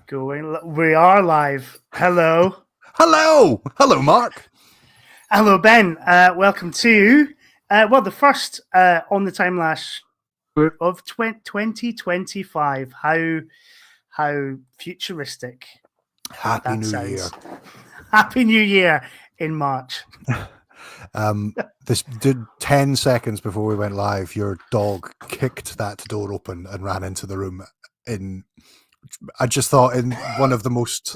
Going. We are live. Hello. Hello, Mark. Hello, Ben. Welcome to the first On the Time Lash of 2025. How futuristic. Happy New Year. Happy New Year in March. This did 10 seconds before we went live. Your dog kicked that door open and ran into the room. I just thought in one of the most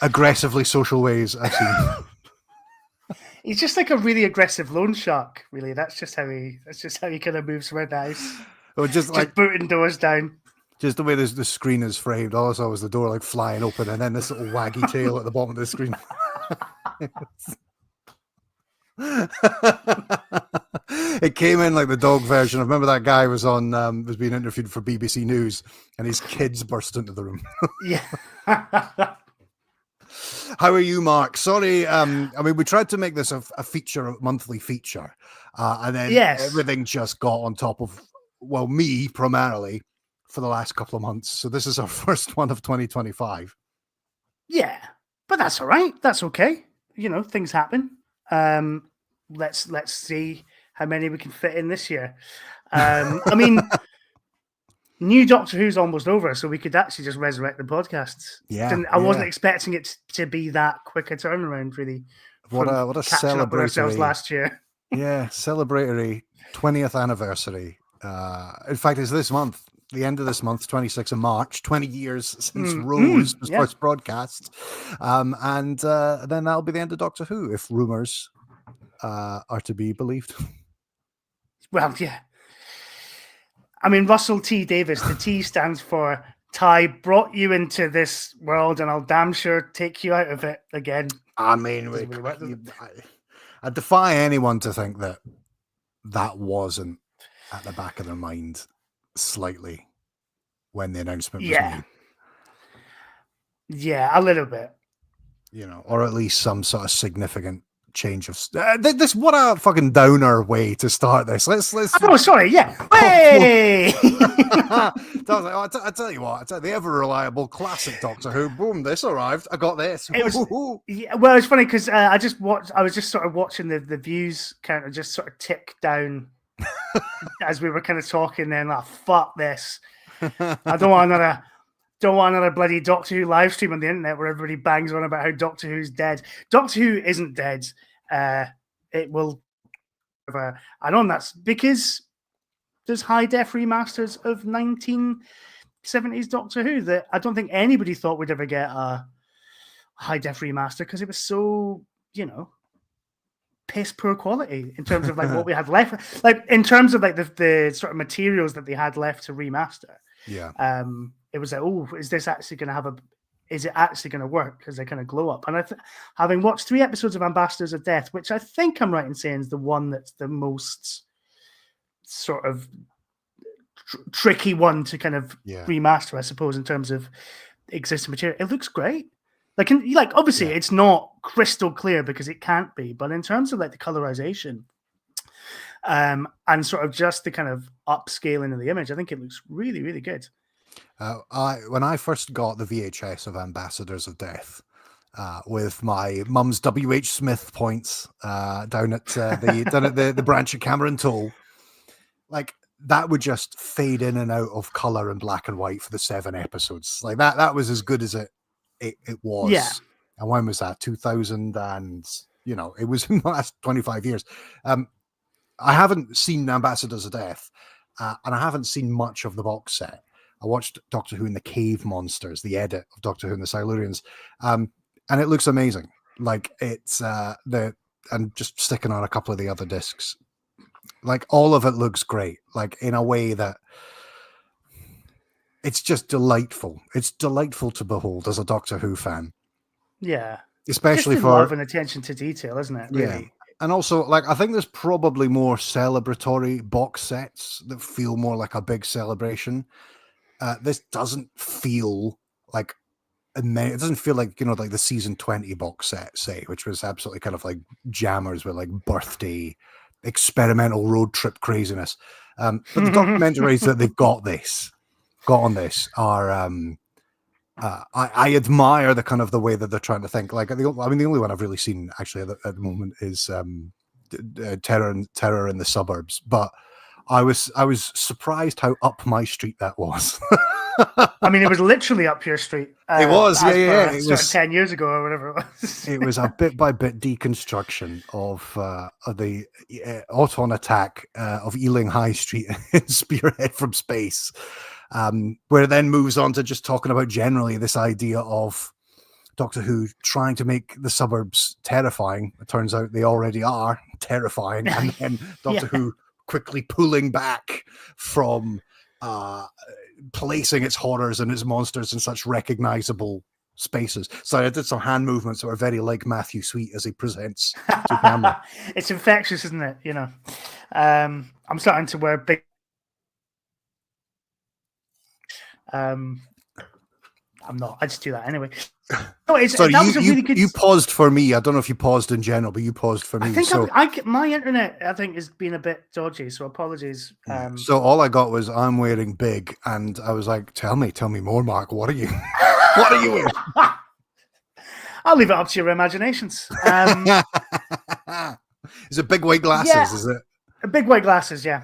aggressively social ways I've seen. He's just like a really aggressive loan shark. Really, that's just how he kind of moves around the house. Or just booting doors down. Just the way the screen is framed. All I saw was the door like flying open, and then this little waggy tail at the bottom of the screen. It came in like the dog version. I remember that guy was being interviewed for BBC News, and his kids burst into the room. Yeah. How are you, Mark? Sorry, we tried to make this a monthly feature, and then everything just got on top of me primarily for the last couple of months. So this is our first one of 2025. Yeah, but that's all right. That's okay. You know, things happen. Let's see how many we can fit in this year. New Doctor Who's almost over, so we could actually just resurrect the podcasts. Yeah, I wasn't expecting it to be that quick a turnaround, really. What a celebratory ourselves last year. Yeah, celebratory 20th anniversary. In fact, it's this month. The end of this month, 26th of March, 20 years since Rose was first broadcast. And then that'll be the end of Doctor Who, if rumours are to be believed. Well, yeah. I mean, Russell T. Davis, the T stands for Ty brought you into this world, and I'll damn sure take you out of it again. I mean, I defy anyone to think that wasn't at the back of their mind slightly when the announcement was made. Yeah, a little bit. You know, or at least some sort of significant change of this. What a fucking downer way to start this. Let's oh, sorry, yeah. Hey! I tell you what, the ever reliable classic Doctor Who. Boom, this arrived. I got this. Well, it's funny because I was just sort of watching the views counter just sort of tick down as we were kind of talking. Then like, fuck this. I don't want another bloody Doctor Who live stream on the internet where everybody bangs on about how Doctor Who's dead. Doctor Who isn't dead. It will. And on that's because there's high def remasters of 1970s Doctor Who that I don't think anybody thought we'd ever get a high def remaster because it was so, piss poor quality in terms of like what we had left. Like in terms of like the sort of materials that they had left to remaster. Yeah. It was like, is this actually going to is it actually going to work? Because they kind of glow up. And having watched 3 episodes of Ambassadors of Death, which I think I'm right in saying is the one that's the most sort of tricky one to kind of remaster, I suppose, in terms of existing material. It looks great. Obviously it's not crystal clear because it can't be, but in terms of like the colorization, and sort of just the kind of upscaling of the image, I think it looks really, really good. When I first got the VHS of Ambassadors of Death, with my mum's W.H. Smith points down at the branch of Cameron Toll, like that would just fade in and out of color and black and white for the 7 episodes. Like that was as good as it was. Yeah. And when was that? 2000, and it was in the last 25 years. I haven't seen Ambassadors of Death, and I haven't seen much of the box set. I watched Doctor Who and the Cave Monsters, the edit of Doctor Who and the Silurians, and it looks amazing. Like it's and just sticking on a couple of the other discs, like all of it looks great. Like in a way that it's just delightful. It's delightful to behold as a Doctor Who fan. Yeah, especially just for love and attention to detail, isn't it? Really? Yeah. And also, like, I think there's probably more celebratory box sets that feel more like a big celebration. This doesn't feel like it doesn't feel like like the season 20 box set, say, which was absolutely kind of like jammers with like birthday experimental road trip craziness. But the documentaries that they've got on this are I admire the kind of the way that they're trying to think. Like, the only one I've really seen actually at the moment is Terror in the Suburbs. But I was surprised how up my street that was. I mean, it was literally up your street. It was, yeah. It was 10 years ago or whatever it was. It was a bit by bit deconstruction of the auto attack of Ealing High Street in Spearhead from Space, where it then moves on to just talking about generally this idea of Doctor Who trying to make the suburbs terrifying. It turns out they already are terrifying, and then Doctor Who quickly pulling back from placing its horrors and its monsters in such recognizable spaces. So I did some hand movements that were very like Matthew Sweet as he presents to camera. It's infectious, isn't it? You know, I'm starting to wear big. I'm not. I just do that anyway. No, Sorry, that was a really good. You paused for me. I don't know if you paused in general, but you paused for me. I think my internet, I think, has been a bit dodgy. So apologies. So all I got was I'm wearing big, and I was like, "Tell me more, Mark. What are you? What are you wearing?" I'll leave it up to your imaginations. Is it big white glasses? Yeah, is it big white glasses? Yeah.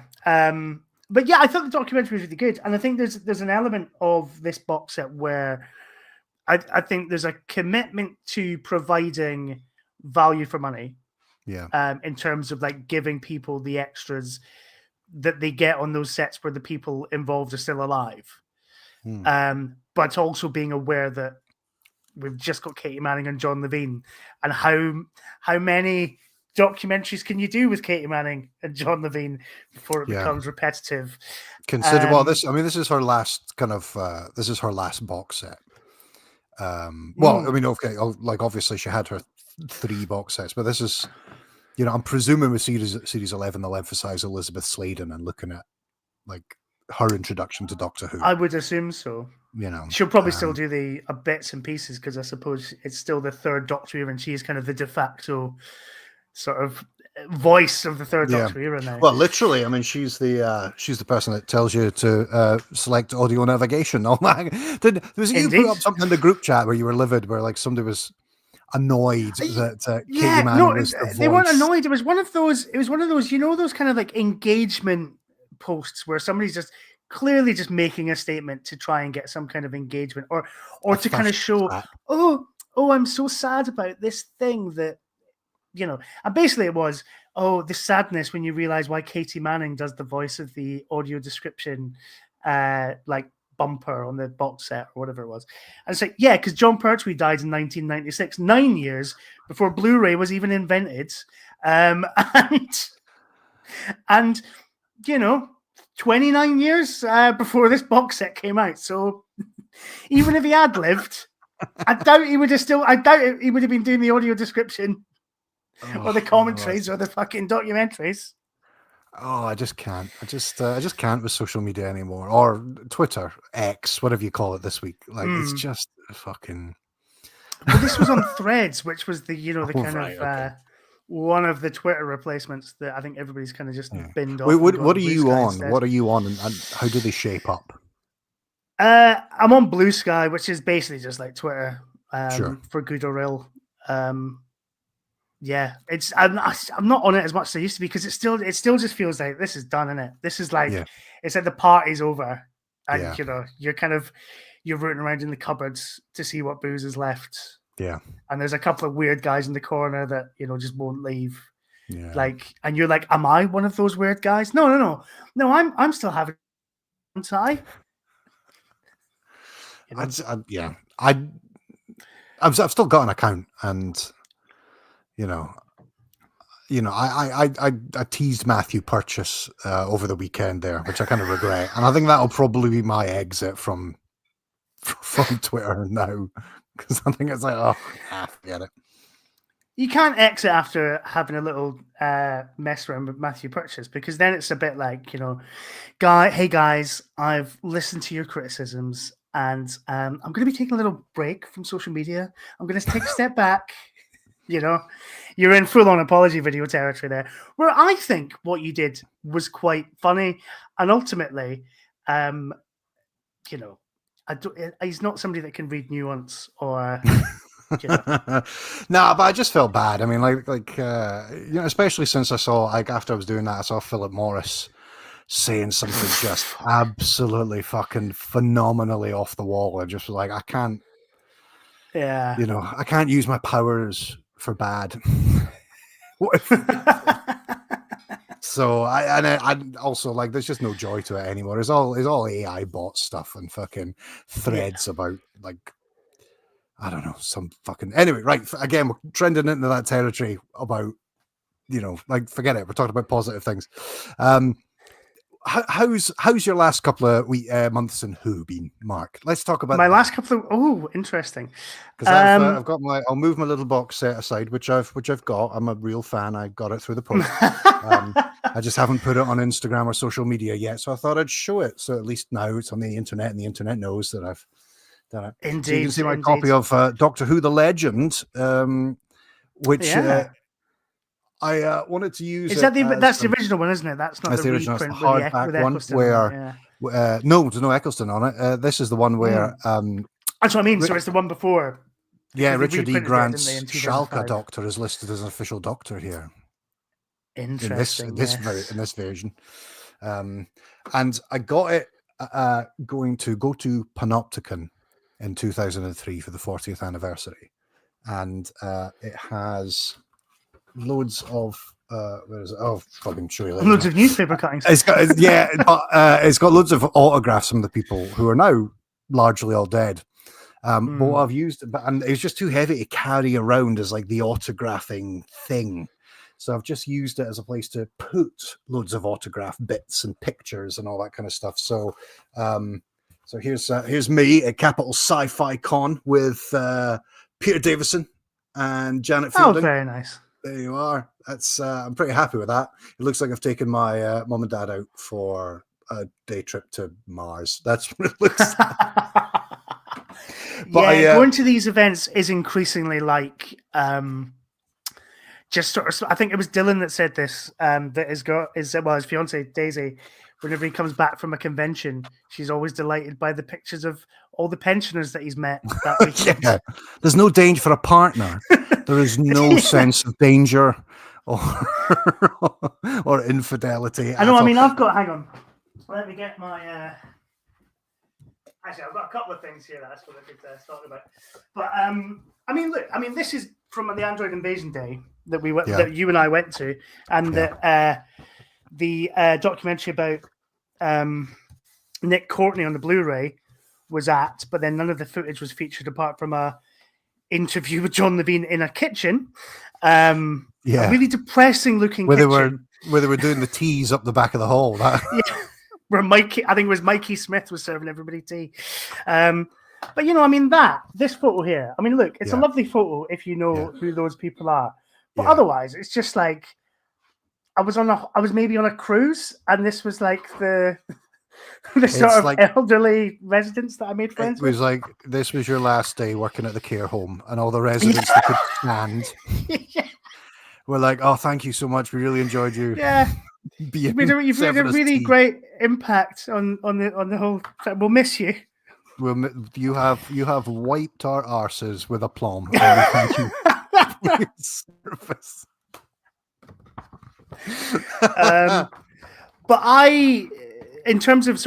But yeah, I thought the documentary was really good, and I think there's an element of this box set where I think there's a commitment to providing value for money. Yeah. In terms of like giving people the extras that they get on those sets where the people involved are still alive. But also being aware that we've just got Katie Manning and John Levine, and how many documentaries can you do with Katie Manning and John Levine before it becomes repetitive? Consider this is her last kind of this is her last box set. I mean, okay, like obviously she had her 3 box sets, but this is, I'm presuming with series 11 they'll emphasize Elizabeth Sladen and looking at like her introduction to Doctor Who. I would assume so. She'll probably still do the bits and pieces, because I suppose it's still the third Doctor era, and she's kind of the de facto sort of voice of the third Doctor era now. Well, literally, I mean, she's the person that tells you to select audio navigation. All that. You put up something in the group chat where you were livid, where like somebody was annoyed that Katie Manning was the voice. They weren't annoyed. It was one of those. Those kind of like engagement posts where somebody's just clearly just making a statement to try and get some kind of engagement, or to kind of show, I'm so sad about this thing that. And basically it was, the sadness when you realize why Katie Manning does the voice of the audio description, like bumper on the box set or whatever it was. And it's like, yeah, because John Pertwee died in 1996, 9 years before Blu-ray was even invented. And 29 years before this box set came out. So even if he had lived, I doubt he would have been doing the audio description. Or the commentaries or the fucking documentaries. I just can't. I just can't with social media anymore, or Twitter, X, whatever you call it this week. Like it's just fucking. Well, this was on Threads, which was one of the Twitter replacements that I think everybody's kind of just binned off. Wait, what are you on? Instead. What are you on, and how do they shape up? I'm on Blue Sky, which is basically just like Twitter, for good or ill. Yeah, I'm not on it as much as I used to be, because it still just feels like this is done, innit? This is like it's like the party's over, and you're rooting around in the cupboards to see what booze is left. Yeah, and there's a couple of weird guys in the corner that just won't leave. Yeah, like, and you're like, am I one of those weird guys? No. I'm still having time. I've still got an account, and. I teased Matthew Purchase over the weekend there, which I kind of regret, and I think that'll probably be my exit from Twitter now, because I think it's like, forget it. You can't exit after having a little mess around with Matthew Purchase, because then it's a bit like, hey guys, I've listened to your criticisms, and I'm going to be taking a little break from social media. I'm going to take a step back. You're in full-on apology video territory there, where I think what you did was quite funny, and ultimately, He's not somebody that can read nuance or. Nah, but I just felt bad. I mean, especially since I saw, after I was doing that, I saw Philip Morris saying something just absolutely fucking phenomenally off the wall. I just was like, I can't, I can't use my powers for bad. What if? So I also like, there's just no joy to it anymore. It's all AI bot stuff and fucking threads about like, I don't know, some fucking, anyway, right. Again, we're trending into that territory about, forget it. We're talking about positive things. How's your last couple of months in Who been, Mark? Let's talk about my last couple of. Interesting. Because I've got I'll move my little box set aside, which I've got. I'm a real fan. I got it through the post. I just haven't put it on Instagram or social media yet, so I thought I'd show it. So at least now it's on the internet, and the internet knows that I've done it. Indeed, so you can see my copy of Doctor Who: The Legend, which. I wanted to use. Is that that's the original one, isn't it? That's not the reprint, the hardback one where no, there's no Eccleston on it. This is the one where that's what I mean. So it's the one before. Yeah, Richard E. Grant's Schalke Doctor is listed as an official Doctor here. Interesting. In this version, and I got it going to go to Panopticon in 2003 for the 40th anniversary, and it has loads of where is it? Oh, fucking show you later. Loads of newspaper cuttings. It's got it's got loads of autographs from the people who are now largely all dead. But what I've used, and it's just too heavy to carry around as like the autographing thing. So I've just used it as a place to put loads of autograph bits and pictures and all that kind of stuff. So, so here's me at Capital Sci-Fi Con with Peter Davison and Janet Fielding. Oh, very nice. There you are. That's I'm pretty happy with that. It looks like I've taken my mom and dad out for a day trip to Mars. That's what it looks like. But going to these events is increasingly like just sort of. I think it was Dylan that said this. That his fiance Daisy. Whenever he comes back from a convention, she's always delighted by the pictures of all the pensioners that he's met that weekend. Yeah. There's no danger for a partner. There is no sense of danger or infidelity. I know. I mean, I've got. Hang on. Let me get my. Actually, I've got a couple of things here that's what I could talk about. But I mean, look. I mean, this is from the Android Invasion Day that we went, that you and I went to, and that the documentary about Nick Courtney on the Blu-ray was at, but then none of the footage was featured apart from a interview with John Levine in a kitchen. A really depressing looking kitchen. Where they were doing the teas up the back of the hall. Where Mikey, I think it was Mikey Smith was serving everybody tea. But I mean this photo here, I mean, look, it's a lovely photo if you know who those people are. But otherwise, it's just like I was maybe on a cruise, and this was like the sort of like elderly residents that I made friends with. It was like this was your last day working at the care home, and all the residents that could stand were like, "Oh, thank you so much. We really enjoyed you." Yeah, you've made a really great impact on the whole. We'll miss you. You have wiped our arses with aplomb. Thank you for your service. But in terms of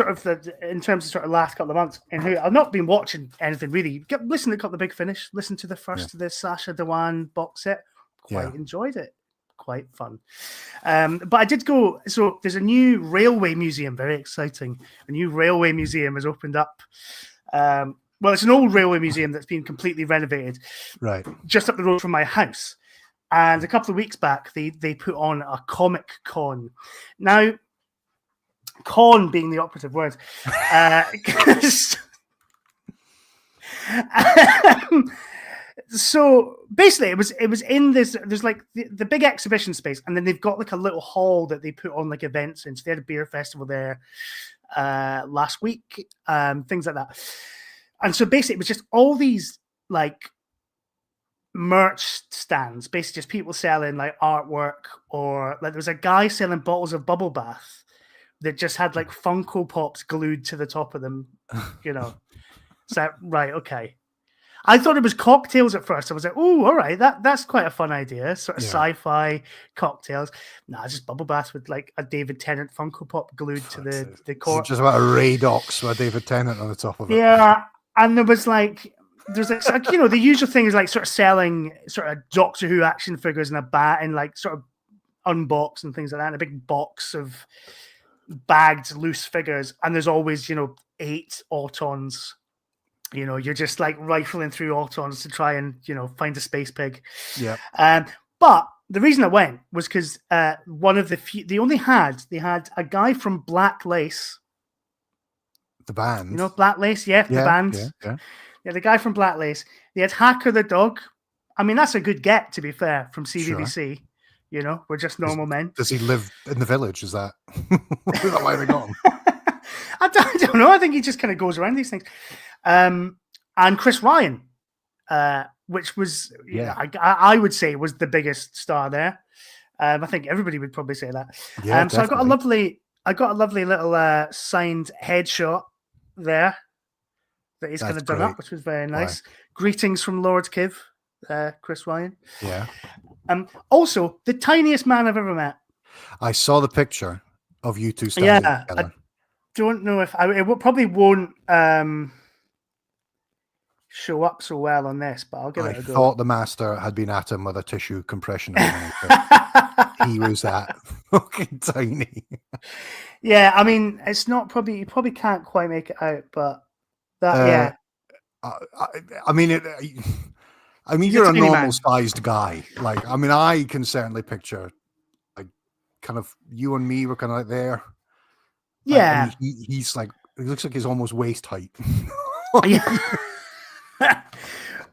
last couple of months, and who I've not been watching anything really. Listen to Cut the Big Finish. Listen to the first of the Sacha Dhawan box set. Quite enjoyed it. Quite fun. But I did go. So there's a new railway museum. Very exciting. A new railway museum has opened up. Well, it's an old railway museum that's been completely renovated. Right. Just up the road from my house. And a couple of weeks back, they put on a comic con. Now, con being the operative word, so basically, it was in this. There's like the big exhibition space, and then they've got like a little hall that they put on like events in. So they had a beer festival there last week, things like that. And so basically, it was just all these like merch stands, basically just people selling like artwork, or like there was a guy selling bottles of bubble bath that just had like Funko Pops glued to the top of them, So right, okay. I thought it was cocktails at first. I was like, oh, all right, that's quite a fun idea. Sort of sci-fi cocktails. Nah, just bubble baths with like a David Tennant Funko Pop glued to the cork. Just about a Radox with David Tennant on the top of it. Yeah, and there's like the usual thing is like sort of selling sort of Doctor Who action figures in a bat and like sort of unboxed and things like that, and a big box of bagged loose figures, and there's always 8 Autons. You're just like rifling through Autons to try and find a space pig. Yeah. But the reason I went was because one of the few they had a guy from Black Lace, the band. Black Lace, the band. Yeah, the guy from Black Lace. They had Hacker the dog. I mean, that's a good get, to be fair, from CBBC. Sure. We're just normal men. Does he live in the village? Is that why they got him? I don't know. I think he just kind of goes around these things. And Chris Ryan, which was, I would say was the biggest star there. I think everybody would probably say that. Yeah, so I got a lovely little signed headshot there that he's kind of done up, which was very nice. Wow. Greetings from Lord Kiv, Chris Ryan. Yeah. Also, the tiniest man I've ever met. I saw the picture of you two standing together. I don't know if it probably won't show up so well on this, but I'll give it a go. I thought the master had been at him with a tissue compression. He was that fucking tiny. Yeah, I mean, it's not probably, you probably can't quite make it out, but that, I mean, you're a normal sized guy. Like, I mean, I can certainly picture, like, kind of you and me were kind of like there. Yeah. He's like, he looks like he's almost waist height. Yeah.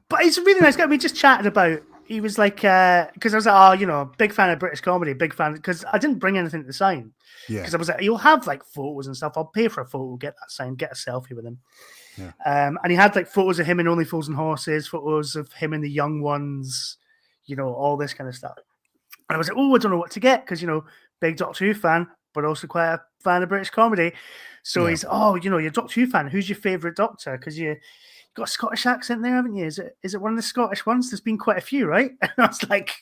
But he's a really nice guy. We just chatted about, he was like, because I was like, big fan of British comedy, big fan, because I didn't bring anything to sign. Yeah. Because I was like, you'll have like photos and stuff. I'll pay for a photo, get that signed, get a selfie with him. Yeah. And he had like photos of him in Only Fools and Horses, photos of him and the young ones, all this kind of stuff. And I was like, I don't know what to get, because, big Doctor Who fan, but also quite a fan of British comedy. So he's, you're a Doctor Who fan. Who's your favourite Doctor? Because you got a Scottish accent there, haven't you? Is it one of the Scottish ones? There's been quite a few, right? And I was like,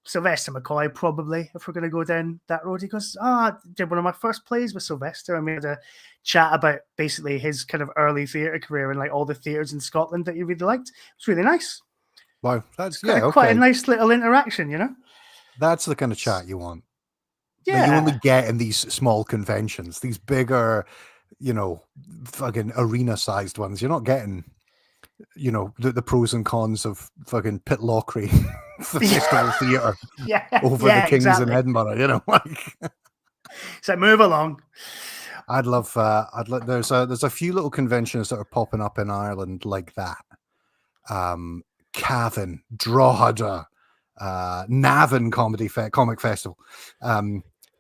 Sylvester McCoy, probably, if we're going to go down that road. He goes, I did one of my first plays with Sylvester, and we had a chat about basically his kind of early theatre career and like all the theatres in Scotland that he really liked. It's really nice. Wow, that's quite a nice little interaction, That's the kind of chat you want. Yeah, that you only get in these small conventions. These bigger, fucking arena-sized ones. You're not getting, the pros and cons of fucking Pitlochry theatre over the Kings in Edinburgh. Like. So move along. I'd love. There's a few little conventions that are popping up in Ireland like that. Cavan, Drogheda, Navan Comic Festival.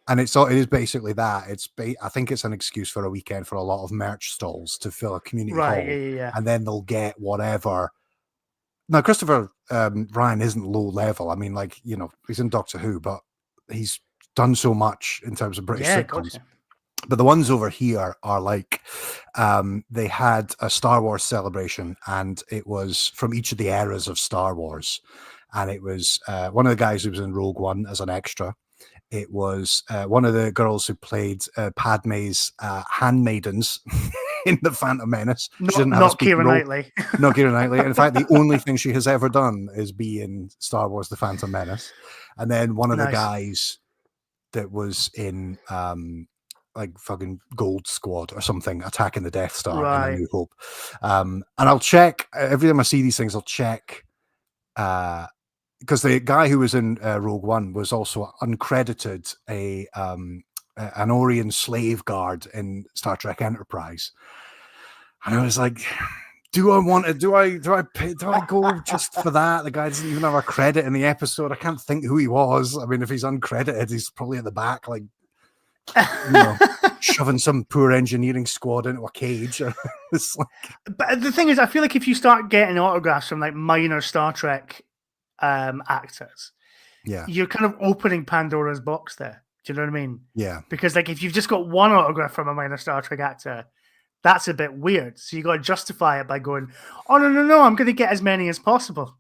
And it is basically that. I think it's an excuse for a weekend for a lot of merch stalls to fill a community hall, and then they'll get whatever. Now, Christopher Ryan isn't low level. I mean, like, he's in Doctor Who, but he's done so much in terms of British sitcoms. Gotcha. But the ones over here are like, they had a Star Wars celebration, and it was from each of the eras of Star Wars. And it was one of the guys who was in Rogue One as an extra. It was one of the girls who played Padme's handmaidens in The Phantom Menace. Not Keira Knightley. Not Keira Knightley. In fact, the only thing she has ever done is be in Star Wars The Phantom Menace. And then one of the guys that was in like fucking Gold Squad or something, attacking the Death Star in A New Hope. And I'll check, every time I see these things, I'll check because the guy who was in Rogue One was also uncredited an Orient slave guard in Star Trek Enterprise, and I was like, do I go just for that? The guy doesn't even have a credit in the episode. I can't think who he was. I mean, if he's uncredited, he's probably at the back, like, shoving some poor engineering squad into a cage. It's like... But the thing is, I feel like if you start getting autographs from like minor Star Trek actors, you're kind of opening Pandora's box there. Do you know what I mean? Yeah. Because like if you've just got one autograph from a minor Star Trek actor, That's a bit weird. So you got to justify it by going, oh, no, I'm going to get as many as possible.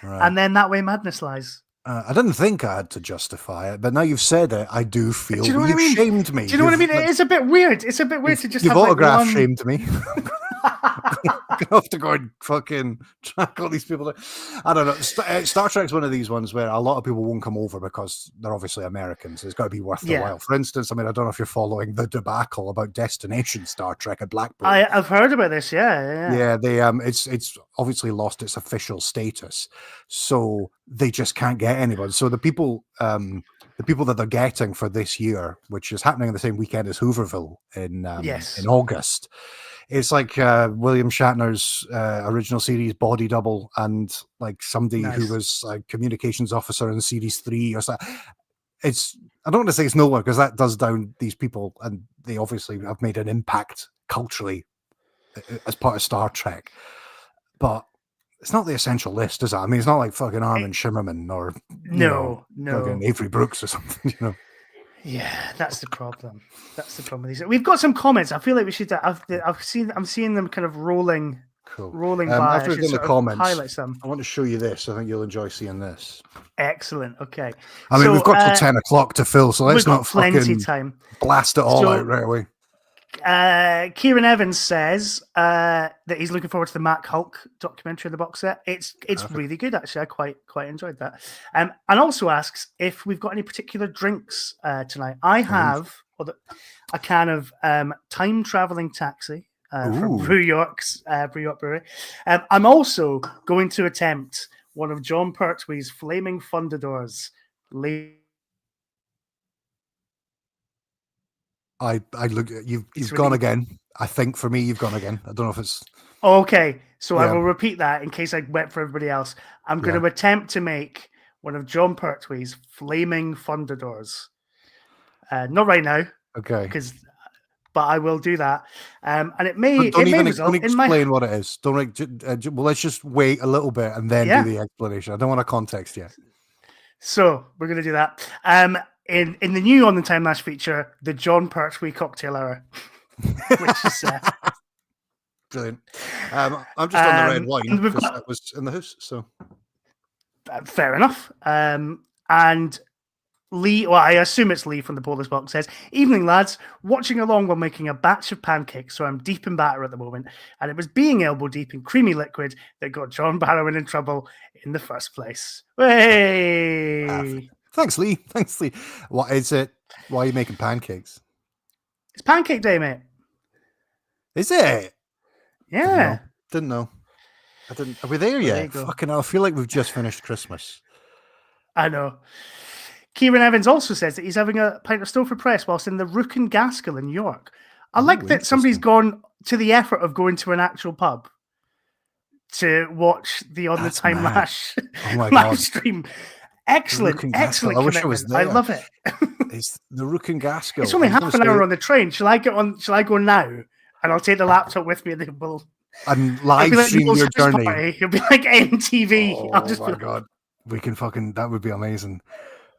Right. And then that way madness lies. I didn't think I had to justify it, but now you've said it, I do feel Do you know what I mean? shamed me. Do you know what I mean? It is a bit weird. It's a bit weird to just you've have autograph like one... shamed me. I'm gonna have to go and fucking track all these people. I don't know. Star Trek's one of these ones where a lot of people won't come over because they're obviously Americans. It's got to be worth their while. For instance, I mean, I don't know if you're following the debacle about Destination Star Trek at Blackpool. I've heard about this. Yeah. They it's obviously lost its official status, so they just can't get anybody. So the people that they're getting for this year, which is happening the same weekend as Hooverville in August. It's like William Shatner's original series Body Double and like somebody who was a communications officer in series 3 or something. I don't want to say it's nowhere because that does down these people and they obviously have made an impact culturally as part of Star Trek. But it's not the essential list, is it? I mean, it's not like fucking Armin Shimmerman or fucking Avery Brooks or something, you know. Yeah, that's the problem. That's the problem with these. We've got some comments. I feel like we should. I'm seeing them kind of rolling by. After we've done the comments, highlight some. I want to show you this. I think you'll enjoy seeing this. Excellent. Okay. I mean, we've got till 10 o'clock to fill, so let's not fucking time. Blast it all out right away. Kieran Evans says that he's looking forward to the Mac Hulk documentary in the box set. It's really good, actually. I quite enjoyed that. And also asks if we've got any particular drinks tonight. I have a can of Time Traveling Taxi from Brew York Brewery. I'm also going to attempt one of John Pertwee's Flaming Fundadors. I look. You've gone again. I think for me, you've gone again. I don't know if it's okay. So I will repeat that in case I went for everybody else. I'm going to attempt to make one of John Pertwee's Flaming Fundadors. Not right now, okay. But I will do that. And it may result in explain what it is. Don't. Well, let's just wait a little bit and then do the explanation. I don't want a context yet. So we're going to do that. In the new On the Time Lash feature, the John Pertwee Cocktail Hour, which is brilliant. I'm just on the red wine because that was in the house. So fair enough. And Lee, well, I assume it's Lee from the Polish Box, says, "Evening, lads. Watching along while making a batch of pancakes, so I'm deep in batter at the moment. And it was being elbow deep in creamy liquid that got John Barrowan in trouble in the first place." Hey! Thanks, Lee. What is it? Why are you making pancakes? It's pancake day, mate. Is it? Yeah. Didn't know. I didn't. Are we there yet? Fucking hell, I feel like we've just finished Christmas. I know. Kieran Evans also says that he's having a pint of Stowford Press whilst in the Rook and Gaskell in York. I like that somebody's gone to the effort of going to an actual pub to watch the On the Time Lash live stream. Excellent. I wish I was there. I love it. It's the Rook and Gaskell. It's only half an hour on the train. Shall I go now? And I'll take the laptop with me and live stream your journey. It'll be like MTV. Oh my God. We can that would be amazing.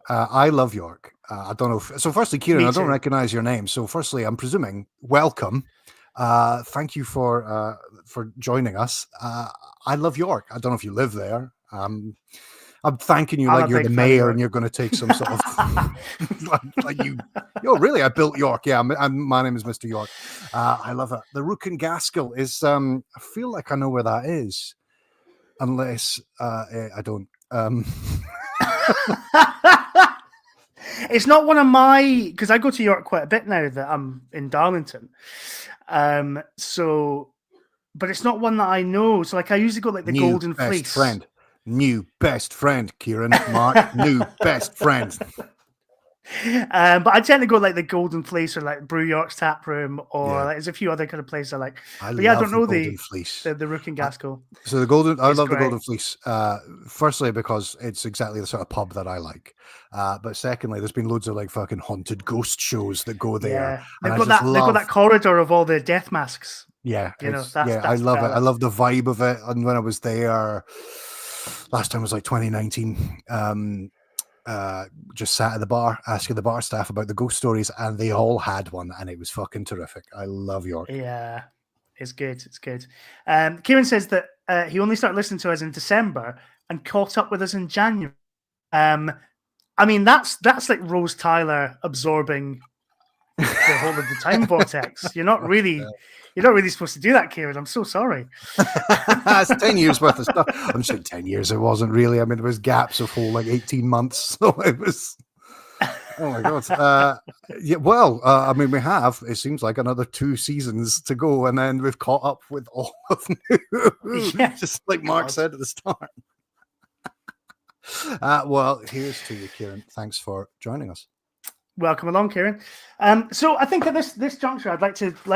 I love York. I don't know. So firstly, Kieran, I don't recognize your name. So firstly, I'm presuming welcome. Thank you for joining us. I love York. I don't know if you live there. I'm thanking you like you're the mayor and you're going to take some sort of like you. Yo, really? I built York. Yeah, my name is Mr. York. I love it. The Rook and Gaskell is. I feel like I know where that is, unless I don't. It's not one of my, because I go to York quite a bit now that I'm in Darlington. So, but it's not one that I know. So, like, I usually go like the Golden Fleece. New best friend, Kieran. Mark, new best friend. But I tend to go like the Golden Fleece or like Brew York's Tap Room, or like, there's a few other kind of places I like. I don't know the Rook and Gaskell. So I love the Golden Fleece. Firstly, because it's exactly the sort of pub that I like. But secondly, there's been loads of like fucking haunted ghost shows that go there. They've got that corridor of all the death masks. Yeah, that's I love it. I love the vibe of it. And when I was there, last time was like 2019. just sat at the bar asking the bar staff about the ghost stories, and they all had one, and it was fucking terrific. I love York. Yeah, it's good. It's good. Kieran says that he only started listening to us in December and caught up with us in January. I mean, that's like Rose Tyler absorbing the whole of the time vortex. You're not really supposed to do that, Kieran. I'm so sorry. That's 10 years worth of stuff. I'm saying 10 years. It wasn't really. I mean, there was gaps of whole like 18 months. So it was. Oh my god. Yeah. Well, I mean, we have. It seems like another 2 seasons to go, and then we've caught up with all of new. Yeah. Just like Mark said at the start. Well, here's to you, Kieran. Thanks for joining us. Welcome along, Kieran. So I think at this juncture, I'd like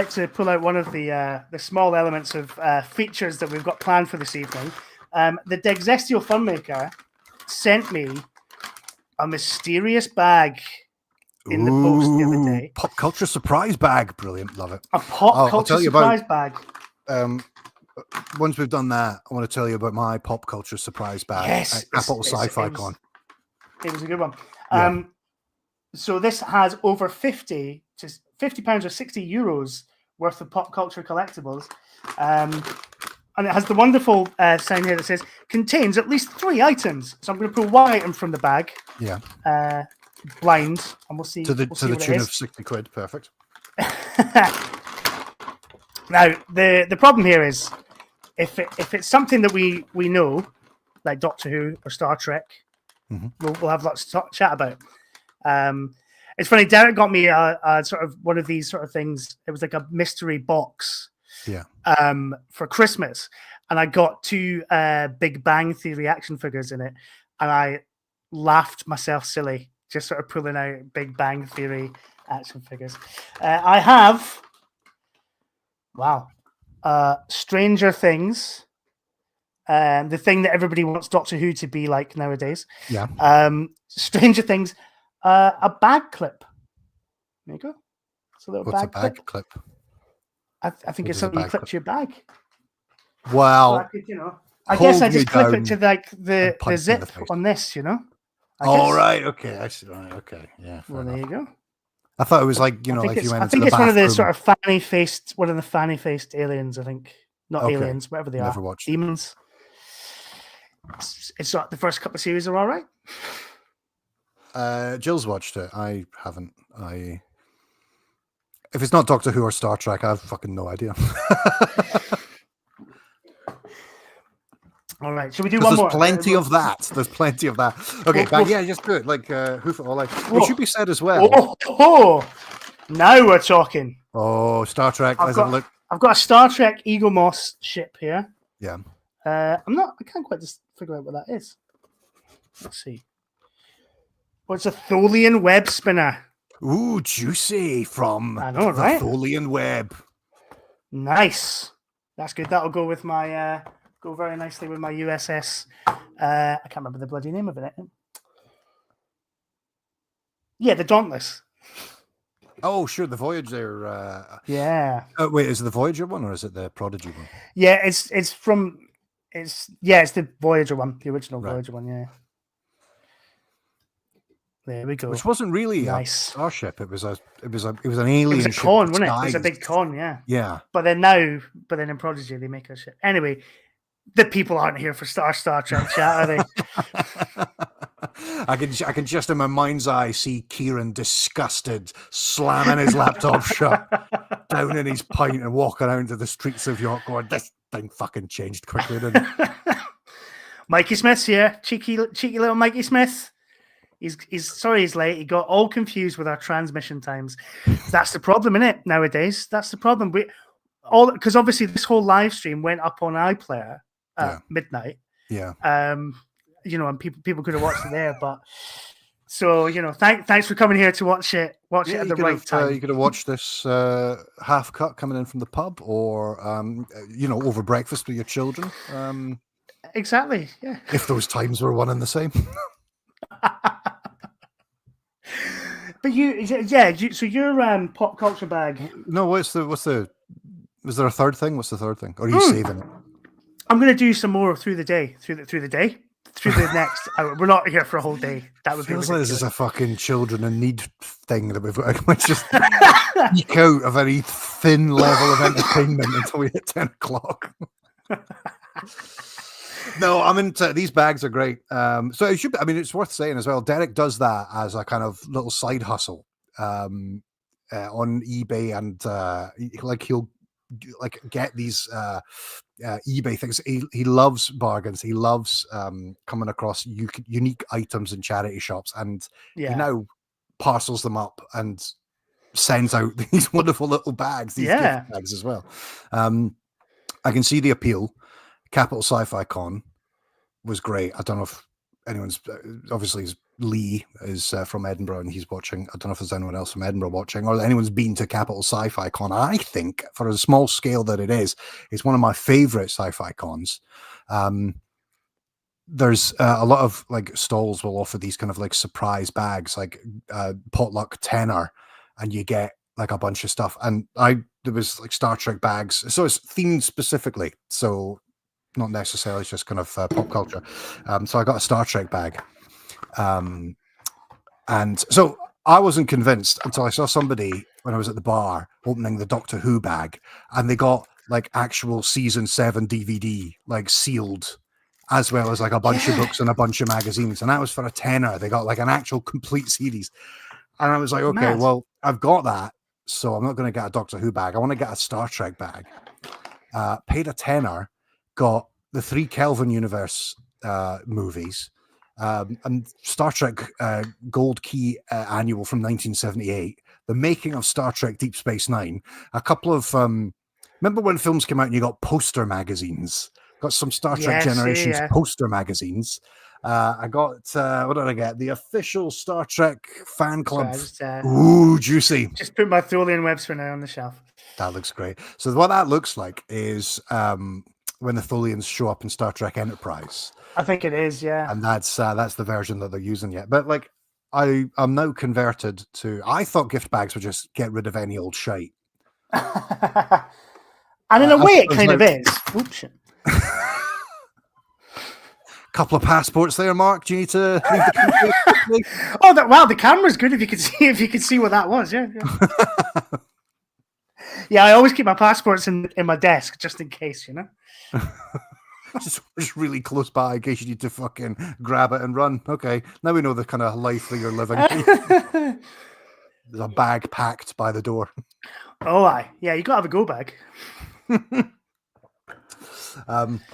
to pull out one of the small elements of features that we've got planned for this evening. The Degsestial Funmaker sent me a mysterious bag in the post the other day. Pop culture surprise bag. Brilliant. Love it. A pop culture surprise bag. Once we've done that, I want to tell you about my pop culture surprise bag. Yes, Apple Sci-Fi Con. It was a good one. Yeah. So this has over 50 pounds or 60 euros worth of pop culture collectibles. And it has the wonderful sign here that says, contains at least 3 items. So I'm going to pull one item from the bag. Yeah. Blind. And we'll see. To the tune of 60 quid. Perfect. Now, the problem here is, if it's something that we know, like Doctor Who or Star Trek, we'll have lots to chat about. It's funny, Derek got me a sort of one of these sort of things. It was like a mystery box for Christmas, and I got 2 Big Bang Theory action figures in it, and I laughed myself silly just sort of pulling out Big Bang Theory action figures. I have Stranger Things, the thing that everybody wants Doctor Who to be like nowadays. Stranger Things. A bag clip. There you go. It's a little What's bag a bag clip? I think it's something you clip to your bag. Wow. So I guess I just clip it to like the zip on this, Right. Okay. I see. Right, okay. Yeah. Well, there you go. I thought it was like, if you went into the bathroom. I think it's one of the sort of fanny-faced aliens, I think. Not aliens, whatever they Never are. watched Demons. It's not the first couple of series are all right. Jill's watched it. I haven't. If it's not Doctor Who or Star Trek, I have fucking no idea. All right, should we do one more? There's plenty of that. There's plenty of that. Okay, just do it. Like hoof it all out. It should be said as well. Now we're talking. Oh, Star Trek. I've got a Star Trek Eagle Moss ship here. Yeah. I can't quite just figure out what that is. Let's see. Oh, it's a Tholian web spinner. Ooh, juicy from the Tholian web. Nice. That's good. That'll go with my go very nicely with my USS. I can't remember the bloody name of it. Yeah, the Dauntless. Oh, sure, the Voyager. Yeah. Wait, is it the Voyager one or is it the Prodigy one? Yeah, it's the Voyager one, the original Voyager one. Yeah. There we go. Which wasn't really a starship. It was an alien. It was a ship con, wasn't it? disguised. It was a big con, yeah. Yeah. But then in Prodigy they make a ship. Anyway, the people aren't here for Star Trek chat, are they? I can just in my mind's eye see Kieran disgusted, slamming his laptop shut, down in his pint and walking out into the streets of York going, this thing fucking changed quickly, didn't it? Mikey Smith's here. Cheeky little Mikey Smith. He's sorry he's late. He got all confused with our transmission times. That's the problem, isn't it? Nowadays, that's the problem. Because obviously this whole live stream went up on iPlayer at midnight. Yeah. And people could have watched it there, but so thanks for coming here to watch it at the right time. You could have watched this half cut coming in from the pub, or over breakfast with your children. Exactly. Yeah. If those times were one and the same. But so your pop culture bag. No, was there a third thing? What's the third thing? Or are you saving it? I'm going to do some more through the day. through the next hour. We're not here for a whole day. That would Feels be like this is ridiculous. a fucking children in need thing that we've got. Let's just eke out a very thin level of entertainment until we hit 10 o'clock. No, I'm into these bags are great. So it should be, I mean, it's worth saying as well. Derek does that as a kind of little side hustle on eBay, and he'll like get these eBay things. He loves bargains. He loves coming across unique items in charity shops, and he now parcels them up and sends out these wonderful little bags, these gift bags as well. I can see the appeal. Capital Sci-Fi Con was great. I don't know if anyone's obviously Lee is from Edinburgh and he's watching. I don't know if there's anyone else from Edinburgh watching or anyone's been to Capital Sci-Fi Con. I think for a small scale that it is, it's one of my favorite sci-fi cons. There's a lot of like stalls will offer these kind of like surprise bags, like potluck tenner, and you get like a bunch of stuff. And there was like Star Trek bags, so it's themed specifically. So not necessarily just kind of pop culture. So I got a Star Trek bag. And so I wasn't convinced until I saw somebody when I was at the bar opening the Doctor Who bag, and they got like actual season 7 DVD, like sealed, as well as like a bunch of books and a bunch of magazines. And that was for a tenner. They got like an actual complete series. And I was like, okay, well, I've got that. So I'm not going to get a Doctor Who bag. I want to get a Star Trek bag. Paid a tenner. Got the 3 Kelvin universe movies and Star Trek Gold Key annual from 1978, the making of Star Trek Deep Space Nine, a couple of remember when films came out and you got poster magazines? Got some Star Trek Generations poster magazines. I got what did I get? The official Star Trek fan club. Ooh, juicy. Just put my Tholian webs for now on the shelf. That looks great. So what that looks like is when the Tholians show up in Star Trek Enterprise. I think it is, yeah. And that's the version that they're using yet. But like, I'm now converted to. I thought gift bags would just get rid of any old shite. And in a way, it kind of is. Oops. Couple of passports there, Mark. Do you need to leave the country? Wow, the camera's good if you could see what that was. Yeah. Yeah, I always keep my passports in my desk just in case, you know. just really close by in case you need to fucking grab it and run. Okay, now we know the kind of life that you're living. There's a bag packed by the door. Oh, aye. Yeah, you got to have a go bag.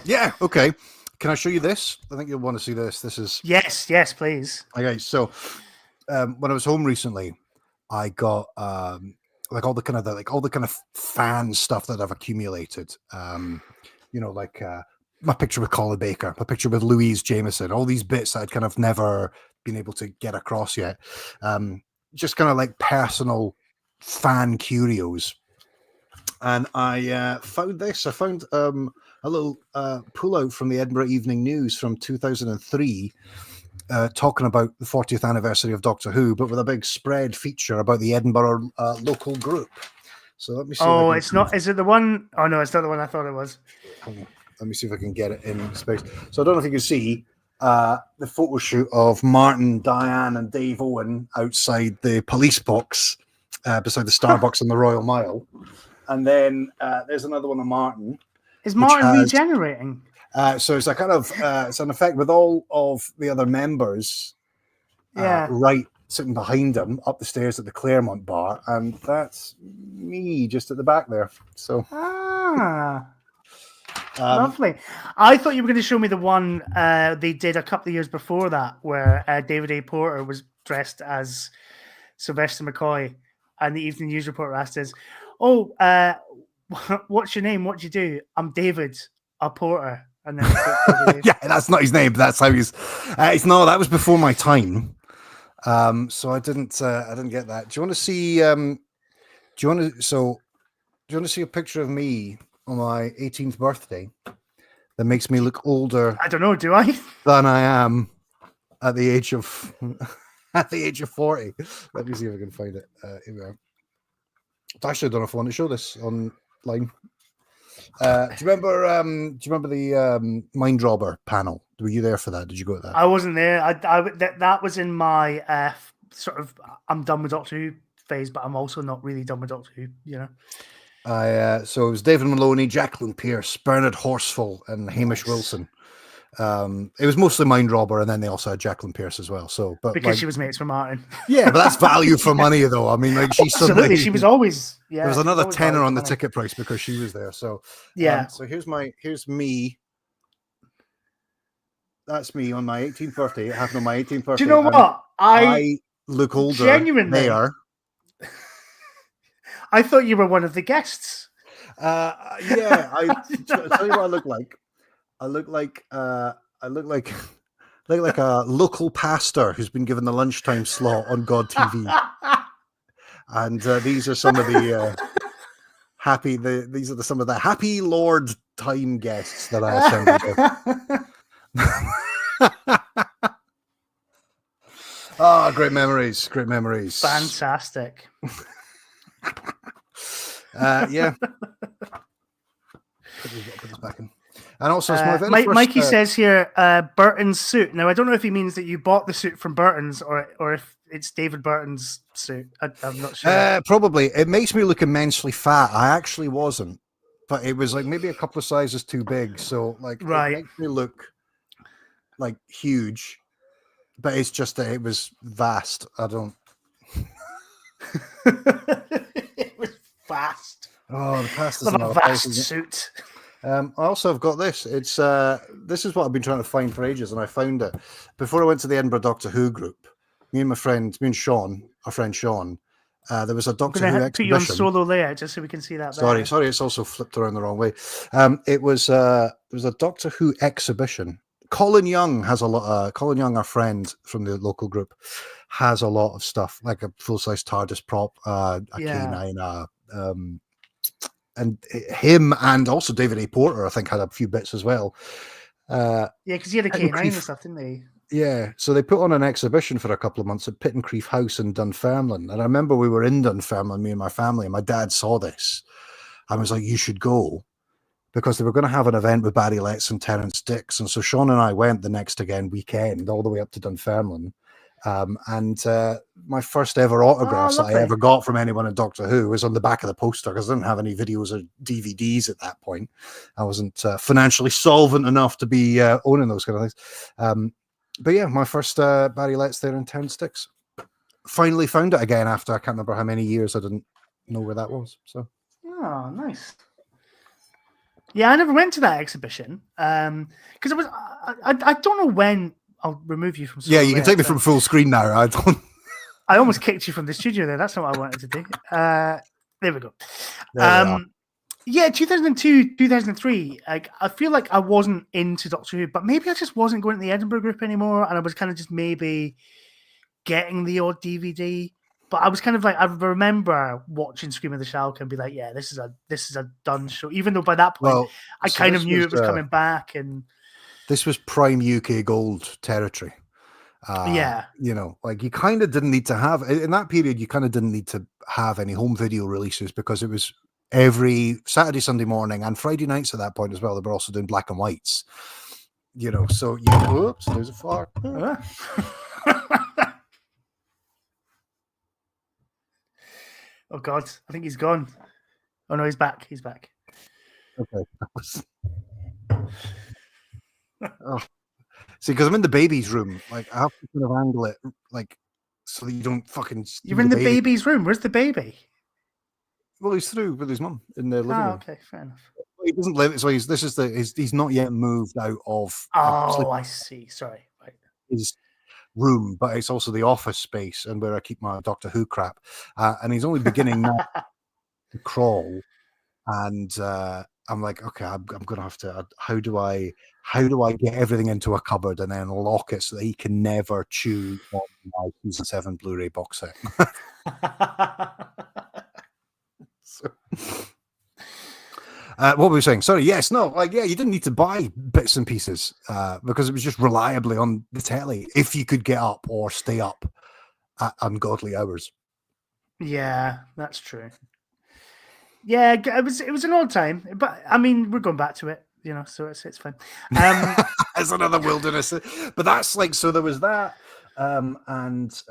Yeah, okay. Can I show you this? I think you'll want to see this. This is... Yes, please. Okay, so when I was home recently, I got... like all the kind of fan stuff that I've accumulated, like my picture with Colin Baker, my picture with Louise Jameson, all these bits that I'd kind of never been able to get across yet. Just kind of like personal fan curios. And I found this. I found a little pullout from the Edinburgh Evening News from 2003. Talking about the 40th anniversary of Doctor Who, but with a big spread feature about the Edinburgh local group. So let me see. Oh, it's not. Is it the one? Oh no, it's not the one I thought it was. Let me see if I can get it in space. So I don't know if you can see the photo shoot of Martin, Diane, and Dave Owen outside the police box beside the Starbucks on the Royal Mile, and then there's another one of Martin. Is Martin regenerating? So it's a kind of it's an effect with all of the other members right sitting behind him up the stairs at the Claremont bar, and that's me just at the back there. So lovely. I thought you were going to show me the one they did a couple of years before that, where David A. Porter was dressed as Sylvester McCoy, and the Evening News reporter asked us, what's your name? What do you do? I'm David A. Porter. And then yeah, that's not his name. But that's how he's. That was before my time. So I didn't get that. Do you want to see? Do you want to see a picture of me on my 18th birthday that makes me look older? I don't know. Do I? Than I am at the age of 40. Let me see if I can find it. Here we are. Actually, I don't know if I want to show this online. Do you remember the Mind Robber panel? Were you there for that? Did you go to that? I wasn't there. That was in my sort of I'm done with Doctor Who phase, but I'm also not really done with Doctor Who. You know. So it was David Maloney, Jacqueline Pearce, Bernard Horsfall, and Hamish Wilson. It was mostly Mind Robber, and then they also had Jacqueline Pearce as well. So, but because she was mates with Martin. Yeah, but that's value for money, though. I mean, like she absolutely, she was always. Yeah, there was another tenner on the ticket price because she was there. So yeah. So here's me. That's me on my 18th birthday. It happened on my 18th birthday. Do you know what? I look older. Genuinely, there. I thought you were one of the guests. Yeah, I'll tell you what I look like. I look like a local pastor who's been given the lunchtime slot on God TV. And these are some of the some of the happy Lord time guests that I assembled. Oh, great memories. Fantastic. Yeah. Put this back in. And also, it's my very first, Mikey says here, Burton's suit. Now, I don't know if he means that you bought the suit from Burton's or if it's David Burton's suit. I'm not sure. Probably. It makes me look immensely fat. I actually wasn't, but it was like maybe a couple of sizes too big. So, like, right. It makes me look like huge, but it's just that it was vast. I don't. It was vast. Oh, the past is a vast suit. I also have got this. It's this is what I've been trying to find for ages, and I found it before I went to the Edinburgh Doctor Who group. Me and Sean, our friend Sean, there was a Doctor Who exhibition. Put you on solo layout just so we can see that. Sorry, it's also flipped around the wrong way. It was a Doctor Who exhibition. Colin Young has a lot. Colin Young, our friend from the local group, has a lot of stuff like a full-size TARDIS prop, a K9, and him and also David A. Porter, I think, had a few bits as well. Yeah, because he had a K9 and stuff, didn't he? Yeah, so they put on an exhibition for a couple of months at Pittencrieff House in Dunfermline. And I remember we were in Dunfermline, me and my family, and my dad saw this. I was like, you should go. Because they were going to have an event with Barry Letts and Terence Dix. And so Sean and I went the next weekend, all the way up to Dunfermline. And my first ever autographs that I ever got from anyone in Doctor Who was on the back of the poster, because I didn't have any videos or DVDs at that point. I wasn't financially solvent enough to be owning those kind of things. But yeah, my first Barry Letts there in Terence Dix. Finally found it again after I can't remember how many years. I didn't know where that was. So, oh, nice. Yeah, I never went to that exhibition because it was. I don't know when. I'll remove you from. Yeah, you can take me from full screen now. I don't. I almost kicked you from the studio there. That's not what I wanted to do. There we go. Yeah, 2002, 2003. Like, I feel like I wasn't into Doctor Who, but maybe I just wasn't going to the Edinburgh group anymore, and I was kind of just maybe getting the odd DVD. But I was kind of like, I remember watching Scream of the Shalka and be like, yeah, this is a done show. Even though by that point, I kind of knew it was coming back. And this was prime UK gold territory. Yeah. You know, like you kind of didn't need to have, in that period, you kind of didn't need to have any home video releases because it was every Saturday, Sunday morning and Friday nights at that point as well. They were also doing black and whites, you know, so oops, there's a fart. Oh God, I think he's gone. Oh no, he's back. He's back. Okay. Oh. See, because I'm in the baby's room, like I have to kind of angle it, like so that you don't fucking. You're in the baby's room. Where's the baby? Well, he's through with his mum in the living room. Okay, fair enough. He doesn't live. So he's not yet moved out of. Oh, I see. Sorry. Right. His room, but it's also the office space and where I keep my Doctor Who crap. And he's only beginning now to crawl, and I'm like, okay, I'm gonna have to. How do I get everything into a cupboard and then lock it so that he can never chew on my season 7 Blu-ray box set? So, what were we saying? Sorry, yes, no, like, yeah, you didn't need to buy bits and pieces because it was just reliably on the telly if you could get up or stay up at ungodly hours. Yeah, that's true. Yeah, it was an odd time, but I mean, we're going back to it, so it's fine. It's another wilderness, but that's like, so there was that, and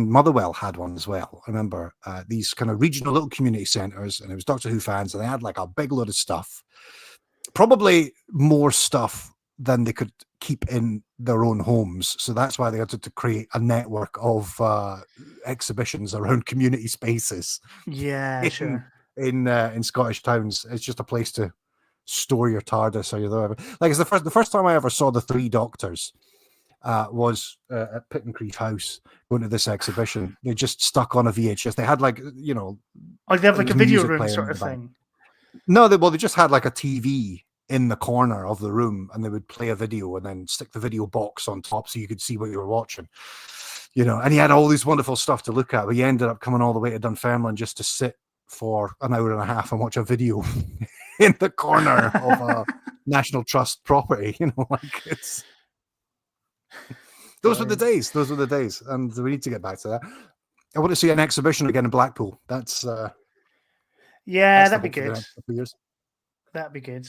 Motherwell had one as well. I remember these kind of regional little community centres, and it was Doctor Who fans, and they had like a big load of stuff, probably more stuff than they could keep in their own homes. So that's why they had to create a network of exhibitions around community spaces. Yeah, sure. In Scottish towns, it's just a place to store your TARDIS or your like. It's the first time I ever saw the Three Doctors was at Pittencrieff House, going to this exhibition. They just stuck on a VHS. They had like, Oh, they have like a video room playing sort of thing. No, they just had like a TV in the corner of the room, and they would play a video and then stick the video box on top so you could see what you were watching. And he had all this wonderful stuff to look at. But he ended up coming all the way to Dunfermline just to sit for an hour and a half and watch a video in the corner of a National Trust property. Like it's. Those were the days. Those were the days, and we need to get back to that. I want to see an exhibition again in Blackpool. That's that'd be good. That'd be good.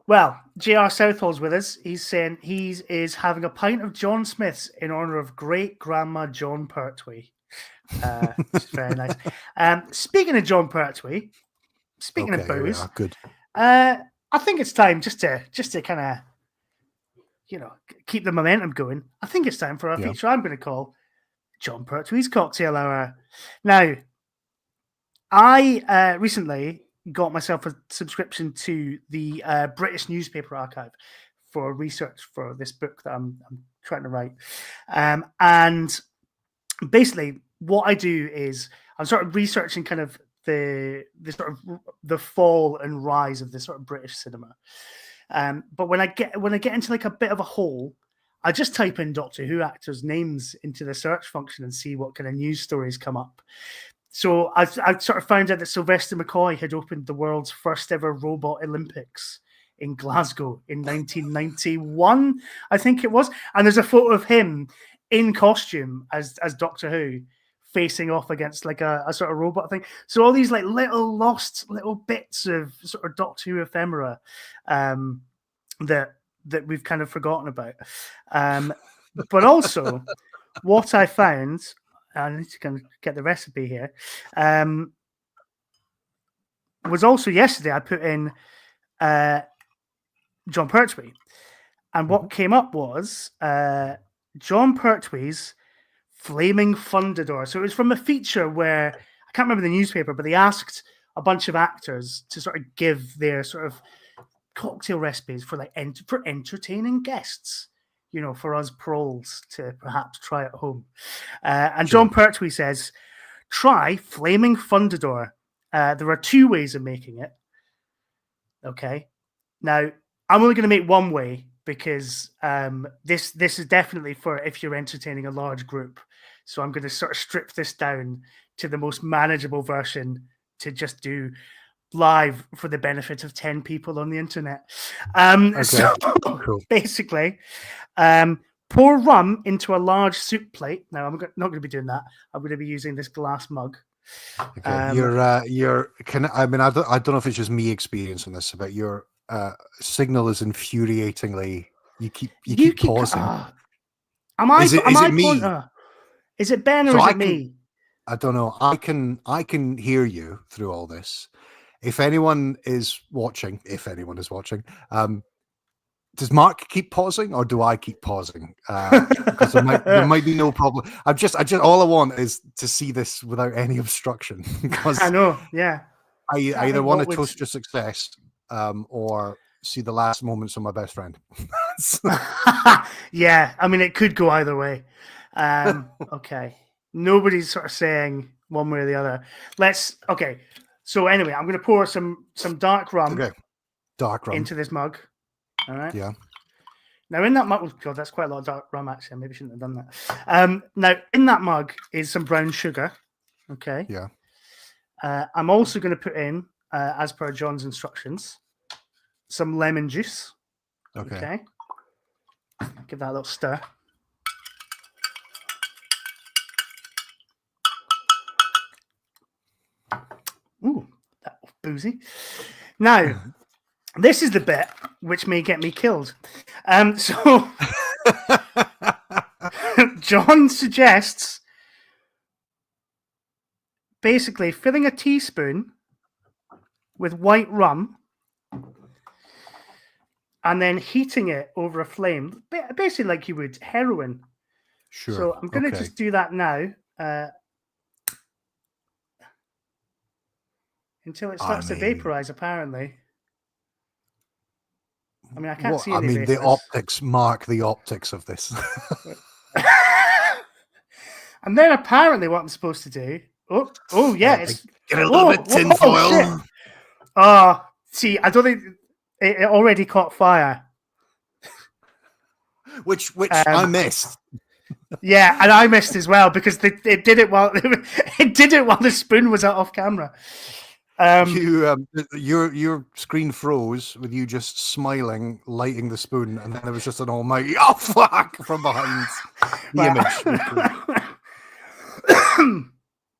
Well, J.R. Southall's with us. He's saying he is having a pint of John Smith's in honor of great grandma John Pertwee. Which is very nice. Speaking of John Pertwee, speaking of booze, good. I think it's time just to kind of keep the momentum going. I think it's time for a feature I'm going to call John Pertwee's Cocktail Hour. Now, I recently got myself a subscription to the British Newspaper Archive for research for this book that I'm trying to write. And basically what I do is I'm sort of researching kind of the sort of the fall and rise of this sort of British cinema. But when I get into like a bit of a hole, I just type in Doctor Who actors' names into the search function and see what kind of news stories come up. So I sort of found out that Sylvester McCoy had opened the world's first ever robot Olympics in Glasgow in 1991, I think it was. And there's a photo of him in costume as Doctor Who facing off against like a sort of robot thing. So all these like lost little bits of sort of Doctor Who ephemera that we've kind of forgotten about. But also what I found, I need to kind of get the recipe here, was also yesterday I put in John Pertwee. And what came up was John Pertwee's Flaming Fundador. So it was from a feature where, I can't remember the newspaper, but they asked a bunch of actors to sort of give their sort of cocktail recipes for like for entertaining guests, for us proles to perhaps try at home. And sure. John Pertwee says, try Flaming Fundador. There are two ways of making it. Okay. Now, I'm only going to make one way because this is definitely for if you're entertaining a large group. So I'm going to sort of strip this down to the most manageable version to just do live for the benefit of 10 people on the internet. Okay. So cool. Basically, pour rum into a large soup plate. Now, I'm not going to be doing that. I'm going to be using this glass mug. Okay. I don't know if it's just me experiencing this, but your signal is infuriatingly. You keep pausing. Is it me? Is it Ben or is it me? I don't know. I can hear you through all this. If anyone is watching, does Mark keep pausing or do I keep pausing? Because there might be no problem. I just all I want is to see this without any obstruction. Because I know, yeah. I either want to toast your success or see the last moments of my best friend. Yeah, I mean, it could go either way. Okay. Nobody's sort of saying one way or the other. Okay. So anyway, I'm going to pour some dark rum, into this mug. All right. Yeah. Now in that mug, oh God, that's quite a lot of dark rum. Actually, I maybe shouldn't have done that. Now in that mug is some brown sugar. Okay. Yeah. I'm also going to put in, as per John's instructions, some lemon juice. Okay. Give that a little stir. Ooh, that was boozy. Now, this is the bit which may get me killed. So John suggests basically filling a teaspoon with white rum and then heating it over a flame, basically like you would heroin. Sure. So I'm going to just do that now until it starts to vaporize, apparently. I mean, I can't see any vapors. The optics mark the optics of this. And then apparently what I'm supposed to do... Oh yeah. It's, get a little bit tinfoil. See, I don't think... It already caught fire. Which I missed. Yeah, and I missed as well because it did it while the spoon was out off camera. Your screen froze with you just smiling, lighting the spoon, and then there was just an almighty "oh fuck" from behind the image.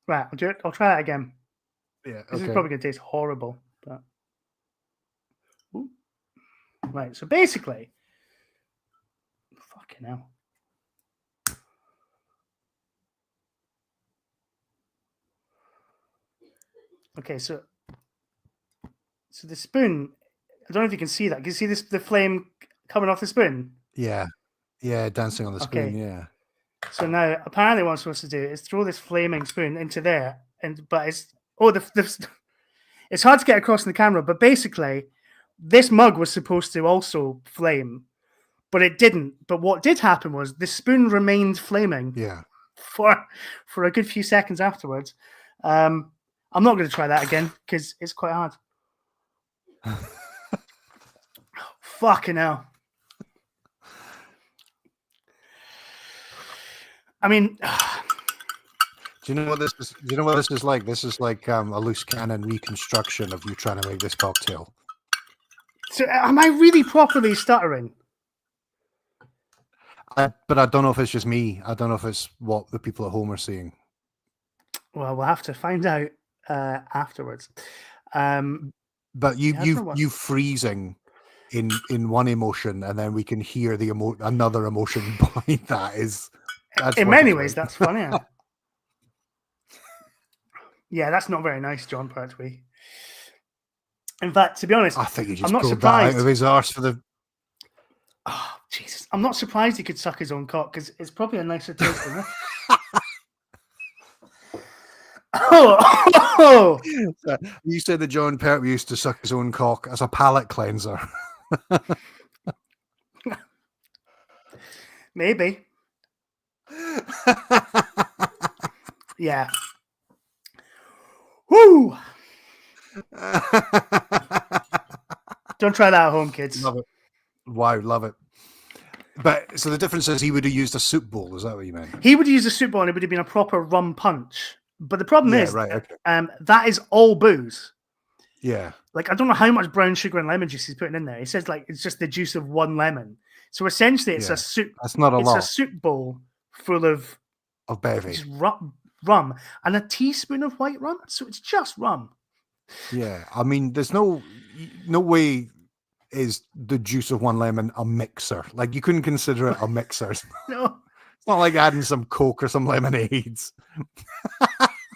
Right, I'll do it. I'll try that again. Yeah, this is probably gonna taste horrible, but right. So basically, fucking hell. Okay, so the spoon. I don't know if you can see that. Can you see the flame coming off the spoon? Yeah, dancing on the spoon. Okay. Yeah. So now, apparently, what I'm supposed to do is throw this flaming spoon into there, but it's it's hard to get across in the camera. But basically, this mug was supposed to also flame, but it didn't. But what did happen was the spoon remained flaming. Yeah. For a good few seconds afterwards. I'm not going to try that again because it's quite hard. Fucking hell. I mean, do you know what this is? Do you know what this is like? This is like a loose cannon reconstruction of you trying to make this cocktail. So, am I really properly stuttering? But I don't know if it's just me. I don't know if it's what the people at home are seeing. Well, we'll have to find out afterwards. But you freezing in one emotion, and then we can hear the another emotion behind that is. In many ways, that's funny. Yeah, that's not very nice, John Pertwee. In fact, to be honest, I think he just I'm not pulled surprised. That out of his arse for the. Oh, Jesus. I'm not surprised he could suck his own cock because it's probably a nicer taste than this. Oh. You said that John Pertwee used to suck his own cock as a palate cleanser. Maybe. Yeah. Woo! Don't try that at home, kids. Love it. Wow, love it. But so the difference is he would have used a soup bowl. Is that what you meant? He would use a soup bowl and it would have been a proper rum punch. But the problem is, right, okay. That is all booze. Yeah. Like, I don't know how much brown sugar and lemon juice he's putting in there. He says, like, it's just the juice of one lemon. So essentially, it's a soup. That's not a lot. It's a soup bowl full of bevy. Rum and a teaspoon of white rum. So it's just rum. Yeah. I mean, there's no way is the juice of one lemon a mixer. Like, you couldn't consider it a mixer. No. It's not like adding some Coke or some lemonades.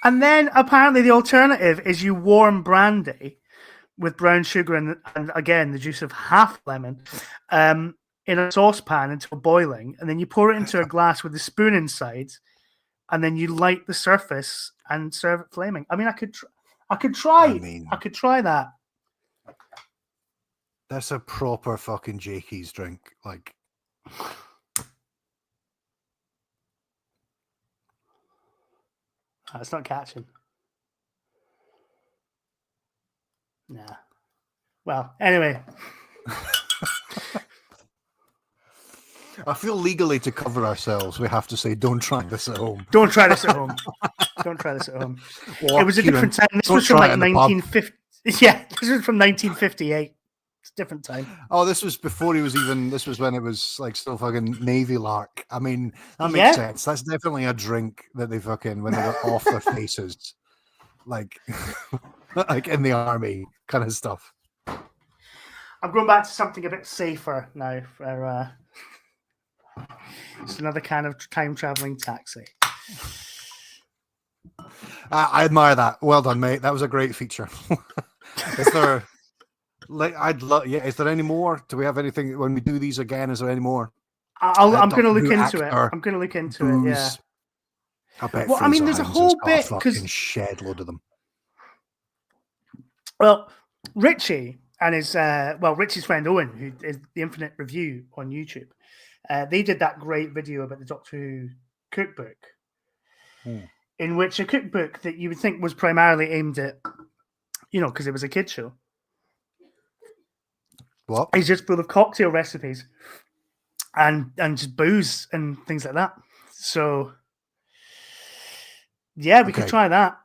And then apparently the alternative is you warm brandy with brown sugar and again the juice of half lemon in a saucepan until boiling, and then you pour it into a glass with a spoon inside, and then you light the surface and serve it flaming. I mean, I could try that. That's a proper fucking Jakey's drink, like. It's not catching. Nah. Well, anyway. I feel legally to cover ourselves, we have to say, don't try this at home. Don't try this at home. Don't try this at home. It was a different time. This was from like 1950. Yeah, this was from 1958. It's a different time. Oh, this was before he was even. This was when it was like still fucking Navy Lark. I mean, that makes sense. That's definitely a drink that they fucking when they were off their faces. Like, like in the army kind of stuff. I'm going back to something a bit safer now. For it's another kind of time traveling taxi. I admire that. Well done, mate. That was a great feature. Is there? I'd love. Yeah. Is there any more? Do we have anything when we do these again? Is there any more? I'm going to look into actor, it. I'm going to look into it. Yeah. I bet. Well, I mean, there's a whole bit fucking shed load of them. Well, Richie and his Richie's friend Owen, who is the Infinite Review on YouTube, they did that great video about the Doctor Who cookbook, in which a cookbook that you would think was primarily aimed at, because it was a kid show. What? It's just full of cocktail recipes and just booze and things like that. So, yeah, we could try that.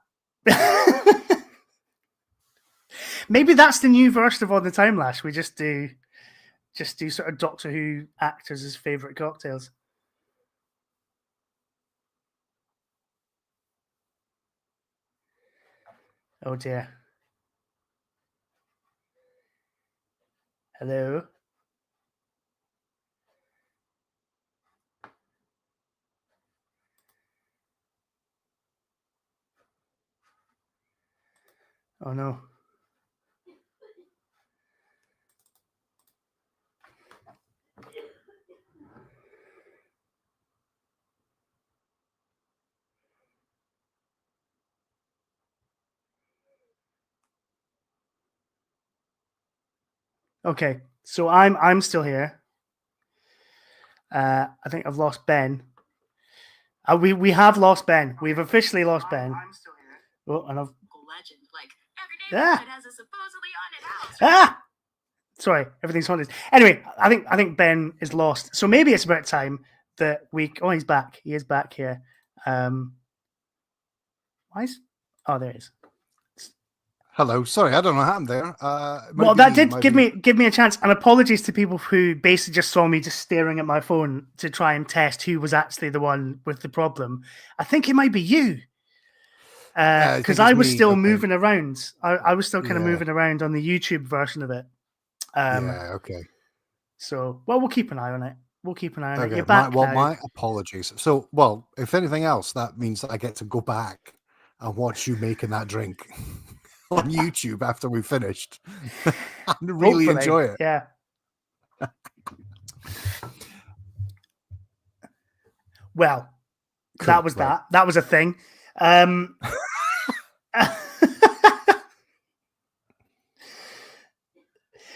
Maybe that's the new version of On the Time Lash. We just do sort of Doctor Who actors' favorite cocktails. Oh dear. Hello. Oh no. Okay, so I'm still here. I think I've lost Ben. We have lost Ben. We've officially lost Ben. I'm still here. Oh, and I've legend like every day has a supposedly haunted house. Sorry, everything's haunted. Anyway, I think Ben is lost. So maybe it's about time that we. Oh, he's back. He is back here. Why is? Oh, there he is. Hello. Sorry, I don't know what happened there. Well, that did give me a chance. And apologies to people who basically just saw me just staring at my phone to try and test who was actually the one with the problem. I think it might be you. Because I was still moving around. I was still kind of moving around on the YouTube version of it. Okay. So, well, we'll keep an eye on it. We'll keep an eye on it. You're back now. My apologies. So, if anything else, that means that I get to go back and watch you making that drink on YouTube after we finished and really enjoy it. Yeah. Well, cool, that was right. That was a thing.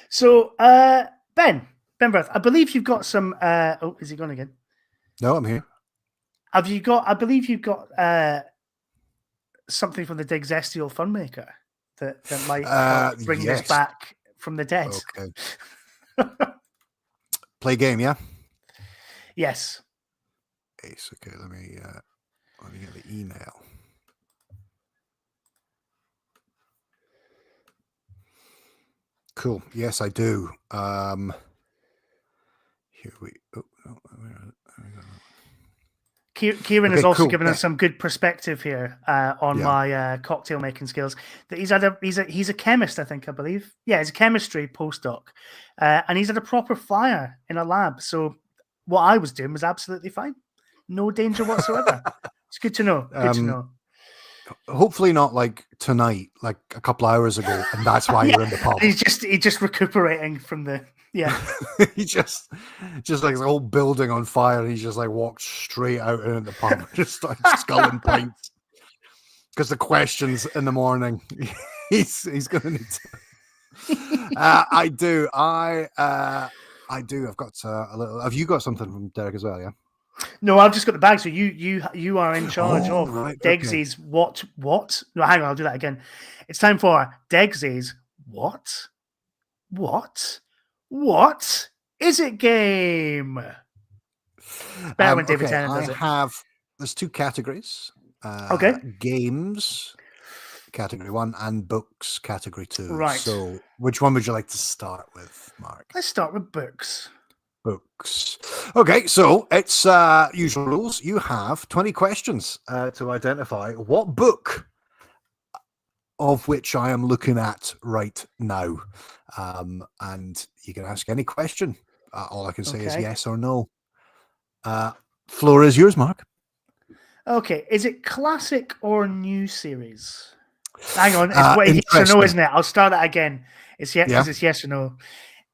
So, Ben Berth, I believe you've got some. Oh, is he gone again? No, I'm here. Have you got? I believe you've got something from the Degsestial Funmaker that might bring us back from the dead. Okay. Play game, yeah. Yes. Ace. Okay, let me get the email. Cool. Yes, I do. Here we. Oh, no, Kieran has also given us some good perspective here on my cocktail making skills. That he's a chemist, I believe. Yeah, he's a chemistry postdoc, and he's at a proper fire in a lab. So what I was doing was absolutely fine, no danger whatsoever. It's good to know. Good to know. Hopefully not like tonight, like a couple of hours ago, and that's why you're in the pub. He's just recuperating from the he just like the whole building on fire. He just like walked straight out into the pub, just started sculling pints because the questions in the morning. he's gonna need to. I do. I've got a little. Have you got something from Derek as well? Yeah. No, I've just got the bag. So you are in charge of Degsy's what? No, hang on, I'll do that again. It's time for Degsy's what? What is it game? Better when David Tennant does it. There's two categories. Okay. Games, category 1, and books, category 2. Right. So which one would you like to start with, Mark? Let's start with books. Books. Okay, so it's usual rules. You have 20 questions to identify what book of which I am looking at right now. And you can ask any question. All I can say is yes or no. Floor is yours, Mark. Okay, is it classic or new series? Hang on, it's yes or no, isn't it? I'll start that again. It's because it's yes or no.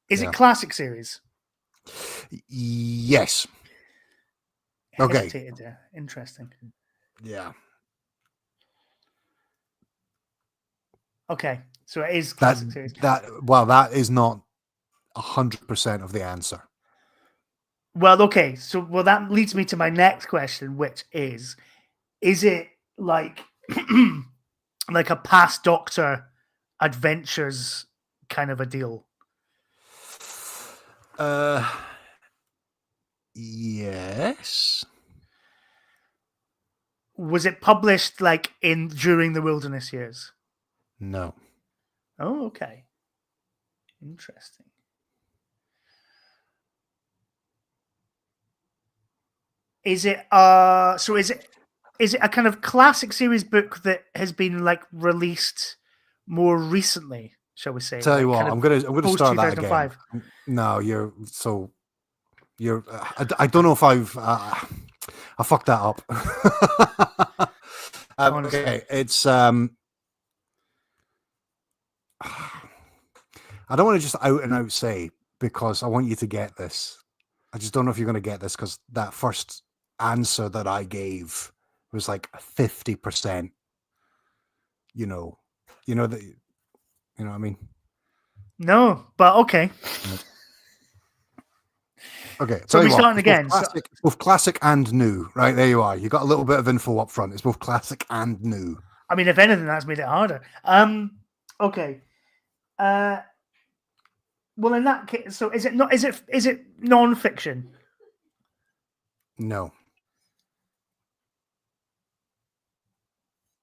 Is it classic series? Yes. Okay. Hesitated there. Interesting. Yeah. Okay, so it is classic series. That is not 100% of the answer. Well, okay, so that leads me to my next question, which is it like like a past Doctor adventures kind of a deal? Yes. Was it published like during the Wilderness Years? No. Oh, okay. Interesting. Is it is it a kind of classic series book that has been like released more recently, shall we say? Tell you what, I'm gonna start that again. No, I don't know if I fucked that up. Okay, it's I don't want to just out and out say, because I want you to get this. I just don't know if you're going to get this, because that first answer that I gave was like 50%. You know what I mean? No, but okay. Okay, so we're starting again. It's both classic and new, right? There you are. You got a little bit of info up front. It's both classic and new. I mean, if anything, that's made it harder. Okay. Well, in that case, so is it not? Is it non-fiction? No.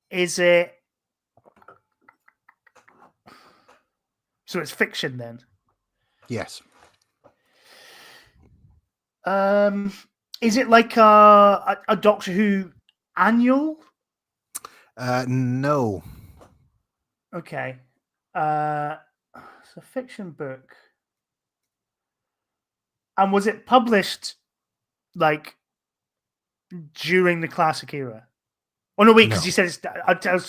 Is it? So it's fiction then? Yes. Is it like a Doctor Who annual? No. Okay. It's a fiction book. And was it published like during the classic era? Oh no, wait, because you said it's.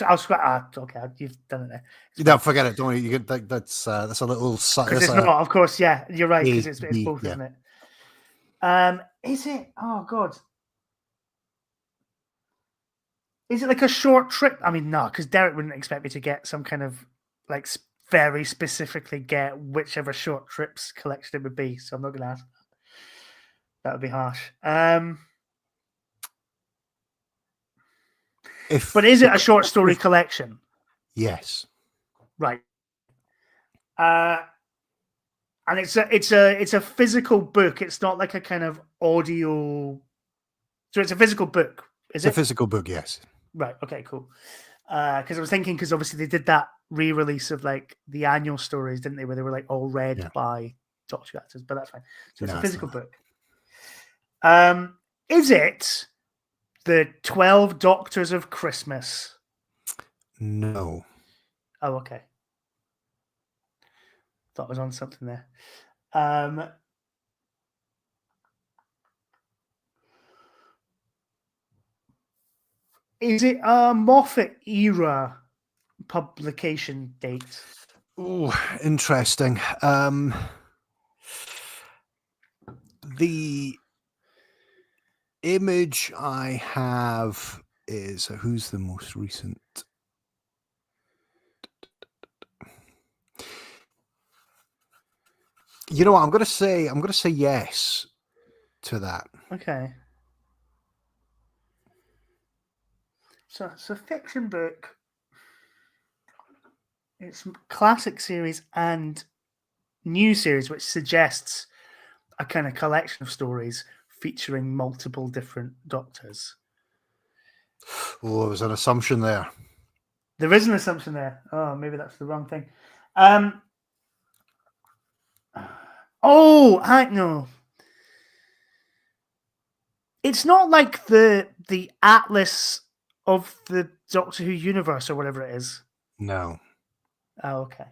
I'll scratch. Okay, you've done it there. No, forget it. Don't worry. You get that's a little. Because it's not, of course. Yeah, you're right. Because it's both, isn't it? Is it? Oh God. Is it like a short trip? I mean, no, because Derek wouldn't expect me to get some kind of like very specifically get whichever short trips collection it would be. So I'm not going to ask. That would be harsh. But is it a short story collection? Yes. Right. And it's a physical book. It's not like a kind of audio. So it's a physical book. Is it? It's a physical book, yes. Right. Okay. Cool. Because I was thinking, because obviously they did that re-release of like the annual stories, didn't they? Where they were like all read by Doctor actors, but that's fine. So it's a physical book. Is it the 12 Doctors of Christmas? No. Oh, okay. Thought I was on something there. Is it a Moffat era publication date? Oh, interesting. The image I have is who's the most recent? You know what? I'm gonna say yes to that. Okay. So it's a fiction book. It's classic series and new series, which suggests a kind of collection of stories featuring multiple different Doctors. Oh, there was an assumption there. There is an assumption there. Oh, maybe that's the wrong thing. No. It's not like the Atlas of the Doctor Who universe or whatever it is. No. Oh, okay.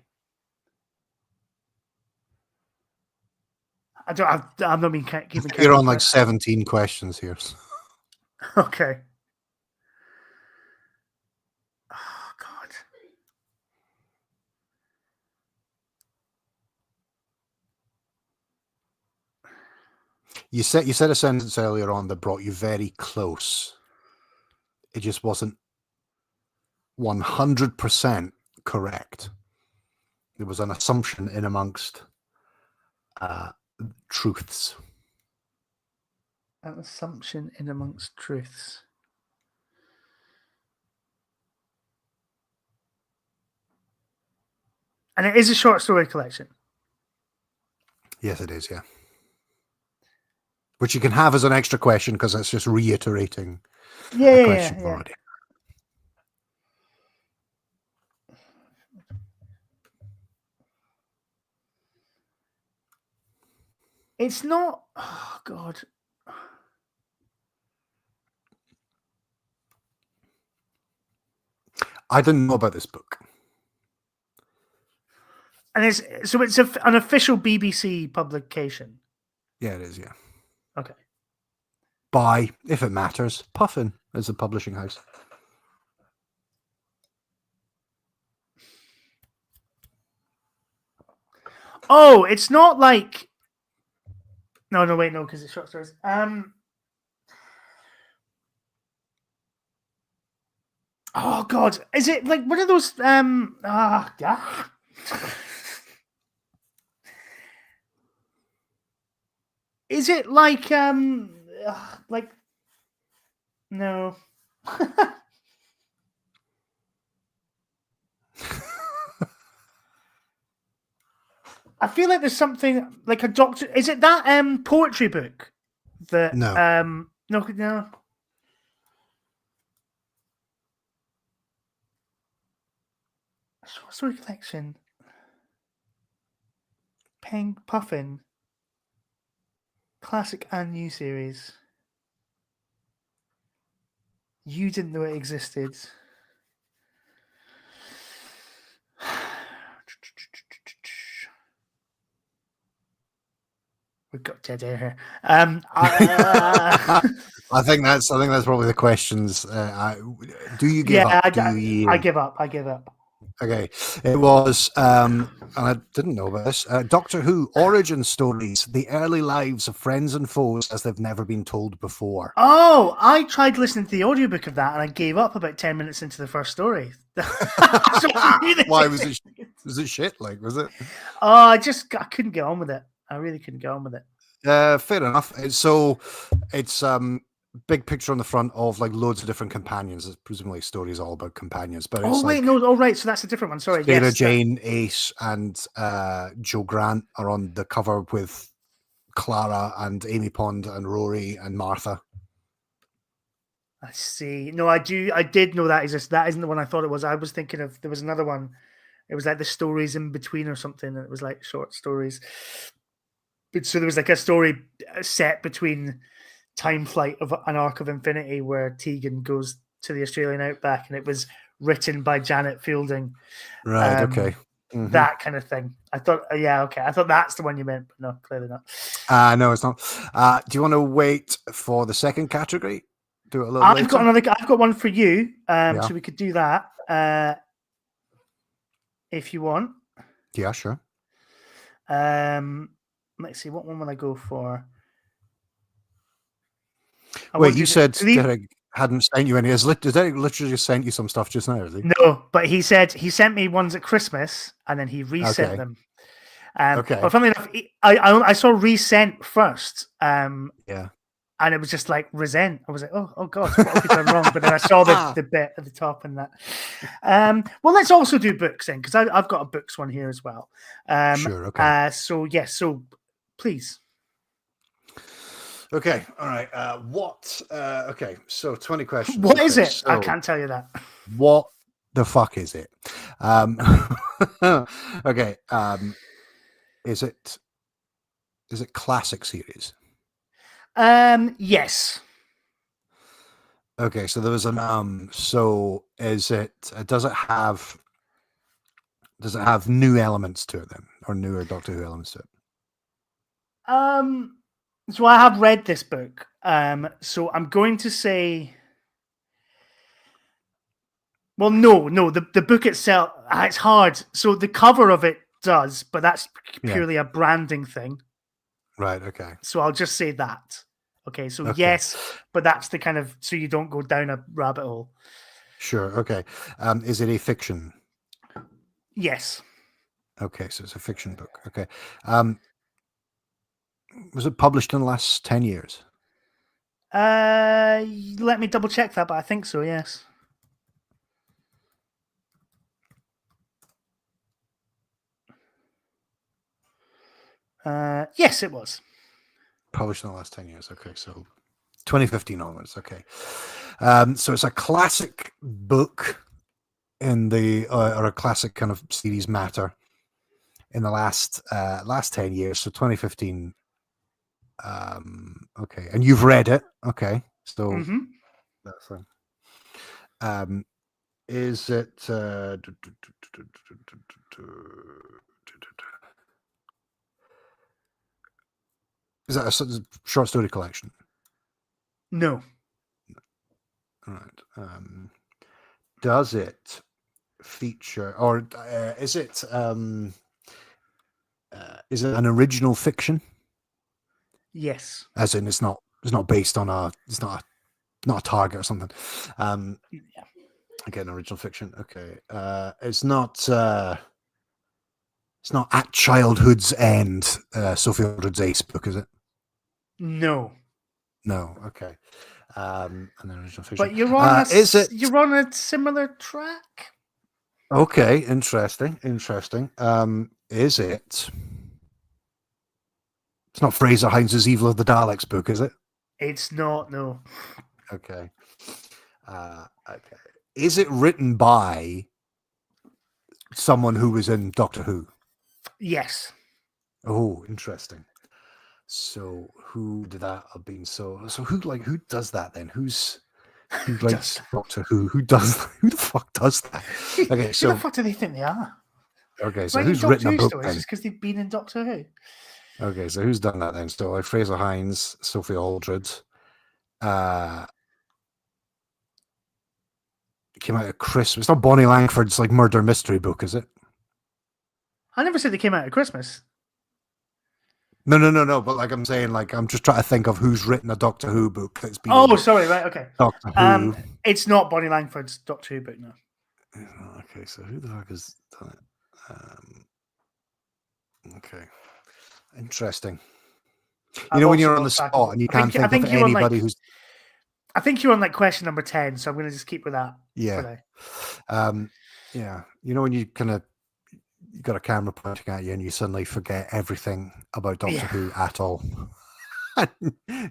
I'm not been keeping count. You're on like 17 questions here. Okay. Oh God. You said a sentence earlier on that brought you very close. It just wasn't 100% correct. There was an assumption in amongst truths. An assumption in amongst truths. And it is a short story collection. Yes, it is, yeah. Which you can have as an extra question because it's just reiterating a question already. It's not. Oh God. I didn't know about this book. And it's an official BBC publication. Yeah, it is, yeah. Okay. By, if it matters, Puffin is the publishing house. Oh, it's not like. No, wait, no, because it's short stories. Oh God, is it like one of those? Is it like no? I feel like there's something like a doctor. Is it that poetry book? That no. No. Short story collection. Peng Puffin. Classic and new series. You didn't know it existed. We've got dead air here. I think that's probably the questions. Do you give up? I give up. Okay, it was, and I didn't know about this. Doctor Who origin stories: the early lives of friends and foes as they've never been told before. Oh, I tried listening to the audiobook of that, and I gave up about 10 minutes into the first story. Why was it? Was it shit? Like, was it? Oh, I couldn't get on with it. I really couldn't get on with it. Fair enough. So it's big picture on the front of like loads of different companions. It's presumably stories all about companions, but it's right. So that's a different one. Sorry. Sarah Jane, Ace, and Joe Grant are on the cover with Clara and Amy Pond and Rory and Martha. I see. No, I did know that exists. That isn't the one I thought it was. I was thinking of, there was another one. It was like the stories in between or something. And it was like short stories. But so there was like a story set between Time Flight of an Arc of Infinity where Tegan goes to the Australian outback, and it was written by Janet Fielding. Right. Okay. Mm-hmm. That kind of thing. I thought, okay. I thought that's the one you meant, but no, clearly not. No, it's not. Do you want to wait for the second category? Do it a little later. I've got one for you. So we could do that if you want. Yeah, sure. Let's see, what one will I go for? Wait, you said Derek hadn't sent you any. Has Derek literally just sent you some stuff just now? Is he? No, but he said he sent me ones at Christmas and then he resent them. Okay. Well, funnily enough, I saw resent first. Yeah. And it was just like resent. I was like, oh God, what have I done wrong? But then I saw the bit at the top and that. Well, let's also do books then, because I've got a books one here as well. Sure. Okay. So please. Okay. All right. Okay. So 20 questions. What is it? So, I can't tell you that. What the fuck is it? Okay. Is it classic series? Yes. Okay, so there was an so is it does it have Does it have new elements to it then, or newer Doctor Who elements to it? So I have read this book. So I'm going to say, well, no. The book itself, it's hard. So the cover of it does, but that's purely a branding thing. Right. Okay. So I'll just say that. Okay. So Okay. yes, but that's the kind of, so you don't go down a rabbit hole. Sure. Okay. Is it a fiction? Yes. Okay, so it's a fiction book. Okay. Was it published in the last 10 years? Let me double check that, but I think so, yes. Yes, it was. Published in the last 10 years. Okay, so 2015 onwards. Okay. So it's a classic book in the, or a classic kind of series matter in the last 10 years. So 2015. Okay. And you've read it. Okay. So that's fine. Is it, is that a short story collection? No. All right. Does it feature, or is it an original fiction? Yes. As in, it's not based on it's not a target or something. Yeah. Again, original fiction. Okay. It's not At Childhood's End, Sophie Aldred's Ace book, is it? No. No. Okay. An original fiction. But you're on you're on a similar track? Okay, interesting. Is it? It's not Fraser Hines' Evil of the Daleks book, is it? It's not, no. Okay. Okay. Is it written by someone who was in Doctor Who? Yes. Oh, interesting. So who did that have been? So who does that then? Who writes Doctor Who? Who the fuck does that? Okay, so who the fuck do they think they are? Okay, so writing who's Doctor written Who a book stories then? just because they've been in Doctor Who? Okay, so who's done that then? So like Fraser Hines, Sophie Aldred, it came out at Christmas. It's not Bonnie Langford's like murder mystery book, is it? I never said they came out at Christmas. No. But like I'm saying, like I'm just trying to think of who's written a Doctor Who book that's been. Oh, sorry, right, okay. Doctor Who. It's not Bonnie Langford's Doctor Who book, no. Okay, so who the fuck has done it? Okay, interesting. You know when you're on the spot and you can't think of anybody who's. I think you're on like question number 10, so I'm going to just keep with that. Yeah. Yeah. You know when you kind of you got a camera pointing at you and you suddenly forget everything about Doctor Who at all.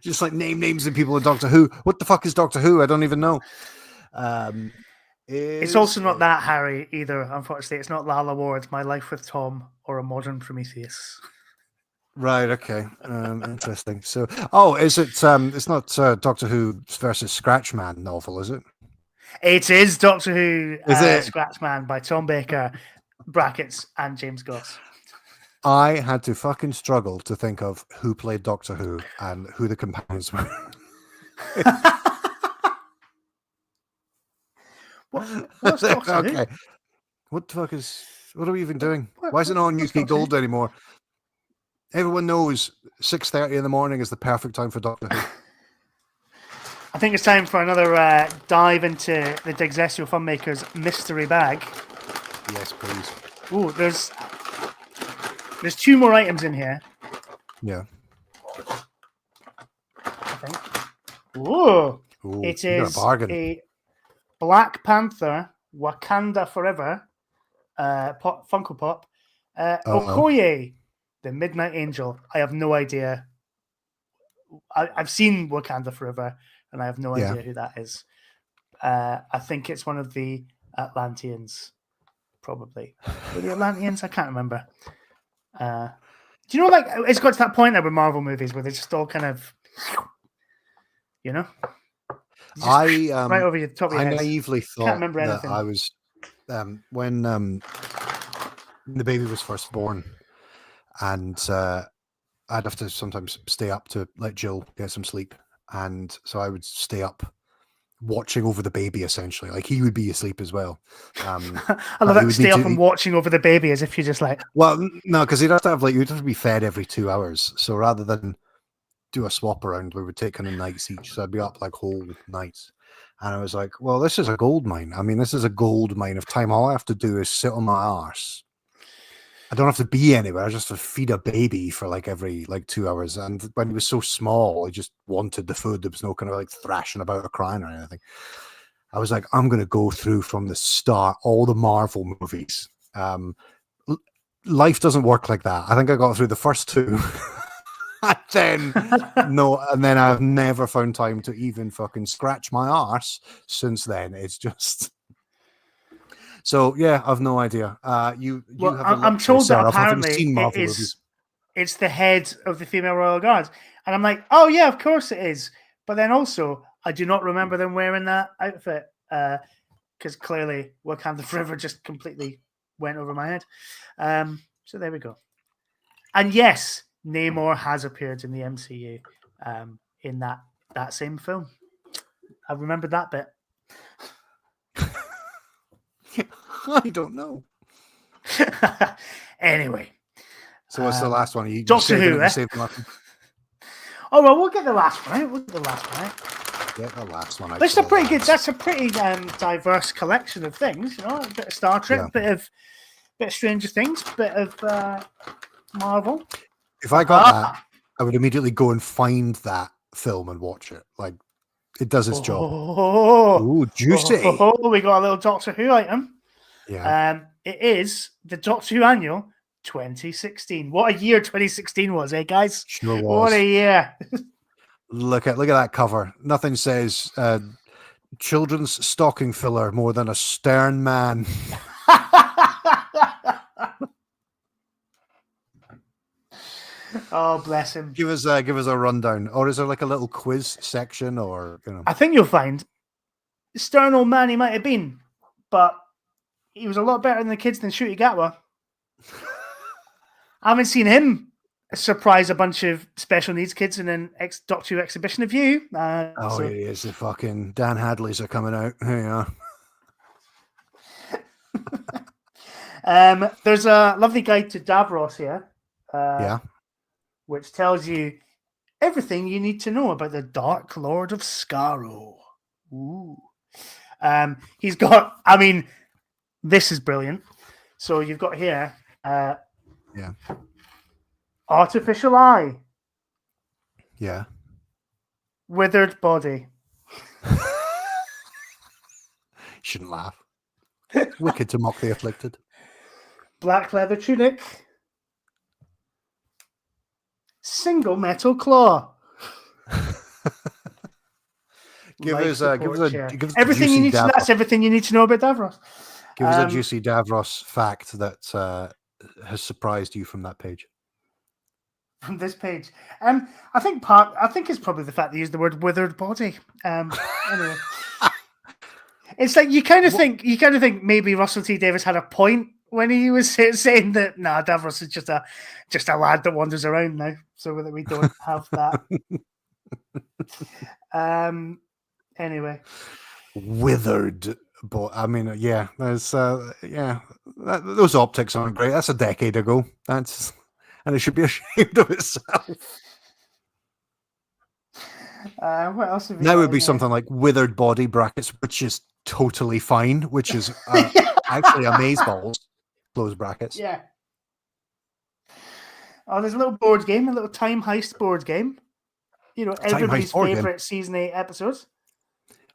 Just like names and people in Doctor Who. What the fuck is Doctor Who? I don't even know. It's also not that, Harry, either, unfortunately. It's not Lala Ward, My Life with Tom, or A Modern Prometheus. Right, okay. Interesting. So, is it, it's not Doctor Who versus Scratchman novel, is it? It is Doctor Who is Scratchman by Tom Baker, brackets, and James Goss. I had to fucking struggle to think of who played Doctor Who and who the companions were. What's Doctor Who? Okay. What the fuck what are we even doing? Why is it not on UK Gold anymore? Everyone knows 6:30 in the morning is the perfect time for Doctor Who. I think it's time for another dive into the Degsestial Funmaker's mystery bag. Yes, please. Oh, there's 2 more items in here. Yeah. I think. Whoa! It is a Black Panther Wakanda Forever Funko Pop. Okoye, the Midnight Angel. I have no idea. I've seen Wakanda Forever, and I have no idea who that is. I think it's one of the Atlanteans, probably. Were the Atlanteans? I can't remember. Do you know, like, it's got to that point now with Marvel movies where they're just all kind of, you know? Right over your top of your head. I naively thought Can't remember anything. that I was when the baby was first born, and I'd have to sometimes stay up to let Jill get some sleep, and so I would stay up watching over the baby essentially. Like he would be asleep as well. I love that. Stay up and watching over the baby as if you're just like. Well, no, because he'd have to have you'd have to be fed every 2 hours. So rather than do a swap around, we would take kind of nights each. So I'd be up like whole nights. And I was like, well, this is a gold mine. I mean, this is a gold mine of time. All I have to do is sit on my arse. I don't have to be anywhere. I just have to feed a baby for every 2 hours. And when he was so small, he just wanted the food. There was no kind of thrashing about or crying or anything. I was like, I'm going to go through from the start all the Marvel movies. Life doesn't work like that. I think I got through the first two. and then I've never found time to even fucking scratch my arse since then. It's just... So yeah, I've no idea. I'm told that apparently it's the head of the female royal guards, and I'm like, oh yeah, of course it is. But then also, I do not remember them wearing that outfit because clearly Wakanda Forever just completely went over my head. So there we go. And yes, Namor has appeared in the MCU in that same film. I remembered that bit. I don't know. Anyway. So what's the last one? Doctor Who, Oh, well, we'll get the last one out. Get the last one out. That's a pretty diverse collection of things, you know. A bit of Star Trek, bit of Stranger Things, bit of Marvel. If I got that, I would immediately go and find that film and watch it. It does its job. Oh, juicy. We got a little Doctor Who item. Yeah. It is the Doctor Who Annual 2016. What a year 2016 was, eh, guys? Sure was. What a year. Look at that cover. Nothing says children's stocking filler more than a stern man. Oh, bless him. Give us a rundown. Or is there a little quiz section, or I think you'll find stern old man he might have been, but he was a lot better than the kids than Ncuti Gatwa. I haven't seen him surprise a bunch of special needs kids in an Doctor Who exhibition of you. He is. The fucking Dan Hadleys are coming out. Here you are. There's a lovely guide to Davros here. Which tells you everything you need to know about the Dark Lord of Skaro. Ooh. He's got, this is brilliant. So you've got here, artificial eye. Yeah. Withered body. Shouldn't laugh. Wicked to mock the afflicted. Black leather tunic. Single metal claw. Give us everything you need to know. That's everything you need to know about Davros. Give us a juicy Davros fact that has surprised you from that page. From this page, I think it's probably the fact they use the word withered body. Anyway, it's like you kind of think maybe Russell T Davies had a point when he was saying that Davros is just a lad that wanders around now, so that we don't have that. Anyway, withered, but there's those optics aren't great. That's a decade ago. And it should be ashamed of itself. What else have we now? It would be something like withered body brackets, which is totally fine. Which is actually amazeballs. Close brackets. Yeah. Oh, there's a little board game, a little time heist board game. You know, everybody's favorite season 8 episodes.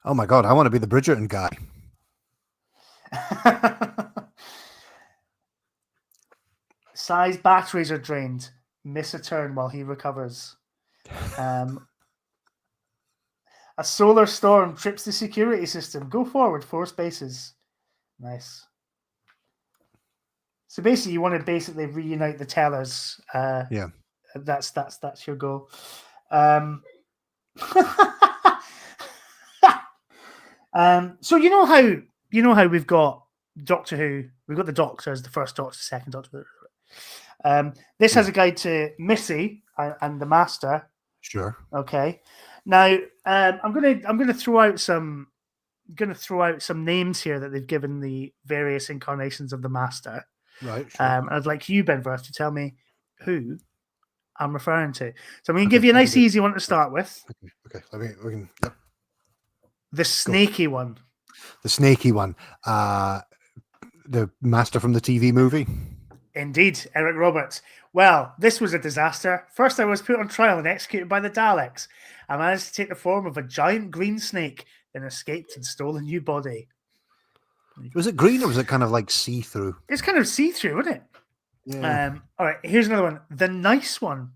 Oh my god, I want to be the Bridgerton guy. Size batteries are drained. Miss a turn while he recovers. A solar storm trips the security system. Go forward 4 spaces. Nice. So basically, you want to reunite the tellers. That's your goal. So you know how we've got Doctor Who. We've got the Doctor as the first Doctor, second Doctor. This has a guide to Missy and the Master. Sure. Okay. Now I'm gonna throw out some names here that they've given the various incarnations of the Master. Right. Sure. I'd like you, Benverth, to tell me who I'm referring to. So I'm going to give you a nice, easy one to start with. Okay. Yep. The snaky one. The snaky one. The Master from the TV movie. Indeed, Eric Roberts. Well, this was a disaster. First, I was put on trial and executed by the Daleks. I managed to take the form of a giant green snake, then escaped and stole a new body. Was it green or was it kind of like see-through? It's kind of see-through, isn't it? Yeah. All right, here's another one. The nice one.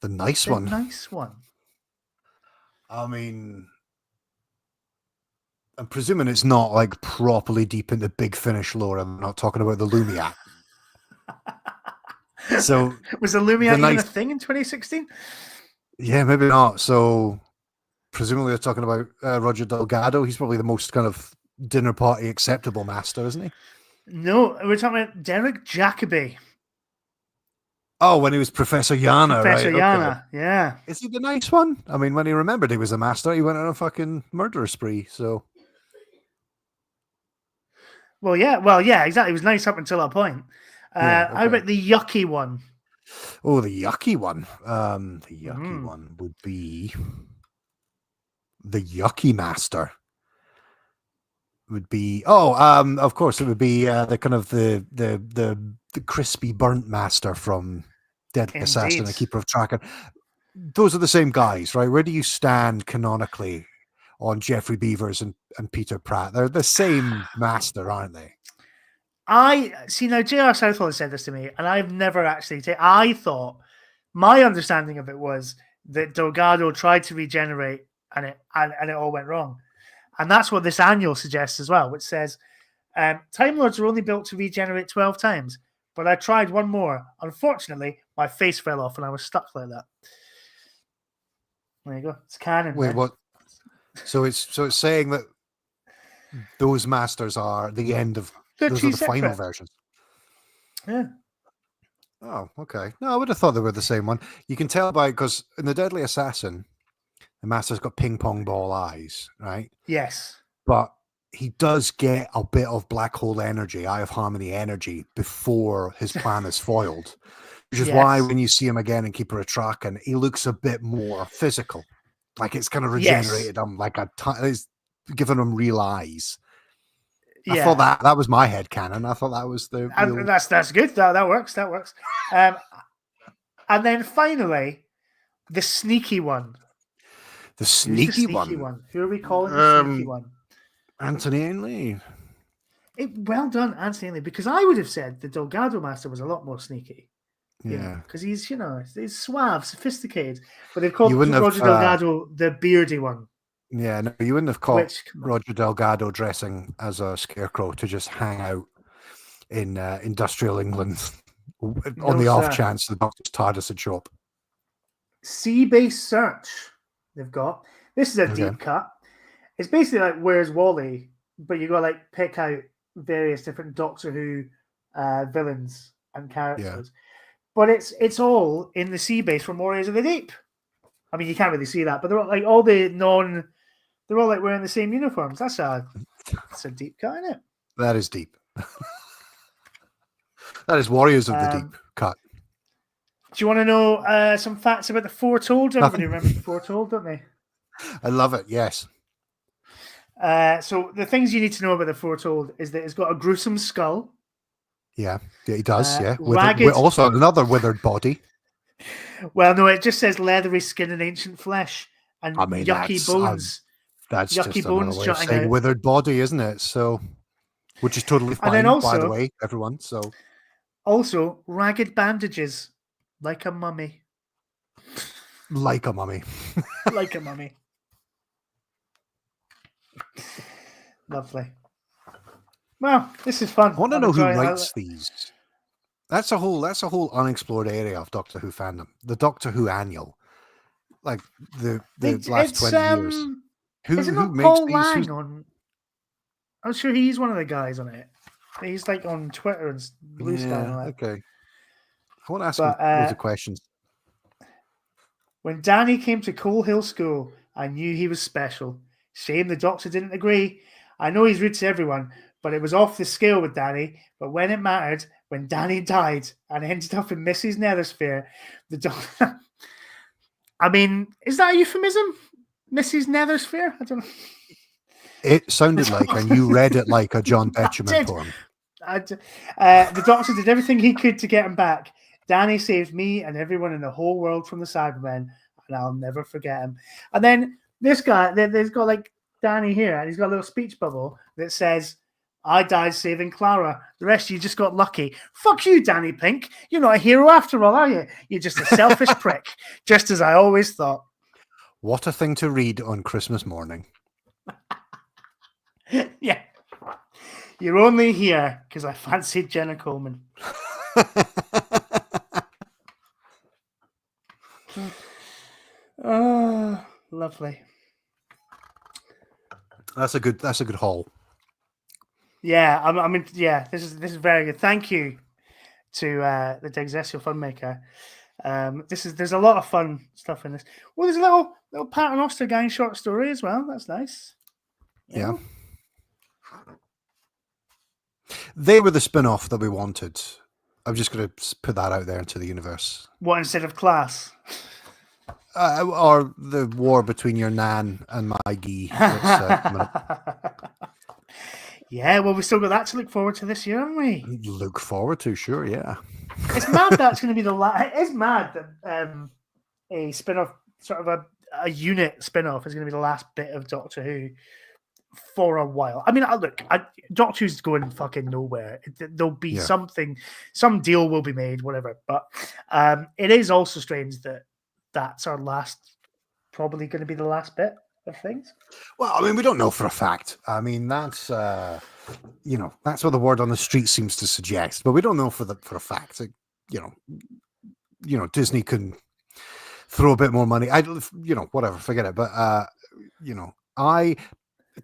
The nice one. Nice one. I mean, I'm presuming it's not like properly deep into Big Finish lore. I'm not talking about the Lumiat. So was the Lumiat even a thing in 2016? Yeah, maybe not. So presumably they're talking about Roger Delgado. He's probably the most kind of dinner party acceptable Master, isn't he? No, we're talking about Derek Jacobi. Oh, when he was Professor Yana, Professor right? Yana, okay. Yeah. Is he the nice one? I mean, when he remembered he was a Master, he went on a fucking murder spree, so... Well, yeah, exactly. He was nice up until that point. How about the yucky one? Oh, the yucky one. The yucky one would be... The Yucky Master. Would be of course it would be the kind of the crispy burnt Master from Deadly Assassin and Keeper of Traken. Those are the same guys, right? Where do you stand canonically on Geoffrey Beevers and Peter Pratt? They're the same Master, aren't they? I see now. J.R. Southwell has said this to me, and I've never actually. I thought my understanding of it was that Delgado tried to regenerate, and it all went wrong. And that's what this annual suggests as well, which says, Time Lords are only built to regenerate 12 times, but I tried one more. Unfortunately, my face fell off and I was stuck like that. There you go. It's canon. Wait, what? So it's saying that those Masters are the end of... Those are the final versions. Yeah. Oh, okay. No, I would have thought they were the same one. You can tell by... Because in the Deadly Assassin... The Master's got ping pong ball eyes, right? Yes. But he does get a bit of black hole energy, Eye of Harmony energy, before his plan is foiled. Which is why when you see him again in Keeper of Traken, he looks a bit more physical. Like it's kind of regenerated him, like it's given him real eyes. I thought that was my headcanon. I thought that was the real... That's good. That works. That works. And then finally, the sneaky one. The sneaky one. Who are we calling the sneaky one? Anthony Ainley. Well done, Anthony Ainley, because I would have said the Delgado Master was a lot more sneaky. Yeah. Because he's suave, sophisticated. But they've called Roger Delgado the beardy one. Yeah, no, you wouldn't have caught Roger Delgado dressing as a scarecrow to just hang out in industrial England on the off chance the Doctor's TARDIS would show up. Sea-based search. They've got this is a deep cut. It's basically like Where's Wally, but you got to like pick out various different Doctor Who villains and characters. Yeah. But it's all in the sea base from Warriors of the Deep. I mean, you can't really see that, but they're all, like they're all like wearing the same uniforms. That's a deep cut, isn't it? That is deep. That is Warriors of the Deep cut. Do you want to know some facts about the Foretold? Everybody remembers the Foretold, don't they? I love it, yes. So the things you need to know about the Foretold is that it's got a gruesome skull. Yeah, he does, yeah. Ragged... Also another withered body. Well, no, it just says leathery skin and ancient flesh and yucky bones. That's yucky just bones another way of saying withered body, isn't it? So, which is totally fine, and then also, by the way, everyone. So, also ragged bandages. Like a mummy. Like a mummy. Like a mummy. Lovely. Well, this is fun. I want to know who writes these. That's a whole unexplored area of Doctor Who fandom. The Doctor Who annual. Like the last 20 years. Who makes Paul Lang these? I'm sure he's one of the guys on it. He's like on Twitter and Blue Sky and all that. Okay. I want to ask him loads of questions. When Danny came to Coal Hill School, I knew he was special. Shame the doctor didn't agree. I know he's rude to everyone, but it was off the scale with Danny. But when it mattered, when Danny died and ended up in Mrs. Nethersphere, the doctor... I mean, is that a euphemism? Mrs. Nethersphere? I don't know. It sounded like, and you read it like a John Betjeman poem. The doctor did everything he could to get him back. Danny saved me and everyone in the whole world from the Cybermen, and I'll never forget him. And then this guy, there's got like Danny here, and he's got a little speech bubble that says, I died saving Clara. The rest of you just got lucky. Fuck you, Danny Pink. You're not a hero after all, are you? You're just a selfish prick, just as I always thought. What a thing to read on Christmas morning. Yeah. You're only here because I fancied Jenna Coleman. Oh, lovely. That's a good haul. Yeah, I mean, yeah, this is very good. Thank you to the Degsestial Funmaker. There's a lot of fun stuff in this. Well, there's a little Patton Oster gang short story as well. That's nice. Yeah. They were the spin-off that we wanted. I'm just going to put that out there into the universe. What, instead of Class? Or the war between your nan and Maggie. Yeah, well, we still got that to look forward to this year, haven't we? Look forward to, sure, yeah. It's mad that's going to be the last. It's mad that a spin-off, sort of a unit spin-off, is going to be the last bit of Doctor Who for a while. I mean, look, Doctor Who's going fucking nowhere. There'll be something, some deal will be made, whatever. But it is also strange that that's our last, probably going to be the last bit of things. Well, I mean, we don't know for a fact. I mean, that's that's what the word on the street seems to suggest, but we don't know for a fact. Disney can throw a bit more money. Whatever, forget it. But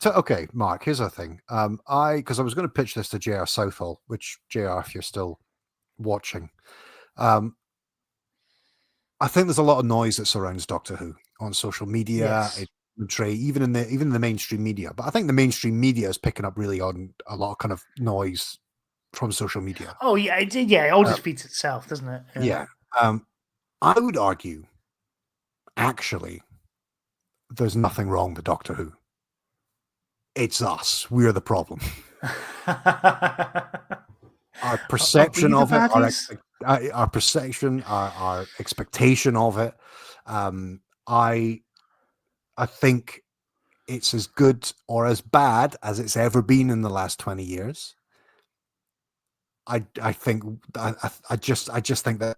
okay, Mark, here's the thing. Because I was going to pitch this to JR Southall, which JR, if you're still watching, I think there's a lot of noise that surrounds Doctor Who on social media. Yes. Even in the mainstream media, but I think the mainstream media is picking up really on a lot of kind of noise from social media. Oh yeah, it all just feeds itself, doesn't it? Yeah. I would argue, actually, there's nothing wrong with Doctor Who. It's us. We're the problem. Our perception of it, our perception, our expectation of it. I think it's as good or as bad as it's ever been in the last 20 years. I just think that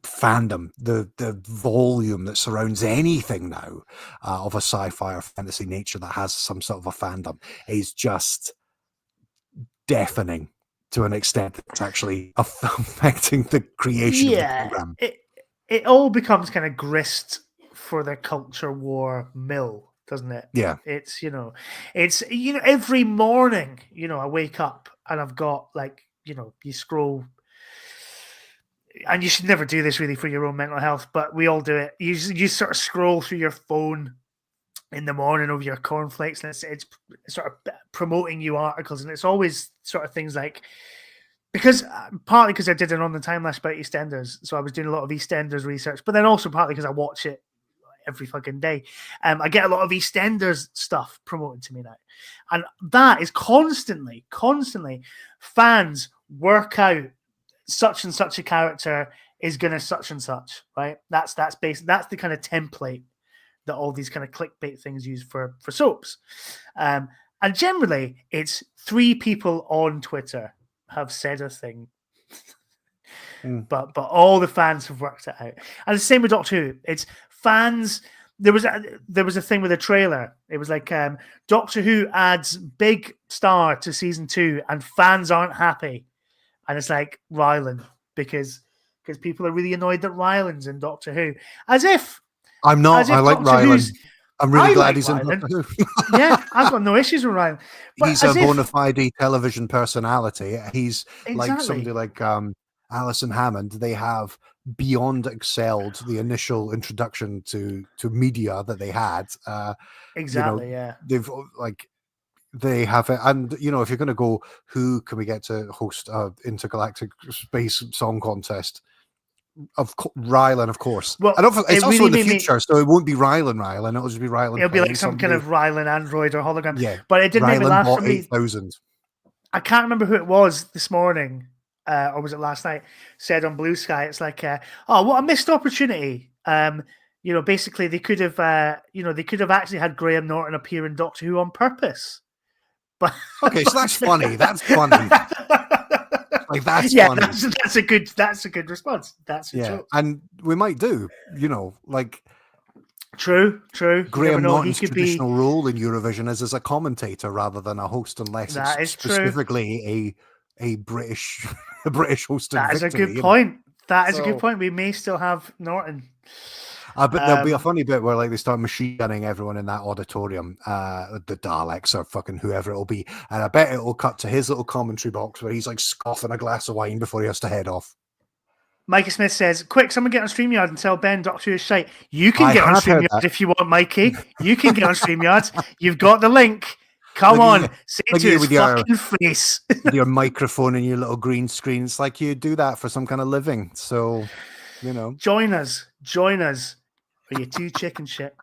fandom, the volume that surrounds anything now of a sci-fi or fantasy nature that has some sort of a fandom is just deafening to an extent that's actually affecting the creation of the program. It all becomes kind of grist for the culture war mill, doesn't it? Yeah. It's every morning, I wake up and I've got you scroll, and you should never do this really for your own mental health, but we all do it. You sort of scroll through your phone in the morning over your cornflakes, and it's sort of promoting you articles, and it's always sort of things like, partly because I did an On the Time Lash about EastEnders, so I was doing a lot of EastEnders research, but then also partly because I watch it every fucking day. I get a lot of EastEnders stuff promoted to me now, and that is constantly fans work out such and such a character is gonna such and such, right? That's the kind of template that all these kind of clickbait things use for soaps, and generally it's 3 people on Twitter have said a thing. But all the fans have worked it out, and the same with Doctor Who. It's fans. There was a thing with a trailer. It was like Doctor Who adds big star to season 2, and fans aren't happy, and it's like Rylan because people are really annoyed that Rylan's in Doctor Who, as if I'm not. I like Rylan. I'm really I glad like he's in Ryland. Doctor Who. Yeah, I've got no issues with Ryland. But He's a bona fide television personality. He's like somebody like Alison Hammond. They have beyond excelled the initial introduction to media that they had. Exactly, yeah. They've like they have it, and if you're going to go, who can we get to host intergalactic space song contest? Rylan, of course. Well, I don't. It's also really in the future, so it won't be Rylan. It'll just be Rylan. It'll be like some kind of Rylan android or hologram. Yeah, but it did make me laugh. Bot 8000. I can't remember who it was this morning, or was it last night? Said on Blue Sky, it's like, oh, what a missed opportunity. Basically they could have, they could have actually had Graham Norton appear in Doctor Who on purpose. But okay, so that's funny. That's funny. Like that's funny. That's a good response. That's a joke. And we might do, like true. Graham Norton's traditional role in Eurovision is as a commentator rather than a host, unless it's specifically a British host. That is a good point. That is a good point. We may still have Norton. But there'll be a funny bit where like they start machine gunning everyone in that auditorium, the Daleks or fucking whoever it'll be, and I bet it'll cut to his little commentary box where he's like scoffing a glass of wine before he has to head off. Mikey Smith says, quick, someone get on StreamYard and tell Ben Doctor Who is shite. You can get on StreamYard if you want, Mikey. You can get on StreamYard. You've got the link. Come on. Say it to his fucking face. With your microphone and your little green screen. It's like you do that for some kind of living. So, Join us. Or you too chicken shit.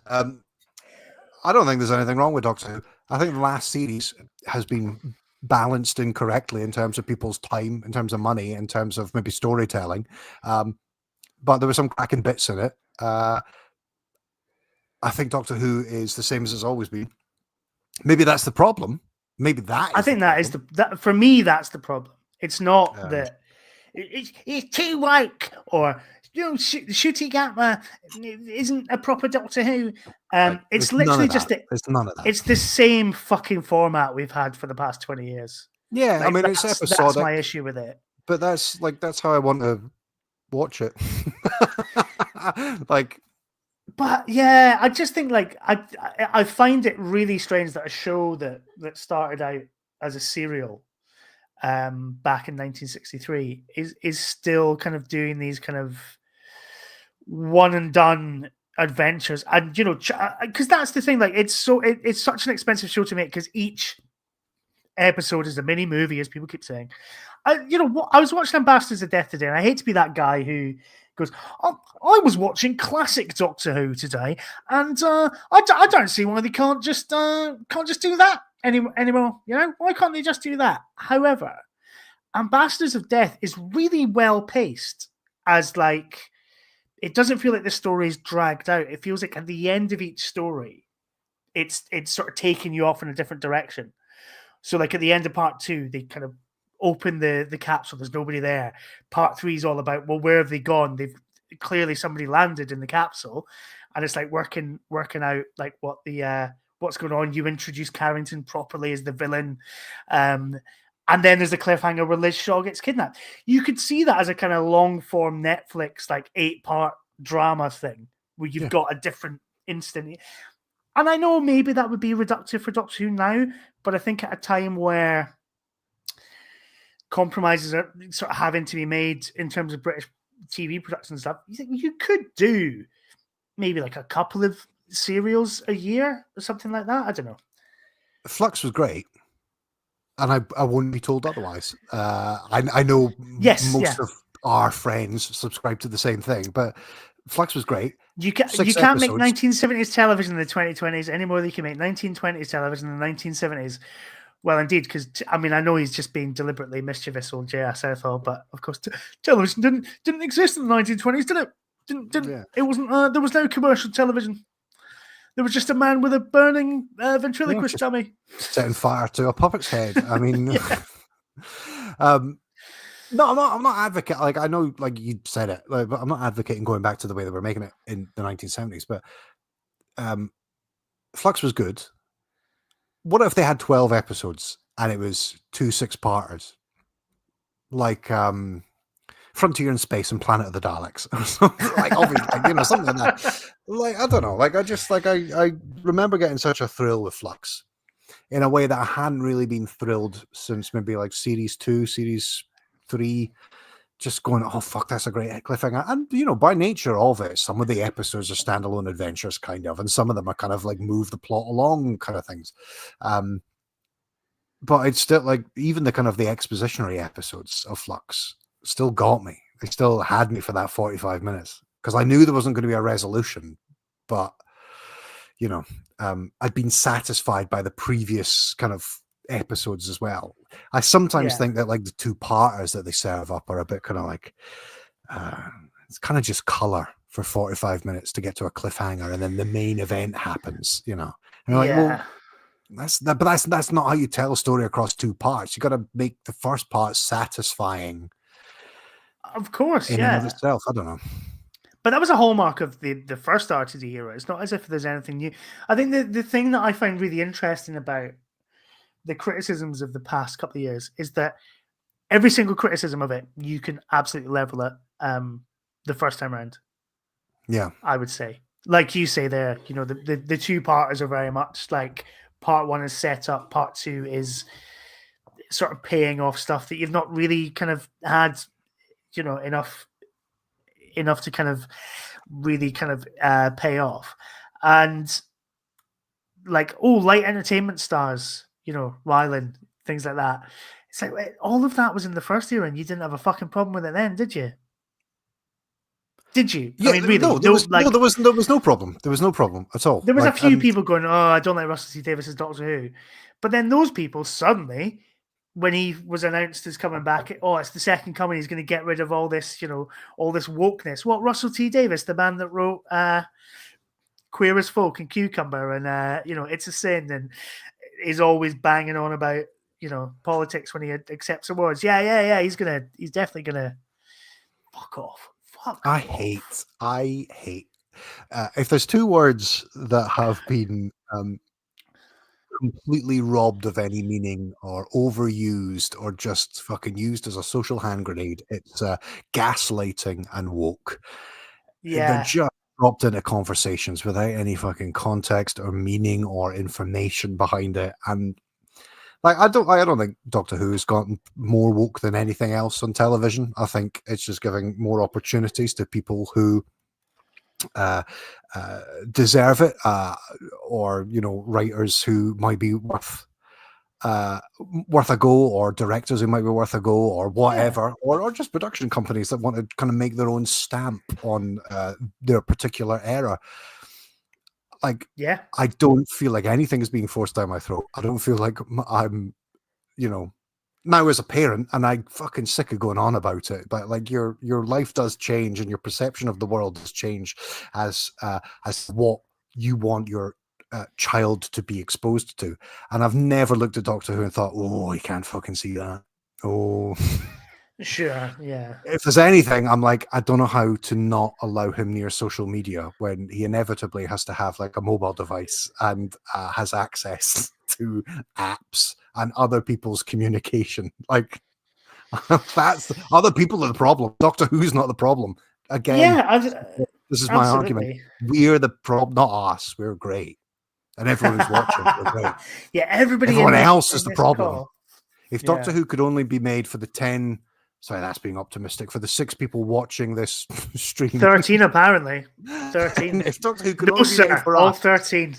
I don't think there's anything wrong with Doctor Who. I think the last series has been balanced incorrectly in terms of people's time, in terms of money, in terms of maybe storytelling. But there were some cracking bits in it. I think Doctor Who is the same as it's always been. Maybe that's the problem. Maybe that is I think that is for me, that's the problem. It's not that it's too woke or Shooty Gatma isn't a proper Doctor Who. It's literally just it's none of that. It's the same fucking format we've had for the past 20 years. Yeah, I mean it's episodic. That's my issue with it. But that's how I want to watch it. But yeah, I just think I find it really strange that a show that started out as a serial back in 1963 is still kind of doing these kind of one and done adventures, and because that's the thing, it's such an expensive show to make because each episode is a mini movie, as people keep saying. I was watching Ambassadors of Death today, and I hate to be that guy who goes, oh, I was watching classic Doctor Who today, and I don't see why they can't just do that anymore. Why can't they just do that? However, Ambassadors of Death is really well paced, as it doesn't feel like the story is dragged out. It feels like at the end of each story, it's sort of taking you off in a different direction. So at the end of part 2, they kind of open the capsule. There's nobody there. Part 3 is all about, well, where have they gone? They've clearly somebody landed in the capsule, and it's working out what what's going on. You introduce Carrington properly as the villain. And then there's the cliffhanger where Liz Shaw gets kidnapped. You could see that as a kind of long-form Netflix, 8-part drama thing where you've got a different instant. And I know maybe that would be reductive for Doctor Who now, but I think at a time where compromises are sort of having to be made in terms of British TV production and stuff, you could do maybe a couple of serials a year or something like that. I don't know. Flux was great. And I wouldn't be told otherwise. I know most of our friends subscribe to the same thing, but Flux was great. You can't make 1970s television in the 2020s any more than you can make 1920s television in the 1970s. Well, indeed, because I know he's just being deliberately mischievous, old J.R. Southall, but of course, television didn't exist in the 1920s, did it? Didn't. It wasn't. There was no commercial television. There was just a man with a burning ventriloquist dummy setting fire to a puppet's head. I mean, no, I'm not advocating. I know, you said it, but I'm not advocating going back to the way they were making it in the 1970s. But Flux was good. What if they had 12 episodes and it was 2 6-parters? Frontier in Space and Planet of the Daleks. Like, obviously, something like that. Like, I don't know. Like, I remember getting such a thrill with Flux in a way that I hadn't really been thrilled since maybe like series 2, series 3. Just going, oh fuck, that's a great cliffhanger. And by nature of it, some of the episodes are standalone adventures, kind of, and some of them are kind of like move the plot along kind of things. But it's still like even the kind of the expositionary episodes of Flux still got me. They still had me for that 45 minutes because I knew there wasn't going to be a resolution, but I'd been satisfied by the previous kind of episodes as well. I sometimes think that like the 2-parters that they serve up are a bit kind of like it's kind of just color for 45 minutes to get to a cliffhanger, and then the main event happens. And you're like, well, that's not how you tell a story across 2 parts. You got to make the first part satisfying. Of course, in and of itself. I don't know. But that was a hallmark of the first RTD era. It's not as if there's anything new. I think the thing that I find really interesting about the criticisms of the past couple of years is that every single criticism of it, you can absolutely level it the first time around. Yeah. I would say. Like you say there, the 2-parters are very much like part 1 is set up, part 2 is sort of paying off stuff that you've not really kind of had, enough to kind of really kind of pay off. And like, light entertainment stars, Rylan, things like that. It's like all of that was in the first era and you didn't have a fucking problem with it then, did you? Did you? Yeah, I mean, really? No, there was no problem. There was no problem at all. There was a few people going, "Oh, I don't like Russell T Davies as Doctor Who," but then those people suddenly, when he was announced as coming back, it's the second coming. He's going to get rid of all this, all this wokeness. What, Russell T Davies, the man that wrote Queer as Folk and Cucumber and It's a Sin, and is always banging on about politics when he accepts awards. Yeah. He's definitely gonna fuck off. I hate. If there's 2 words that have been completely robbed of any meaning or overused or just fucking used as a social hand grenade, it's gaslighting and woke. Yeah. They're just dropped into conversations without any fucking context or meaning or information behind it. And like, I don't think Doctor Who has gotten more woke than anything else on television. I think it's just giving more opportunities to people who deserve it, or writers who might be worth a go, or directors who might be worth a go, or whatever, or just production companies that want to kind of make their own stamp on their particular era. Like, I don't feel like anything is being forced down my throat. I don't feel like I'm, now as a parent, and I'm fucking sick of going on about it, but like your life does change and your perception of the world does change as what you want your child to be exposed to. And I've never looked at Doctor Who and thought, oh, you can't fucking see that. Oh, sure, yeah. If there's anything, I'm like, I don't know how to not allow him near social media when he inevitably has to have like a mobile device and has access to apps and other people's communication. Like, that's other people are the problem. Doctor Who's not the problem. Again, this is my argument. We're the problem, not us. We're great. And everyone who's watching, we're great. Yeah, everyone else is the problem. Call. If Doctor Who could only be made for the 10... Sorry, that's being optimistic. For the 6 people watching this stream. 13, apparently. 13. If Doctor Who could only be made for all us, 13.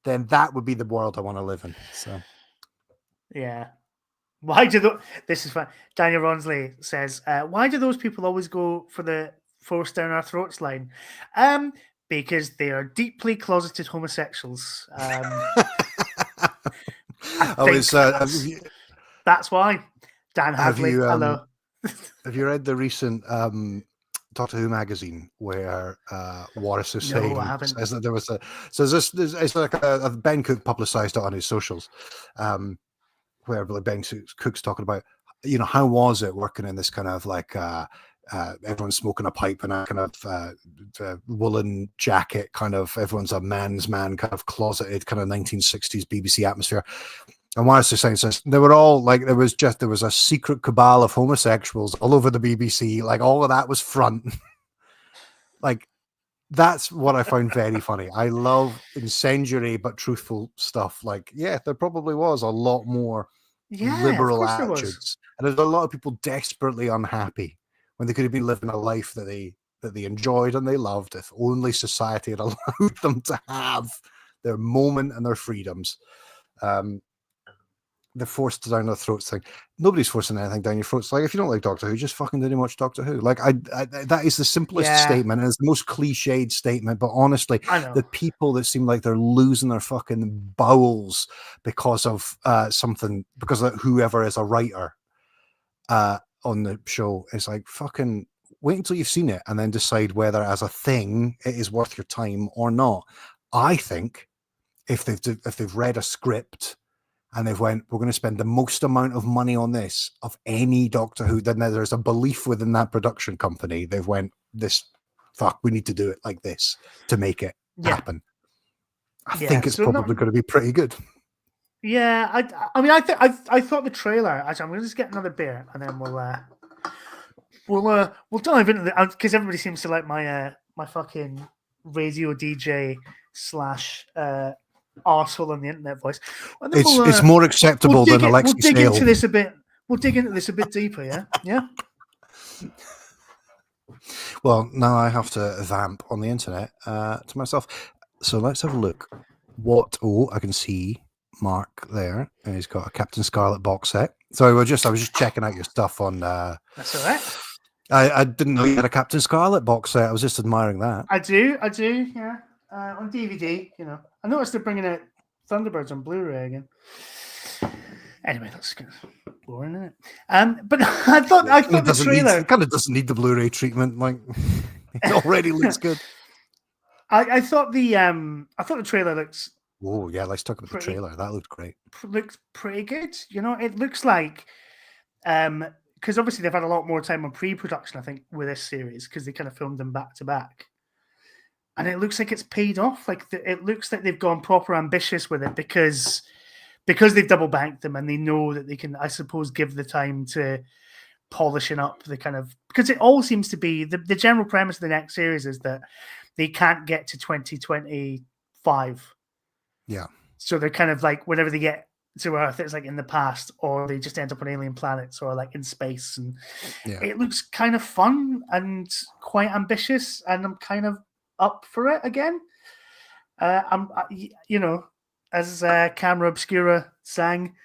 Then that would be the world I want to live in. So, yeah. Why do this is fun. Daniel Ronsley says, why do those people always go for the force down our throats line? Because they are deeply closeted homosexuals. That's why. Dan Hadley, hello. Have you read the recent Doctor Who magazine where Wallace is saying says that there was it's like a Ben Cook publicized it on his socials, where Ben Cook's talking about, how was it working in this kind of like everyone's smoking a pipe and a kind of woolen jacket, kind of everyone's a man's man, kind of closeted kind of 1960s BBC atmosphere. And why I was just saying this, they were all like, there was a secret cabal of homosexuals all over the BBC. Like all of that was front. Like that's what I found very funny. I love incendiary but truthful stuff. Like, yeah, there probably was a lot more Yeah, of liberal course there was. attitudes, and there's a lot of people desperately unhappy when they could have been living a life that they enjoyed and they loved, if only society had allowed them to have their moment and their freedoms. The forced down their throats thing. Nobody's forcing anything down your throats. Like, if you don't like Doctor Who, just fucking didn't watch Doctor Who. Like, that is the simplest statement, and it's the most cliched statement. But honestly, the people that seem like they're losing their fucking bowels because of something, because of whoever is a writer on the show, is like, fucking wait until you've seen it and then decide whether, as a thing, it is worth your time or not. I think if they've read a script and they've went, we're going to spend the most amount of money on this of any Doctor Who, then there's a belief within that production company. They've went, we need to do it like this to make it happen. I think it's probably going to be pretty good. Yeah, I mean, I thought the trailer. Actually, I'm going to just get another beer and then we'll dive into the, because everybody seems to like my my fucking radio DJ / arsehole on the internet voice. It's more acceptable than Alexi We'll dig into this a bit. We'll dig into this a bit deeper. Yeah. Well, now I have to vamp on the internet to myself. So let's have a look. I can see Mark there. And he's got a Captain Scarlet box set. So I was just checking out your stuff on. That's all right. I didn't know you had a Captain Scarlet box set. I was just admiring that. I do. Yeah. On DVD, I noticed they're bringing out Thunderbirds on Blu-ray again. Anyway, that's kind of boring, isn't it? But I thought the trailer kind of doesn't need the Blu-ray treatment. Like, it already looks good. I thought the trailer looks. Oh yeah, let's talk about the trailer. That looked great. Looks pretty good. It looks like, because obviously they've had a lot more time on pre-production, I think, with this series because they kind of filmed them back to back. And it looks like it's paid off. Like it looks like they've gone proper ambitious with it because they've double banked them and they know that they can, I suppose, give the time to polishing up the kind of, because it all seems to be the general premise of the next series is that they can't get to 2025. Yeah. So they're kind of like whenever they get to Earth, it's like in the past, or they just end up on alien planets or like in space. And it looks kind of fun and quite ambitious, and I'm kind of up for it again. As Camera Obscura sang,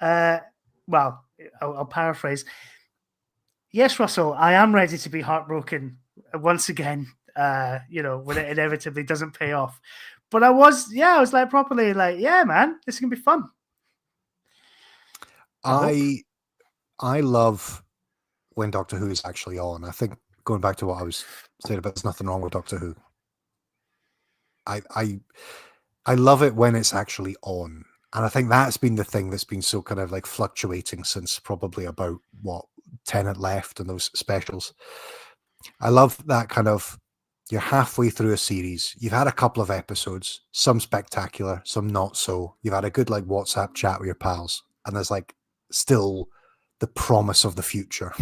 well, I'll paraphrase. Yes, Russell, I am ready to be heartbroken once again, when it inevitably doesn't pay off. But I was like properly like, yeah, man, this is going to be fun. I love when Doctor Who is actually on. I think going back to what I was saying about there's nothing wrong with Doctor Who. I love it when it's actually on. And I think that's been the thing that's been so kind of like fluctuating since probably about Tenet left and those specials. I love that kind of, you're halfway through a series. You've had a couple of episodes, some spectacular, some not so. You've had a good like WhatsApp chat with your pals, and there's like still the promise of the future.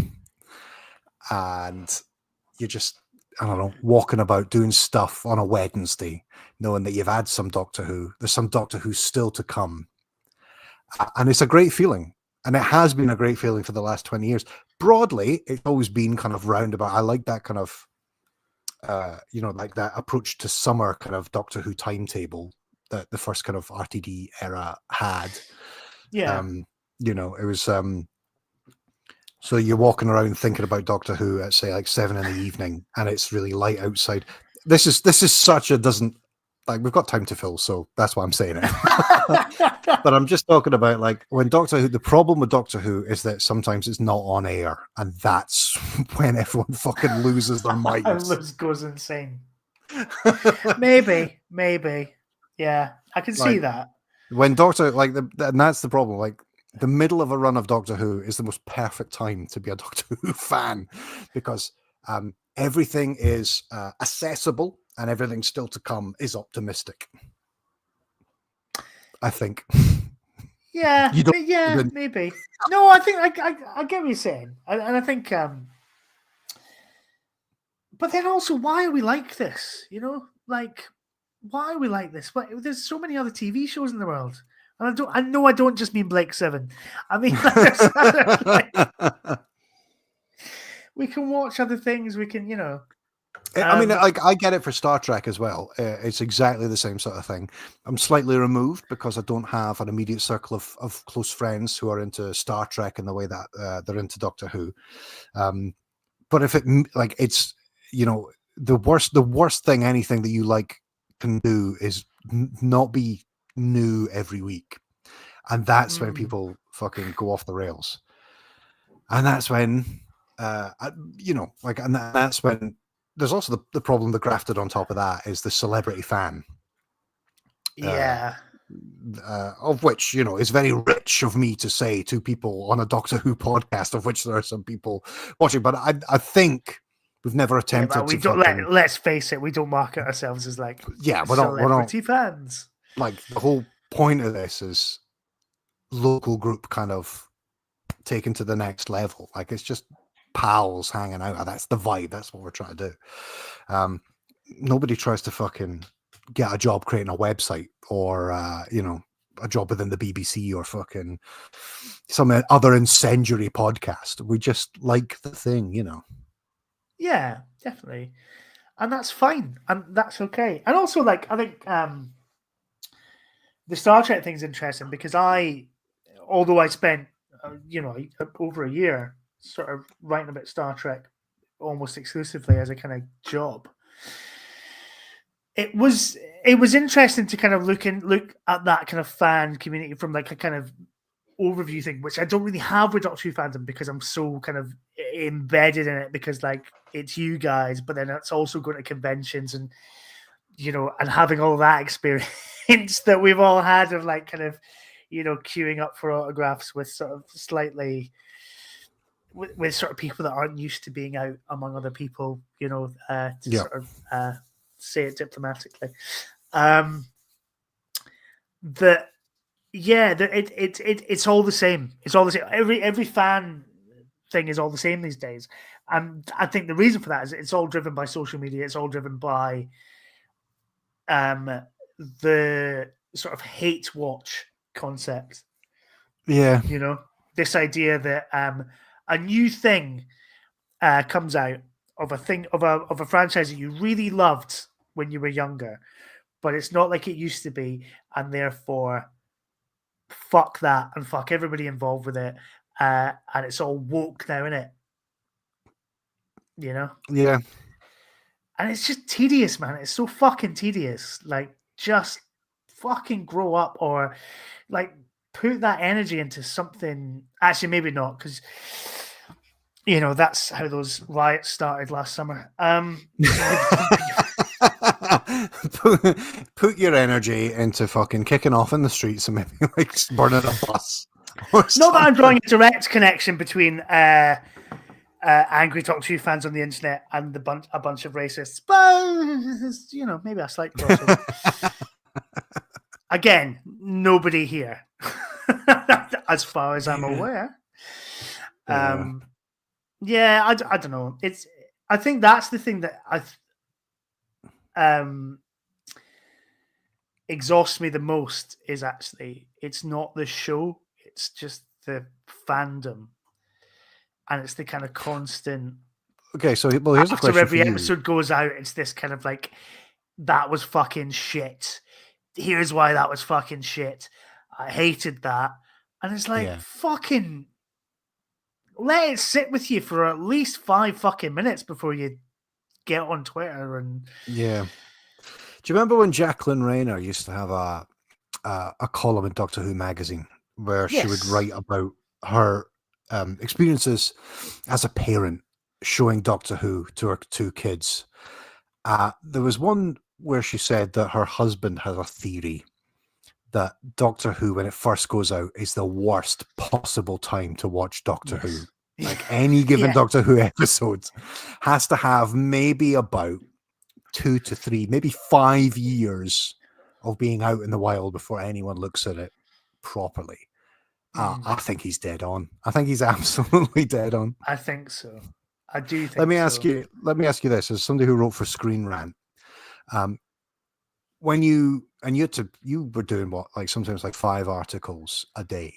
And you're just, I don't know, walking about doing stuff on a Wednesday, knowing that you've had some Doctor Who. There's some Doctor Who still to come. And it's a great feeling. And it has been a great feeling for the last 20 years. Broadly, it's always been kind of roundabout. I like that kind of, like that approach to summer kind of Doctor Who timetable that the first kind of RTD era had. Yeah. It was, so you're walking around thinking about Doctor Who at say like 7 p.m, and it's really light outside. This is such a doesn't like we've got time to fill, so that's why I'm saying it. But I'm just talking about like when Doctor Who. The problem with Doctor Who is that sometimes it's not on air, and that's when everyone fucking loses their minds. Goes insane. Maybe, yeah, I can see that. When Doctor and that's the problem. Like the middle of a run of Doctor Who is the most perfect time to be a Doctor Who fan because everything is accessible and everything still to come is optimistic. I think. Yeah, You don't yeah, even. maybe. No, I think I get what you're saying, and I think. But then also, why are we like this? You know, like why are we like this? But there's so many other TV shows in the world, and I don't. I know I don't just mean Blake Seven. I mean, like, we can watch other things. We can, you know. I mean, I get it for Star Trek as well. It's exactly the same sort of thing. I'm slightly removed because I don't have an immediate circle of close friends who are into Star Trek in the way that they're into Doctor Who. But if it's, you know, the worst thing anything that you like can do is not be new every week. And that's when people fucking go off the rails. And that's when, you know, like, and that's when there's also the problem that grafted on top of that is the celebrity fan. Yeah. Of which, you know, is very rich of me to say to people on a Doctor Who podcast, of which there are some people watching. But I think we've never attempted we to don't. fucking... Let's face it, we don't market ourselves as like we're celebrity fans. Like, the whole point of this is local group kind of taken to the next level. Like, it's just pals hanging out. That's the vibe. That's what we're trying to do. Nobody tries to fucking get a job creating a website or you know, a job within the BBC or fucking some other incendiary podcast. We just like the thing, you know. Yeah, definitely, and that's fine, and that's okay. And also, like, I think the Star Trek thing's interesting because although I spent you know, over a year sort of writing about Star Trek almost exclusively as a kind of job, it was interesting to kind of look at that kind of fan community from like a kind of overview thing, which I don't really have with Doctor Who fandom because I'm so kind of embedded in it because like it's you guys, but then it's also going to conventions and, you know, and having all that experience that we've all had of like kind of, you know, queuing up for autographs with sort of slightly with sort of people that aren't used to being out among other people, you know, to sort of say it diplomatically. It's all the same. It's all the same. Every fan thing is all the same these days. And I think the reason for that is it's all driven by social media. It's all driven by the sort of hate watch concept. Yeah. You know, this idea that a new thing comes out of a franchise that you really loved when you were younger, but it's not like it used to be, and therefore fuck that and fuck everybody involved with it, and it's all woke now, innit? You know? Yeah. And it's just tedious, man. It's so fucking tedious. Like, just fucking grow up, or like put that energy into something. Actually, maybe not, because you know that's how those riots started last summer. Put your energy into fucking kicking off in the streets and maybe like burning a bus. Not that I'm drawing a direct connection between angry Doctor Who fans on the internet and a bunch of racists, but you know, maybe a slight crossover. Again, nobody here, as far as I'm aware. Yeah, I don't know. I think that's the thing that exhausts me the most is actually it's not the show, it's just the fandom, and it's the kind of constant. Okay, so well, here's a question after every for you. episode goes out, it's this kind of like, that was fucking shit. Here's why that was fucking shit. I hated that, and it's like fucking. Let it sit with you for at least 5 fucking minutes before you get on Twitter and. Yeah. Do you remember when Jacqueline Rayner used to have a column in Doctor Who magazine where she would write about her experiences as a parent showing Doctor Who to her 2 kids? There was one where she said that her husband has a theory that Doctor Who, when it first goes out, is the worst possible time to watch Doctor Who. Like any given Doctor Who episode has to have maybe about 2 to 3, maybe 5 years of being out in the wild before anyone looks at it properly. I think he's dead on. I think he's absolutely dead on. I think so. I do think. Let me ask you this: as somebody who wrote for Screen Rant, when you were doing what, like sometimes like 5 articles a day.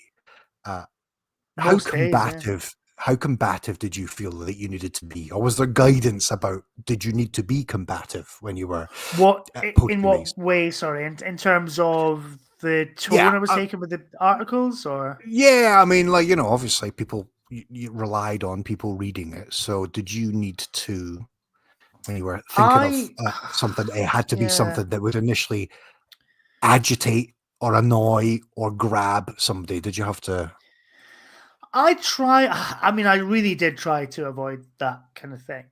How combative did you feel that you needed to be, or was there guidance about did you need to be combative when you were in what way? Sorry, in terms of the tone I was taking with the articles, or I mean, like, you know, obviously people you relied on people reading it. So did you need to, when you were thinking of something, it had to be something that would initially agitate or annoy or grab somebody? Did you have to? I really did try to avoid that kind of thing.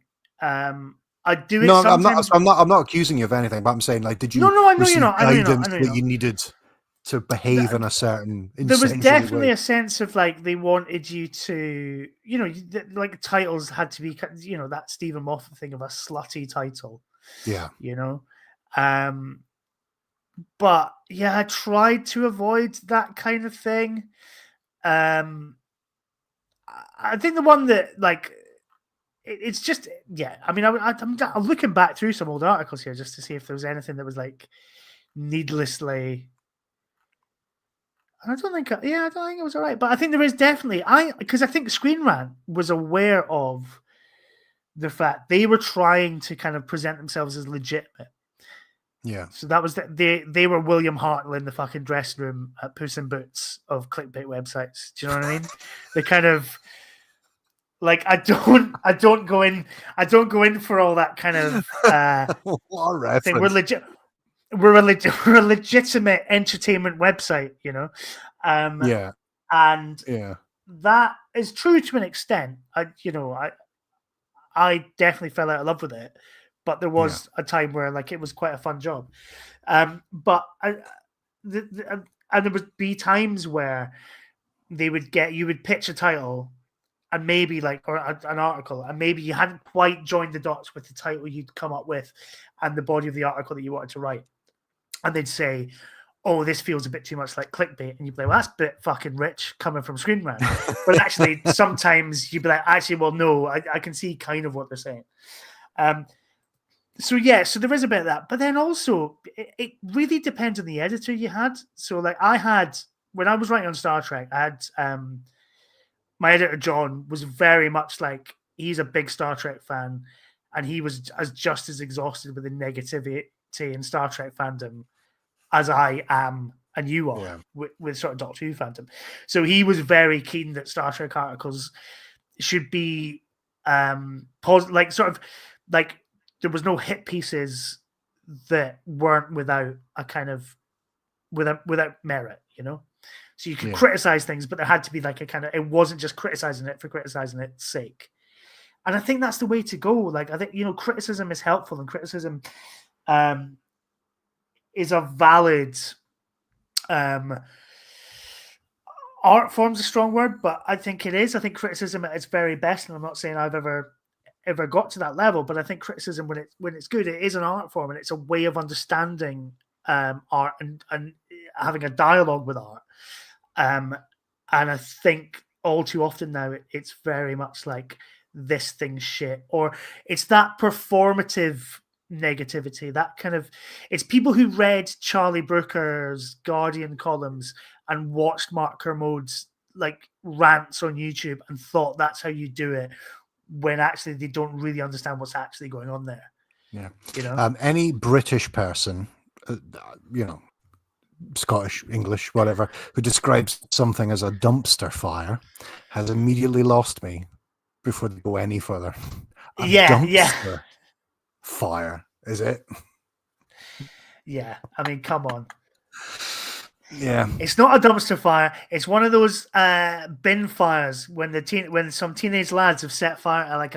I do it sometimes. I'm not accusing you of anything, but I'm saying, like, did you I know receive you're not. guidance that you needed to behave in a certain there was definitely way? A sense of, like, they wanted you to, you know, like, titles had to be, you know, that Stephen Moffat thing of a slutty title. Yeah. You know? But yeah, I tried to avoid that kind of thing. I think the one that, like, it's just, I mean, I'm looking back through some old articles here just to see if there was anything that was, like, needlessly. I don't think it was all right. But I think there is definitely, because I think Screen Rant was aware of the fact they were trying to kind of present themselves as legitimate. Yeah. So that was they were William Hartnell in the fucking dressing room at Puss in Boots of clickbait websites. Do you know what I mean? They kind of, like, I don't go in for all that kind of thing. We're legit. We're a legitimate entertainment website, you know. And that is true to an extent. I definitely fell out of love with it, but there was a time where, like, it was quite a fun job. But and there would be times where you would pitch a title, and maybe, like, or an article, and maybe you hadn't quite joined the dots with the title you'd come up with and the body of the article that you wanted to write. And they'd say, "Oh, this feels a bit too much like clickbait," and you'd be like, "Well, that's a bit fucking rich coming from Screen Rant." But actually, sometimes you'd be like, "Actually, well, no, I can see kind of what they're saying." So there is a bit of that, but then also it really depends on the editor you had. So, like, I had, when I was writing on Star Trek, I had my editor John was very much like, he's a big Star Trek fan, and he was just as exhausted with the negativity in Star Trek fandom as I am and you are with sort of Doctor Who fandom. So he was very keen that Star Trek articles should be like, sort of like, there was no hit pieces that weren't without a kind of without merit, you know. So you could criticize things, but there had to be, like, a kind of, it wasn't just criticizing it for criticizing its sake. And I think that's the way to go. Like, I think, you know, criticism is helpful, and criticism is a valid art form's a strong word, but I think it is. I think criticism at its very best, and I'm not saying I've ever got to that level, but I think criticism, when it's good, it is an art form, and it's a way of understanding art and having a dialogue with art. And I think all too often now it's very much like, this thing's shit, or it's that performative negativity, that kind of, it's people who read Charlie Brooker's Guardian columns and watched Mark Kermode's, like, rants on YouTube and thought that's how you do it, when actually they don't really understand what's actually going on there. Yeah. You know, any British person, you know, Scottish, English, whatever, who describes something as a dumpster fire has immediately lost me before they go any further. Dumpster fire, is it? Yeah, I mean, come on. Yeah, it's not a dumpster fire. It's one of those bin fires when some teenage lads have set fire to, like,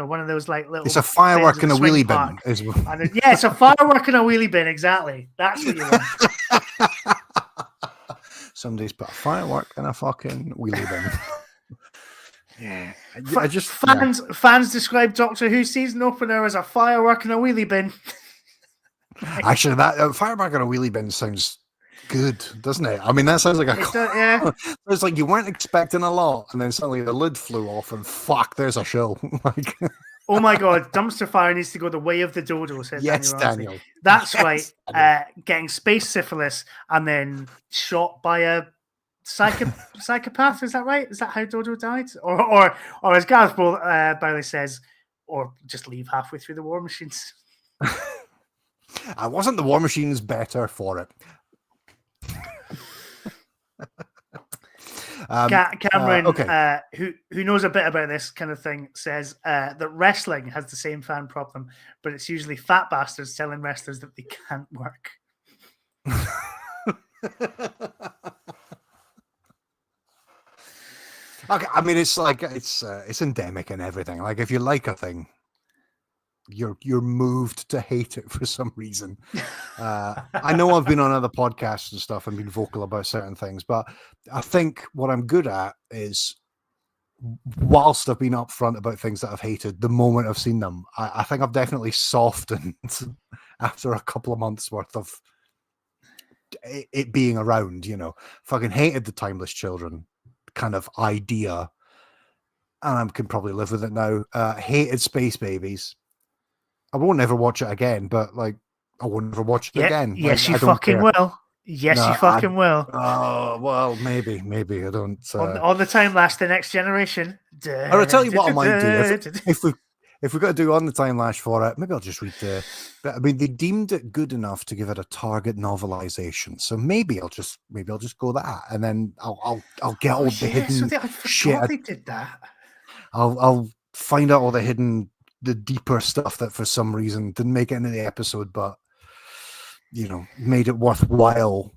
one of those, like, little. It's a firework in a wheelie bin. It's a firework in a wheelie bin. Exactly. That's what you want. Somebody's put a firework in a fucking wheelie bin. Yeah, fans describe Doctor Who season opener as a firework in a wheelie bin. Actually, that firework in a wheelie bin sounds good, doesn't it? I mean, that sounds like Yeah. It's like you weren't expecting a lot, and then suddenly the lid flew off, and fuck, there's a show. Like, Oh my god, dumpster fire needs to go the way of the dodo, says yes, Daniel. Daniel. That's Yes, right. Daniel. Getting space syphilis and then shot by a psychopath. Is that right? Is that how Dodo died? Or as Gareth Bailey says, or just leave halfway through the war machines. Wasn't the War Machines better for it? Cameron, okay. Who knows a bit about this kind of thing, says that wrestling has the same fan problem, but it's usually fat bastards telling wrestlers that they can't work. Okay, I mean, it's like it's endemic in everything. Like, if you like a thing, you're moved to hate it for some reason. I know I've been on other podcasts and stuff and been vocal about certain things, but I think what I'm good at is, whilst I've been upfront about things that I've hated, the moment I've seen them, I think I've definitely softened after a couple of months worth of it being around. Fucking hated the Timeless Children kind of idea, and I can probably live with it now. Hated Space Babies. I won't ever watch it again, but like, I won't ever watch it again. Yes, like, you fucking will. Yes, you fucking will. Oh, well, maybe I don't. On the Time Lash, The Next Generation. I'll tell you what I might do. If we've got to do On the Time Lash for it, maybe I'll just read I mean, they deemed it good enough to give it a Target novelization, so maybe I'll just go that, and then I'll get all the hidden shit. They did that. I'll find out all the deeper stuff that for some reason didn't make it into the episode, but made it worthwhile.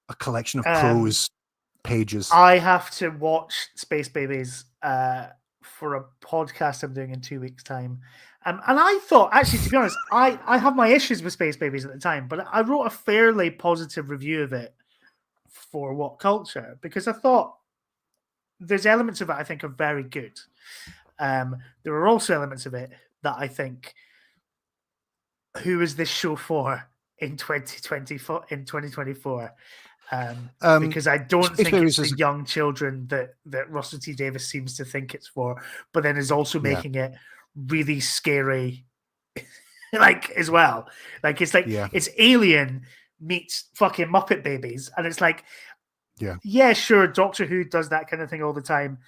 A collection of prose pages. I have to watch Space Babies for a podcast I'm doing in 2 weeks' time. And I thought, actually, to be honest, I have my issues with Space Babies at the time, but I wrote a fairly positive review of it for What Culture, because I thought there's elements of it I think are very good. There are also elements of it that I think, who is this show for in 2024? Because I don't think it's the young children that Russell T Davies seems to think it's for, but then is also making it really scary, like, as well. Like, it's like it's Alien meets fucking Muppet Babies, and it's like, yeah, sure, Doctor Who does that kind of thing all the time,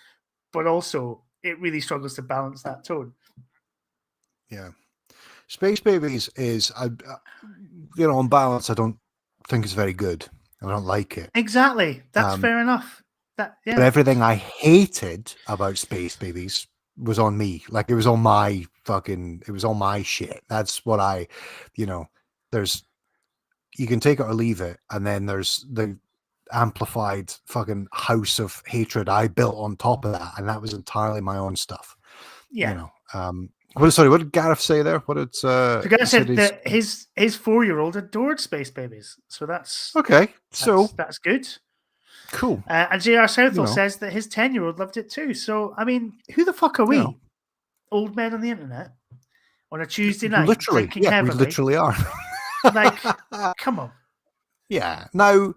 but also it really struggles to balance that tone. Yeah. Space Babies is, on balance, I don't think it's very good. I don't like it. Exactly. That's fair enough. But everything I hated about Space Babies was on me. Like, it was on my shit. That's what there's, you can take it or leave it. And then there's the amplified fucking house of hatred I built on top of that. And that was entirely my own stuff. Yeah. What did Gareth say there? Gareth said that his 4-year-old adored Space Babies, so that's okay. So that's good, cool. And J.R. Southall says that his 10-year-old loved it too. So I mean, who the fuck are we, old men on the internet, on a Tuesday night? Literally, we literally are. Like, come on. Yeah. Now,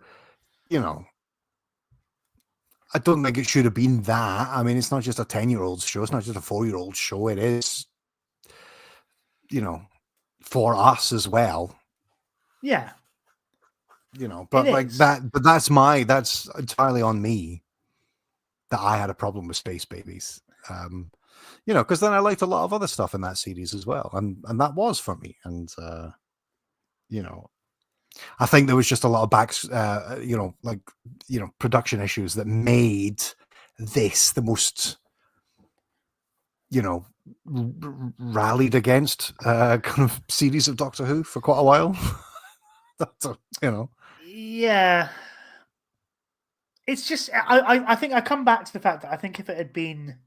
I don't think it should have been that. I mean, it's not just a 10-year-old's show. It's not just a 4-year-old show. It is, for us as well. Yeah. But like that, but that's entirely on me that I had a problem with Space Babies. Because then I liked a lot of other stuff in that series as well. And that was for me. And, I think there was just a lot of production issues that made this the most, rallied against kind of series of Doctor Who for quite a while. Yeah. It's just, I think I come back to the fact that I think if it had been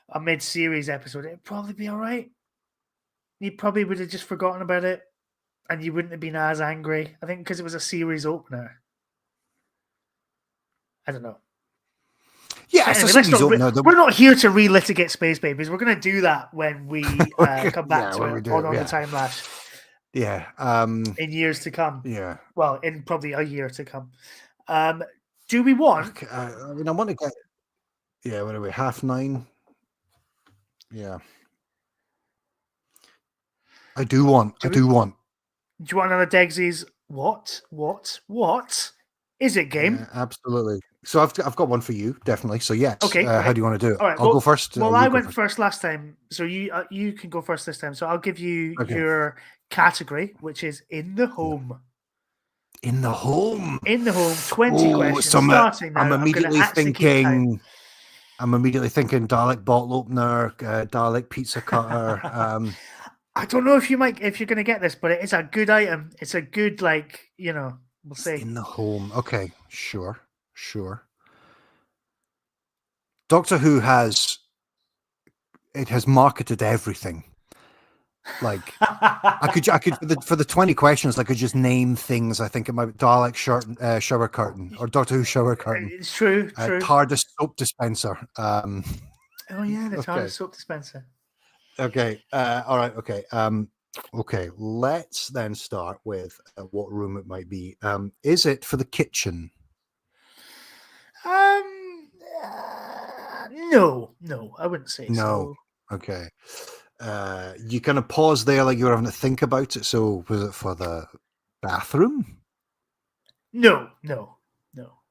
a mid-series episode, it'd probably be all right. You probably would have just forgotten about it. And you wouldn't have been as angry. I think because it was a series opener. I don't know. Yeah, anyway, we're not here to relitigate Space Babies. We're going to do that when we come back to it on the Time Lash. Yeah. in years to come. Yeah. Well, in probably a year to come. Do we want? Okay, I mean, I want to get. Yeah. What are we? 9:30. Yeah. I do want. Do I do want. Do you want another Degsies? What is it game? Absolutely. So I've got one for you, definitely. So yes. Okay, How do you want to do it? All right. I'll go first. Well, You I go went first. first last time, so you can go first this time. So I'll give you Okay. your category, which is in the home. In the home. In the home. 20 questions. So Starting now. I'm immediately actually keep time. thinking. I'm immediately thinking Dalek bottle opener, Dalek pizza cutter. I don't know if you're going to get this, but it is a good item. It's a good, we'll say. In the home. Okay, sure. Doctor Who has marketed everything. Like I could for the 20 questions, I could just name things. I think it might be Dalek shower curtain or Doctor Who shower curtain. It's true. TARDIS soap dispenser. Oh yeah, the okay. TARDIS soap dispenser. Okay. All right. Okay. Okay. Let's then start with what room it might be. Is it for the kitchen? No, I wouldn't say no. so. Okay. You kind of pause there, like you were having to think about it. So, was it for the bathroom? No.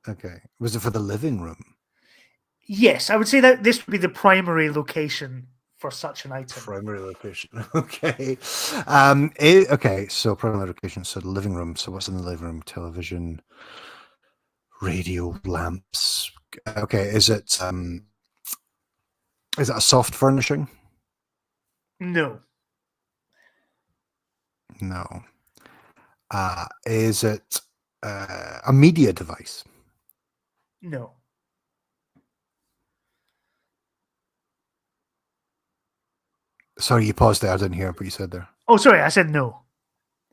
Okay. Was it for the living room? Yes, I would say that this would be the primary location for such an item. Primary location. Okay. Okay. So primary location. So the living room. So what's in the living room? Television, radio, lamps. Okay. Is it a soft furnishing? No. Is it a media device? No. Sorry, you paused there. I didn't hear what you said there. Oh, sorry. I said no.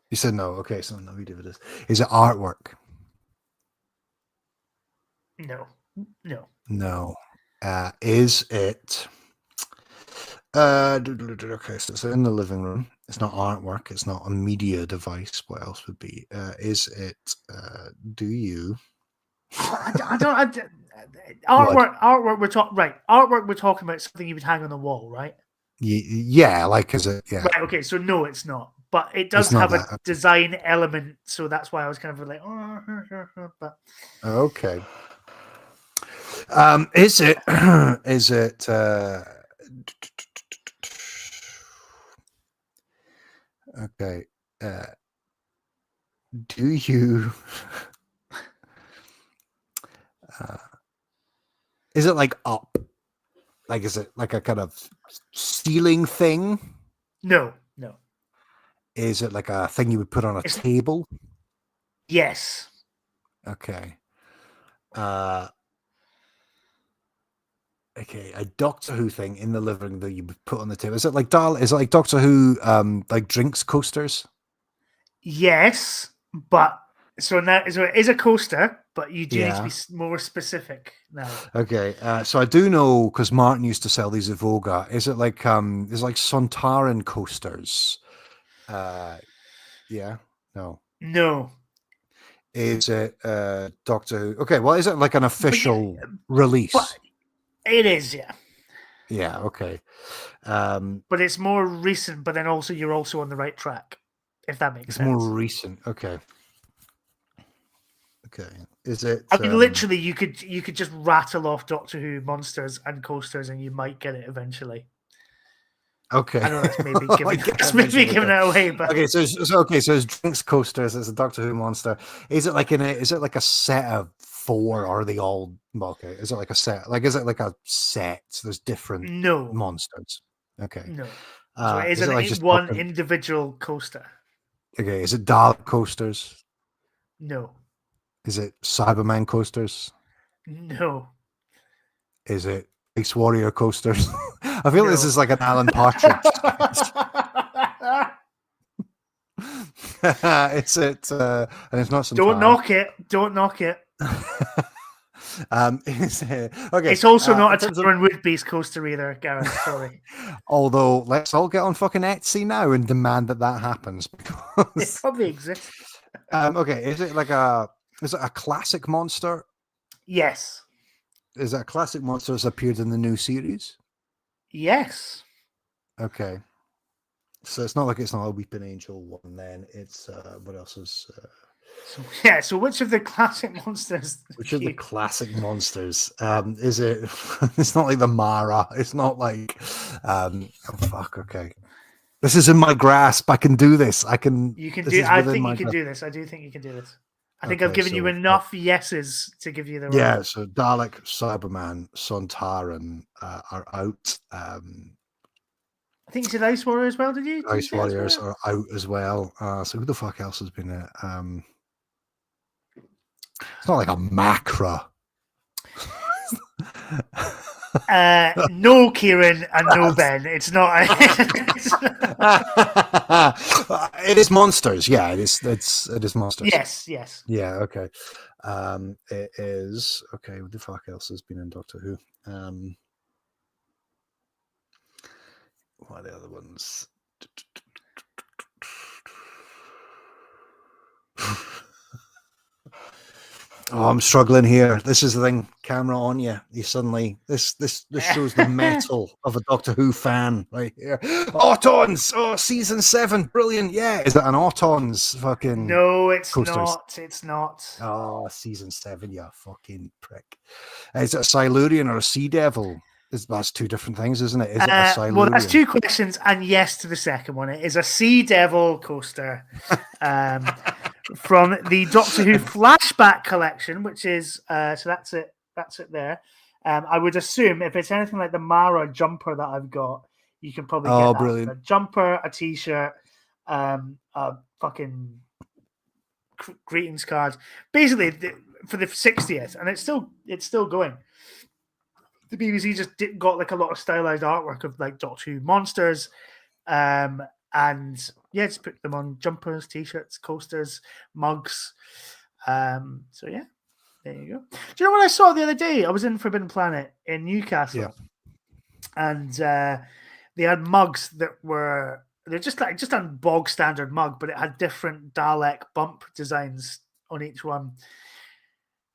You said no. Okay, so no media device. Is it artwork? No. Is it? Okay, so it's in the living room. It's not artwork. It's not a media device. What else would be? Is it? Do you? I don't. Artwork. We're talking right. Artwork. We're talking about something you would hang on the wall, right? Yeah. Like, is it? Yeah. Right. Okay. So no, it's not. But it does have a design element, so that's why I was kind of like, but okay. Is it? Is it? Okay. Do you? Is it like up? Like, is it like a kind of ceiling thing? No. Is it like a thing you would put on a table? Yes. Okay. Okay, a Doctor Who thing in the living room that you would put on the table. Is it like Doctor Who like drinks coasters? Yes, but so it is a coaster, but you do need to be more specific now. Okay, so I do know because Martin used to sell these at Voga. Is it like Sontaran coasters? Yeah, no. Is it Doctor Who? Okay, well, is it like an official release? It is, yeah. Yeah, okay. But it's more recent, but then also you're also on the right track, if that makes sense. It's more recent, okay. Okay. Is it? I mean, literally, you could just rattle off Doctor Who monsters and coasters, and you might get it eventually. Okay. I know that's maybe giving it away, but okay. So it's drinks coasters. It's a Doctor Who monster. Is it like a set of 4? Or are they all okay? Is it like a set? Like, is it like a set? There's different monsters. Okay. No. So it isn't like one individual coaster. Okay. Is it Dalek coasters? No. Is it Cyberman coasters? No. Is it Ice Warrior coasters? I feel this is like an Alan Partridge. It's and it's not some. Don't knock it. Okay. It's also in not a terms of- Tyrone Woodbeast coaster either, Gareth. Sorry. although, let's all get on fucking Etsy now and demand that happens. It Because, probably exists. okay, is it a classic monster? Yes. Is it a classic monster that's appeared in the new series? Yes. Okay. So it's not a Weeping Angel one then. It's what else is So which of the classic monsters? which are the classic monsters? Is it it's not like the Mara, it's not like oh fuck, okay. This is in my grasp. I can do this. I can You can this do. is I within think my you can grasp. do this. I do think you can do this. I think I've Okay, given you so enough yeses to give you the yeah, right. so Dalek, Cyberman, Sontaran are out. I think you said Ice Warrior as well. Did you? Did you Ice say Ice Warriors Warrior? are out as well. So who the fuck else has been it? It's not like a Macra. No, Kieran, and no, Ben. It's not. It is monsters. Yeah, it is monsters. Yes, yes. Yeah. Okay. It is okay. What the fuck else has been in Doctor Who? What are the other ones? Oh, I'm struggling here. This is the thing. Camera on you. You suddenly this shows the metal of a Doctor Who fan right here. Autons. Oh, season 7. Brilliant. Yeah. Is that an Autons fucking No, it's coasters? not. It's not. Oh, season 7. You fucking prick. Is it a Silurian or a Sea Devil? That's two different things, isn't it? Is it a Silurian? Well, that's two questions, and yes to the second one. It is a Sea Devil coaster. From the Doctor Who flashback collection, which is so that's it. That's it there. I would assume if it's anything like the Mara jumper that I've got, you can probably get that. Brilliant. A jumper, a t-shirt, a fucking greetings card, basically for the 60th, and it's still going. The BBC just got like a lot of stylized artwork of like Doctor Who monsters, and yeah, just put them on jumpers, t-shirts, coasters, mugs. So yeah, there you go. Do you know what I saw the other day? I was in Forbidden Planet in Newcastle, and they had mugs that they're just a bog standard mug, but it had different Dalek bump designs on each one.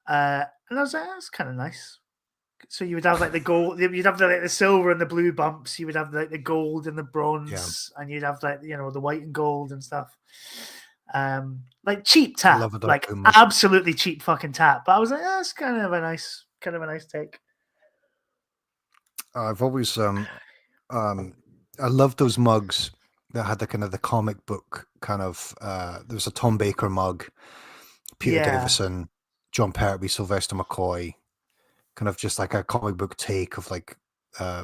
And I was like, that's kind of nice. So you would have like the gold, you'd have the silver and the blue bumps. You would have like the gold and the bronze, and you'd have like the white and gold and stuff. Like cheap tap, like absolutely cheap fucking tap. But I was like, that's kind of a nice take. I've always I loved those mugs that had the kind of the comic book kind of. There was a Tom Baker mug, Peter Davison, John Pertwee, Sylvester McCoy. Kind of just like a comic book take of like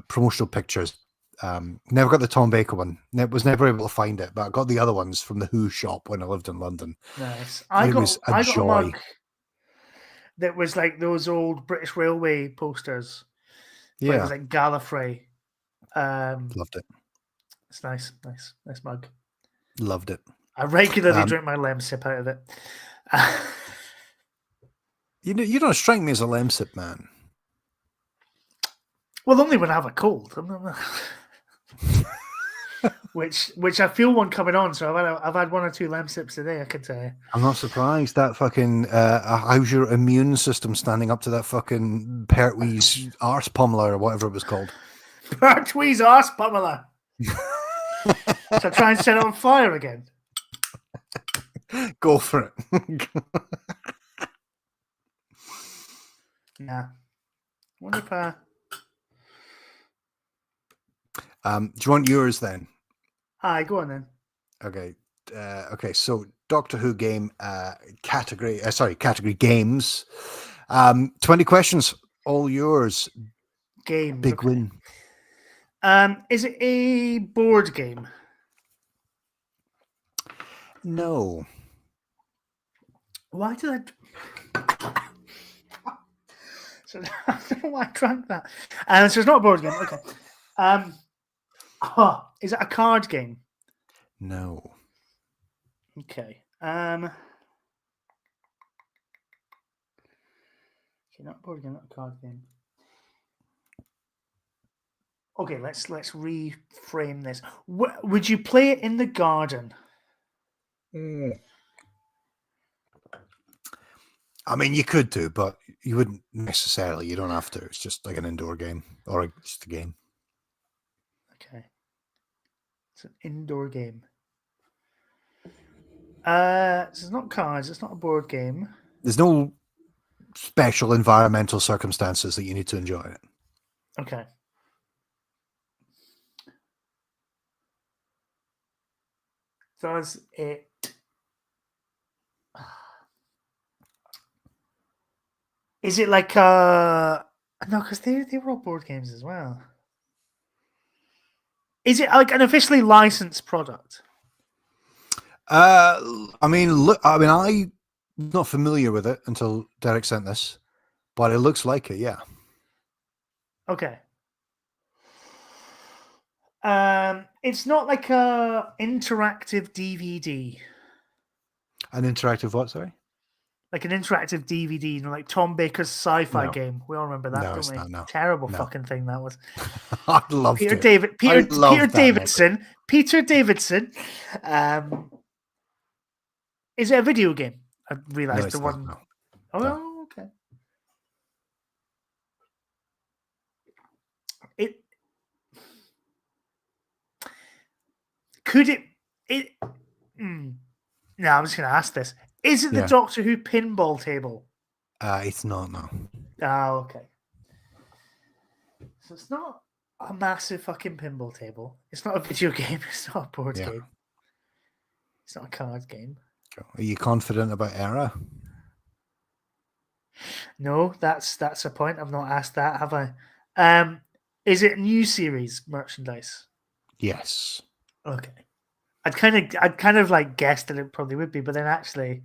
promotional pictures. Never got the Tom Baker one. Was never able to find it, but I got the other ones from the Who shop when I lived in London. Nice. I got a mug that was like those old British Railway posters. Yeah, it was like Gallifrey. Loved it. It's nice mug. Loved it. I regularly drink my Lemsip out of it. You don't strike me as a Lemsip man. Well, only when I have a cold. which I feel one coming on. So I've had 1 or 2 Lemsips today. I can tell you. I'm not surprised. That fucking how's your immune system standing up to that fucking Pertwee's arse pummeler or whatever it was called? Pertwee's arse pummeler. So try and set it on fire again. Go for it. Nah. Wonder if do you want yours then? Aye, go on then. Okay. Okay. So Doctor Who game category games. 20 questions, all yours. Games. Big win. Is it a board game? No. Why did I? So I don't know why I drank that. So it's not a board game. Okay. Is it a card game? No. Okay. Okay, not a board game, not a card game. Okay, let's reframe this. Would you play it in the garden? I mean, you could do, but you wouldn't necessarily. You don't have to. It's just like an indoor game or just a game. Okay. It's an indoor game. It's not cards. It's not a board game. There's no special environmental circumstances that you need to enjoy it. Okay. Does it... Is it like no, because they were all board games as well. Is it like an officially licensed product? I mean, look. I mean, I'm not familiar with it until Derek sent this, but it looks like it. Yeah. Okay. It's not like a interactive DVD. An interactive what? Sorry. Like an interactive DVD, you know, like Tom Baker's sci-fi No. game. We all remember that, No, don't it's we? not, no. Terrible No. fucking thing that was. I love Peter it. Davidson. Peter Davidson. Is it a video game? I realized it's the not, one. no. Oh, No. okay. It could it. No, I'm just going to ask this. Is it the Doctor Who pinball table? It's not, no. Oh, okay. So it's not a massive fucking pinball table. It's not a video game. It's not a board game. It's not a card game. Are you confident about Era? No, that's a point. I've not asked that, have I? Is it new series merchandise? Yes. Okay. I'd kind of like guessed that it probably would be, but then actually,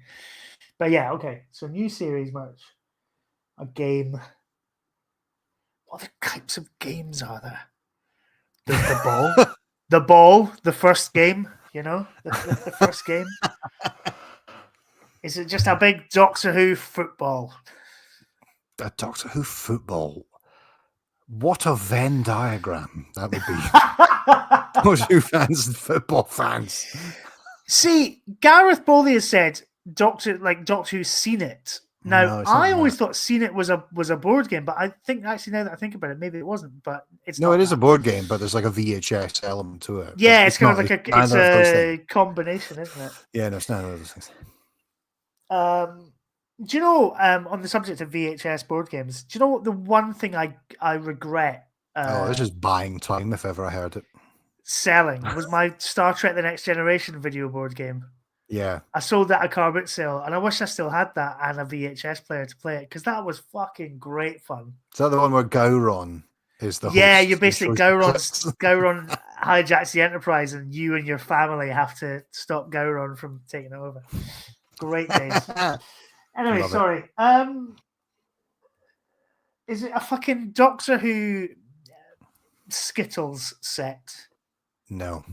but yeah, okay. So new series merch, a game. What other types of games are there? There's the ball, the first game. You know, the first game. Is it just a big Doctor Who football? A Doctor Who football. What a Venn diagram that would be. Doctor Who fans and football fans. See, Gareth Bowley has said Doctor Who's Seen It. Now, No, I always thought Seen It was a board game, but I think actually now that I think about it, maybe it wasn't. But it's no, not it is a board game, but there's like a VHS element to it. Yeah, it's kind of like a combination, isn't it? Yeah, no, it's none of those things. Do you know, on the subject of VHS board games, do you know what the one thing I regret? This is buying time if ever I heard it. Selling was my Star Trek: The Next Generation video board game. Yeah, I sold that at a car boot sale, and I wish I still had that and a VHS player to play it because that was fucking great fun. Is that the one where Gowron is the host? Yeah, you're basically Gowron hijacks the Enterprise, and you and your family have to stop Gowron from taking it over. Great days. Anyway, Love sorry. Is it a fucking Doctor Who Skittles set? No.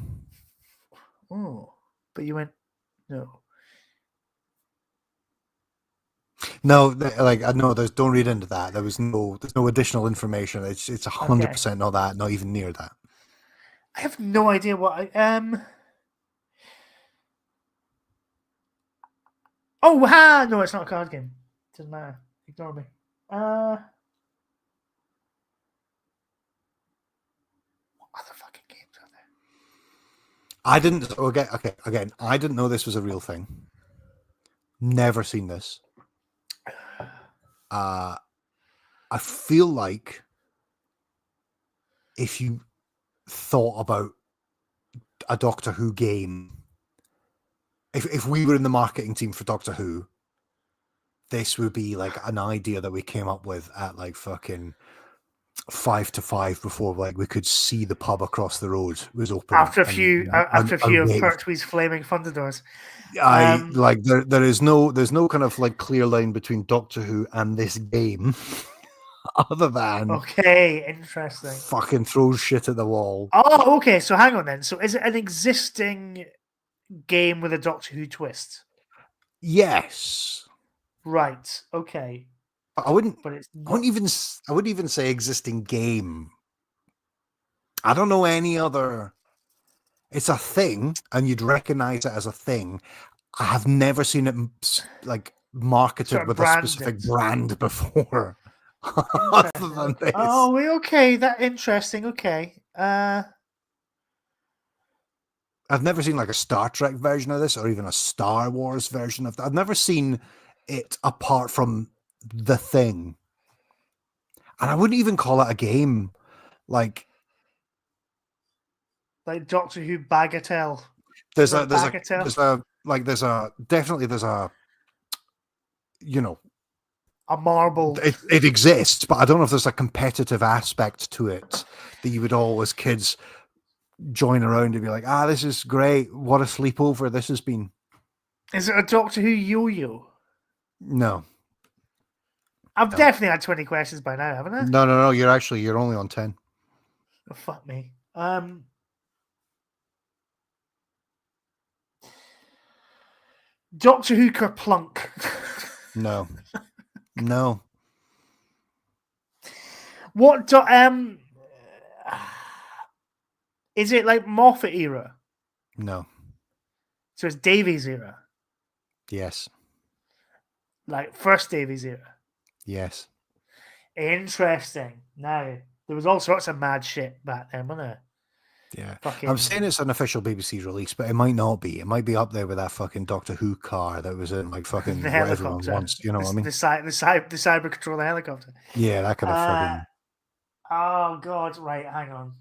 Oh, but you went no. No, like I know. Don't read into that. There's no additional information. It's 100% not that. Not even near that. I have no idea what I Oh, no, it's not a card game. Doesn't matter. Ignore me. What other fucking games are there? I didn't. Okay. Again, I didn't know this was a real thing. Never seen this. I feel like if you thought about a Doctor Who game, if we were in the marketing team for Doctor Who, this would be like an idea that we came up with at like fucking 5 to 5 before like we could see the pub across the road was open. After a few of Pertwee's flaming Fundadors. There's no kind of like clear line between Doctor Who and this game. Other than interesting. Fucking throws shit at the wall. Oh, okay. So hang on then. So is it an existing game with a Doctor Who twist? Yes. Right. Okay. I wouldn't. but it's I wouldn't even say existing game. I don't know any other. It's a thing, and you'd recognize it as a thing. I have never seen it like marketed sort of with a specific branded. brand before. Other than this. Oh, okay. That interesting. Okay. I've never seen like a Star Trek version of this, or even a Star Wars version of that. I've never seen it apart from the thing, and I wouldn't even call it a game. Like Doctor Who Bagatelle. there's Bagatelle? definitely you know, A marble. it exists, but I don't know if there's a competitive aspect to it that you would all as kids join around and be like, this is great. What a sleepover this has been. Is it a Doctor Who yo-yo? No. I've definitely had 20 questions by now, haven't I? No. You're only on 10. Oh, fuck me. Doctor Who Kerplunk. No. What is it like Moffat era? No. So it's Davies era. Yes. Like first Davies era. Yes. Interesting. Now there was all sorts of mad shit back then, wasn't there? Yeah. Fucking... I'm saying it's an official BBC release, but it might not be. It might be up there with that fucking Doctor Who car that was in like fucking the what everyone helicopter. wants. You know what I mean? The cyber control helicopter. Yeah, that kind of fucking. Oh god! Right, hang on.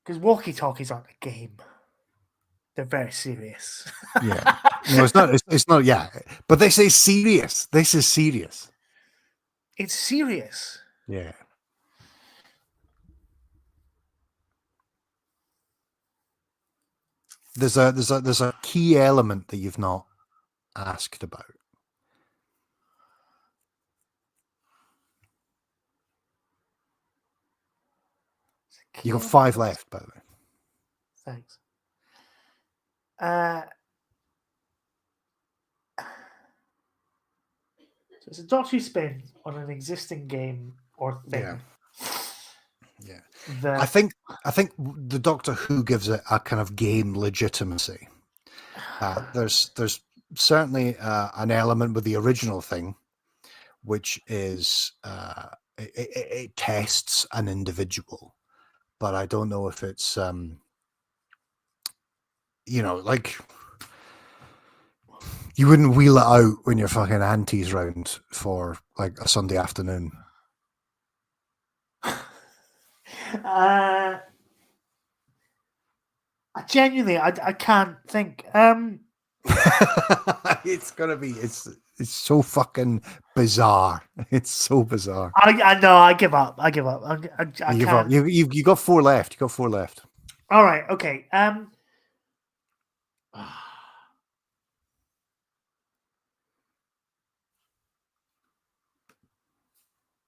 Because walkie-talkies aren't a game; they're very serious. Yeah, no, it's not. It's not. Yeah, but they say serious. This is serious. It's serious. Yeah. There's a key element that you've not asked about. You got 5 left, by the way. Thanks. So it's a Doctor Who spin on an existing game or thing. Yeah. I think the Doctor Who gives it a kind of game legitimacy. There's certainly an element with the original thing, which is it tests an individual, but I don't know if it's like you wouldn't wheel it out when your fucking auntie's round for like a Sunday afternoon. I genuinely, I can't think. It's gonna be. It's so fucking bizarre. It's so bizarre. I know. I give up. I can't. You got 4 left. You got 4 left. All right. Okay.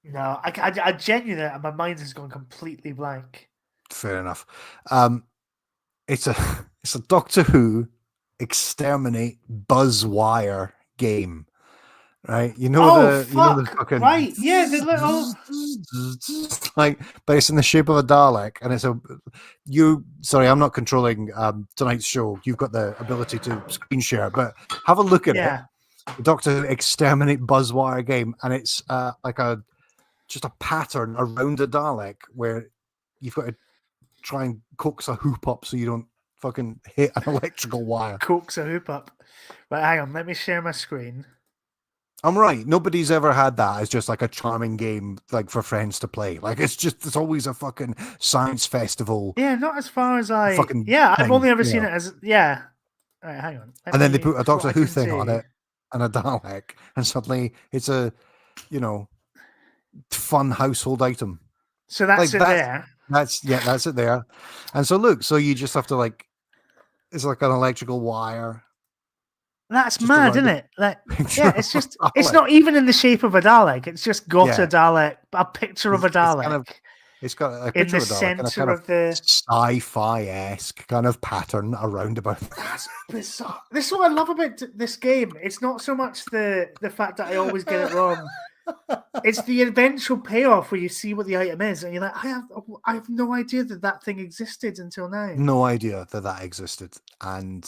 No, I genuinely, my mind has gone completely blank. Fair enough. It's a Doctor Who exterminate buzzwire game, right? You know the fucking right, yeah, the little like, but it's in the shape of a Dalek, and it's sorry, I'm not controlling tonight's show. You've got the ability to screen share, but have a look at it. The Doctor Who exterminate buzzwire game, and it's like just a pattern around a Dalek where you've got to try and coax a hoop up so you don't fucking hit an electrical wire. Coax a hoop up. Right, hang on. Let me share my screen. I'm right. Nobody's ever had that as just like a charming game, like for friends to play. Like it's always a fucking science festival. Yeah, not as far as I. Yeah, I've only ever seen it as All right, hang on. And then they put a Doctor Who thing on it and a Dalek, and suddenly it's a, fun household item. So that's there. That's it there. And so look, so you just have to it's like an electrical wire. That's mad, isn't it? Like, yeah, it's just it's not even in the shape of a Dalek. It's just got a Dalek, a picture of a Dalek. It's got a in picture the of a dog, and a center kind of of the. sci-fi-esque kind of pattern around about. That's bizarre. This is what I love about this game. It's not so much the fact that I always get it wrong. It's the eventual payoff where you see what the item is, and you're like, I have no idea that thing existed until now. No idea that existed, and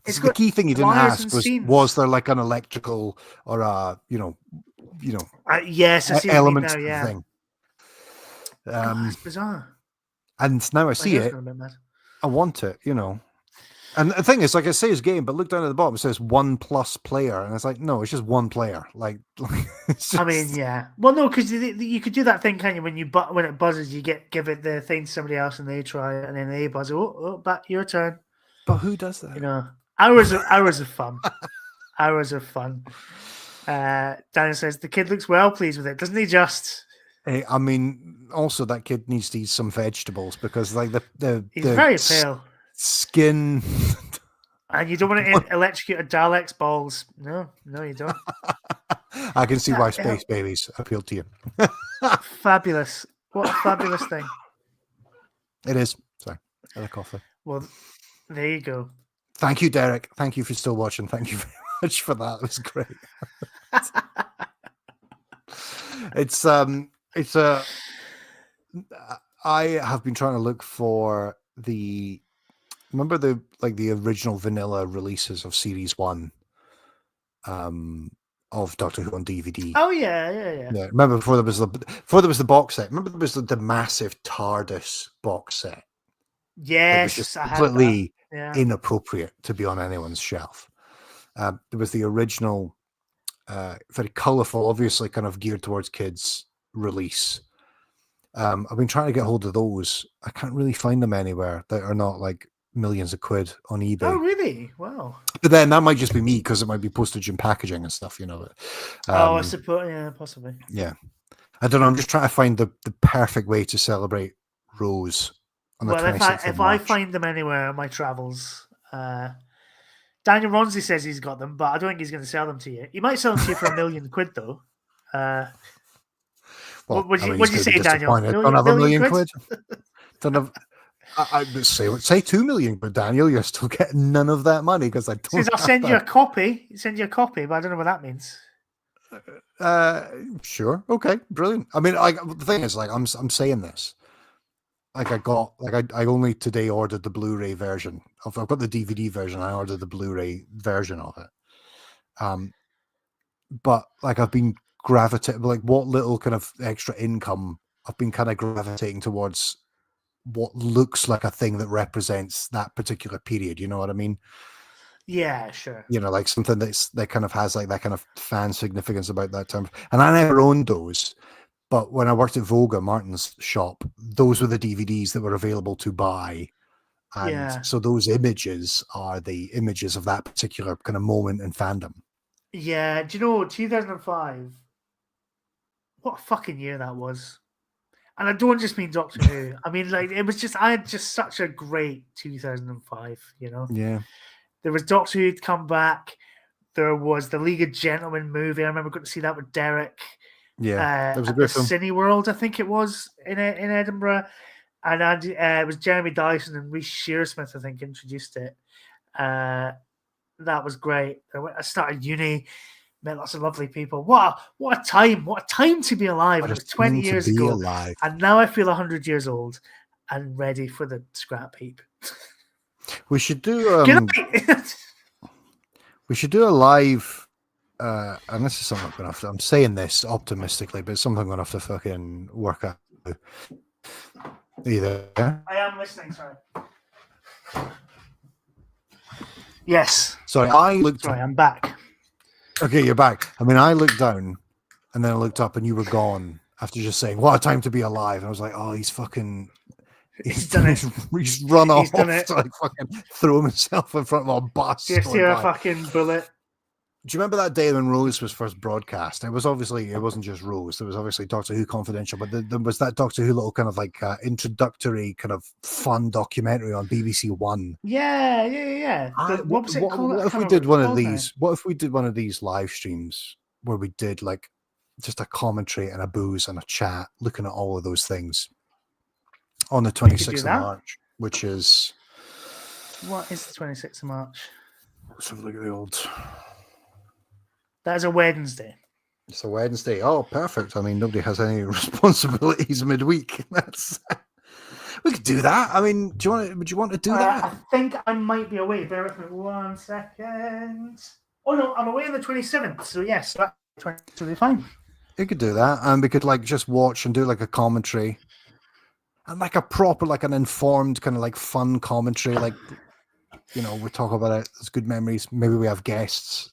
It's the got key thing you didn't wires ask and was scenes. there like an electrical or a Yes, I see what you mean elements now. to the Yeah, thing. God, that's bizarre. And now I My see hair's it, gone a bit mad. I want it, And the thing is, like, I say it's game, but look down at the bottom, it says 1+ player, and it's like, no, it's just one player. Like it's just... I mean, yeah. Well, no, because you could do that thing, can you? When it buzzes, you give it the thing to somebody else, and they try it, and then they buzz. Oh, back your turn. But who does that? Hours of fun. Hours of fun. Daniel says the kid looks well pleased with it, doesn't he? Just. Hey, I mean, also that kid needs to eat some vegetables because, like, he's very pale. Skin. And you don't want to electrocute a Dalek's balls. No, you don't. I can see why Space Babies appeal to you. Fabulous. What a fabulous thing. It is. Sorry, I had a coffee. Well, there you go. Thank you, Derek. Thank you for still watching. Thank you very much for that. It was great. I have been trying to look for remember the original vanilla releases of Series 1 of Doctor Who on DVD. Oh yeah. Remember before there was the box set. Remember there was the massive TARDIS box set. Yes, it was just completely inappropriate to be on anyone's shelf. There was the original, very colourful, obviously kind of geared towards kids release. I've been trying to get hold of those. I can't really find them anywhere that are not like millions of quid on eBay. Oh, really? Wow. But then that might just be me because it might be postage and packaging and stuff, I suppose, yeah, possibly. Yeah. I don't know. I'm just trying to find the perfect way to celebrate Rose on the 26th of March. If I find them anywhere on my travels, Daniel Ronsley says he's got them, but I don't think he's going to sell them to you. He might sell them to you for £1 million, though. Well, what did you say, Daniel? Don't have £1 million quid. Don't have. I say 2 million, but Daniel, you're still getting none of that money because I don't. Says I'll send you a copy. Send you a copy, but I don't know what that means. Sure, okay, brilliant. I mean, the thing is, like, I'm saying this. Like I only today ordered the Blu-ray version. I've got the DVD version. I ordered the Blu-ray version of it. But like I've been gravitating, like what little kind of extra income I've been kind of gravitating towards what looks like a thing that represents that particular period. You know what I mean? Yeah, sure. Like something that kind of has like that kind of fan significance about that time. And I never owned those. But when I worked at Voga, Martin's shop, those were the DVDs that were available to buy. And so those images are the images of that particular kind of moment in fandom. Yeah. Do you know, 2005, what a fucking year that was. And I don't just mean Doctor Who. I mean, like, I had just such a great 2005, Yeah. There was Doctor Who'd come back. There was the League of Gentlemen movie. I remember going to see that with Derek. Yeah, that was a great film. Cineworld, I think it was in Edinburgh, and it was Jeremy Dyson and Reece Shearsmith, I think, introduced it. That was great. I started uni, met lots of lovely people. What a time! What a time to be alive! It was 20 years ago, and now I feel 100 years old and ready for the scrap heap. We should do. We should do a live. And this is something I'm going to have to, I'm saying this optimistically, but it's something I'm going to have to fucking work out. Either. I am listening, sorry. Yes. Sorry, I'm back. Okay, you're back. I mean, I looked down and then I looked up and you were gone after just saying, what a time to be alive. And I was like, oh, he's fucking. He's done it. He's run off done it. to like fucking throw himself in front of a bus. Just hear a fucking bullet. Do you remember that day when Rose was first broadcast? It wasn't just Rose. There was obviously Doctor Who Confidential, but there was that Doctor Who little kind of like introductory kind of fun documentary on BBC One. Yeah. What was it called? What if we did one of these? What if we did one of these live streams where we did like just a commentary and a booze and a chat, looking at all of those things on the We could do 26th of that. March, which is... What is the 26th of March? Let's have a look at the old... That is a Wednesday. It's a Wednesday. Oh, perfect. I mean, nobody has any responsibilities midweek. We could do that. I mean, would you want to do that? I think I might be away. Bear with me 1 second. Oh no, I'm away on the 27th. So yes, that's totally fine. You could do that, and we could like just watch and do like a commentary, and like a proper, like an informed kind of like fun commentary. Like, we talk about it. It's good memories. Maybe we have guests.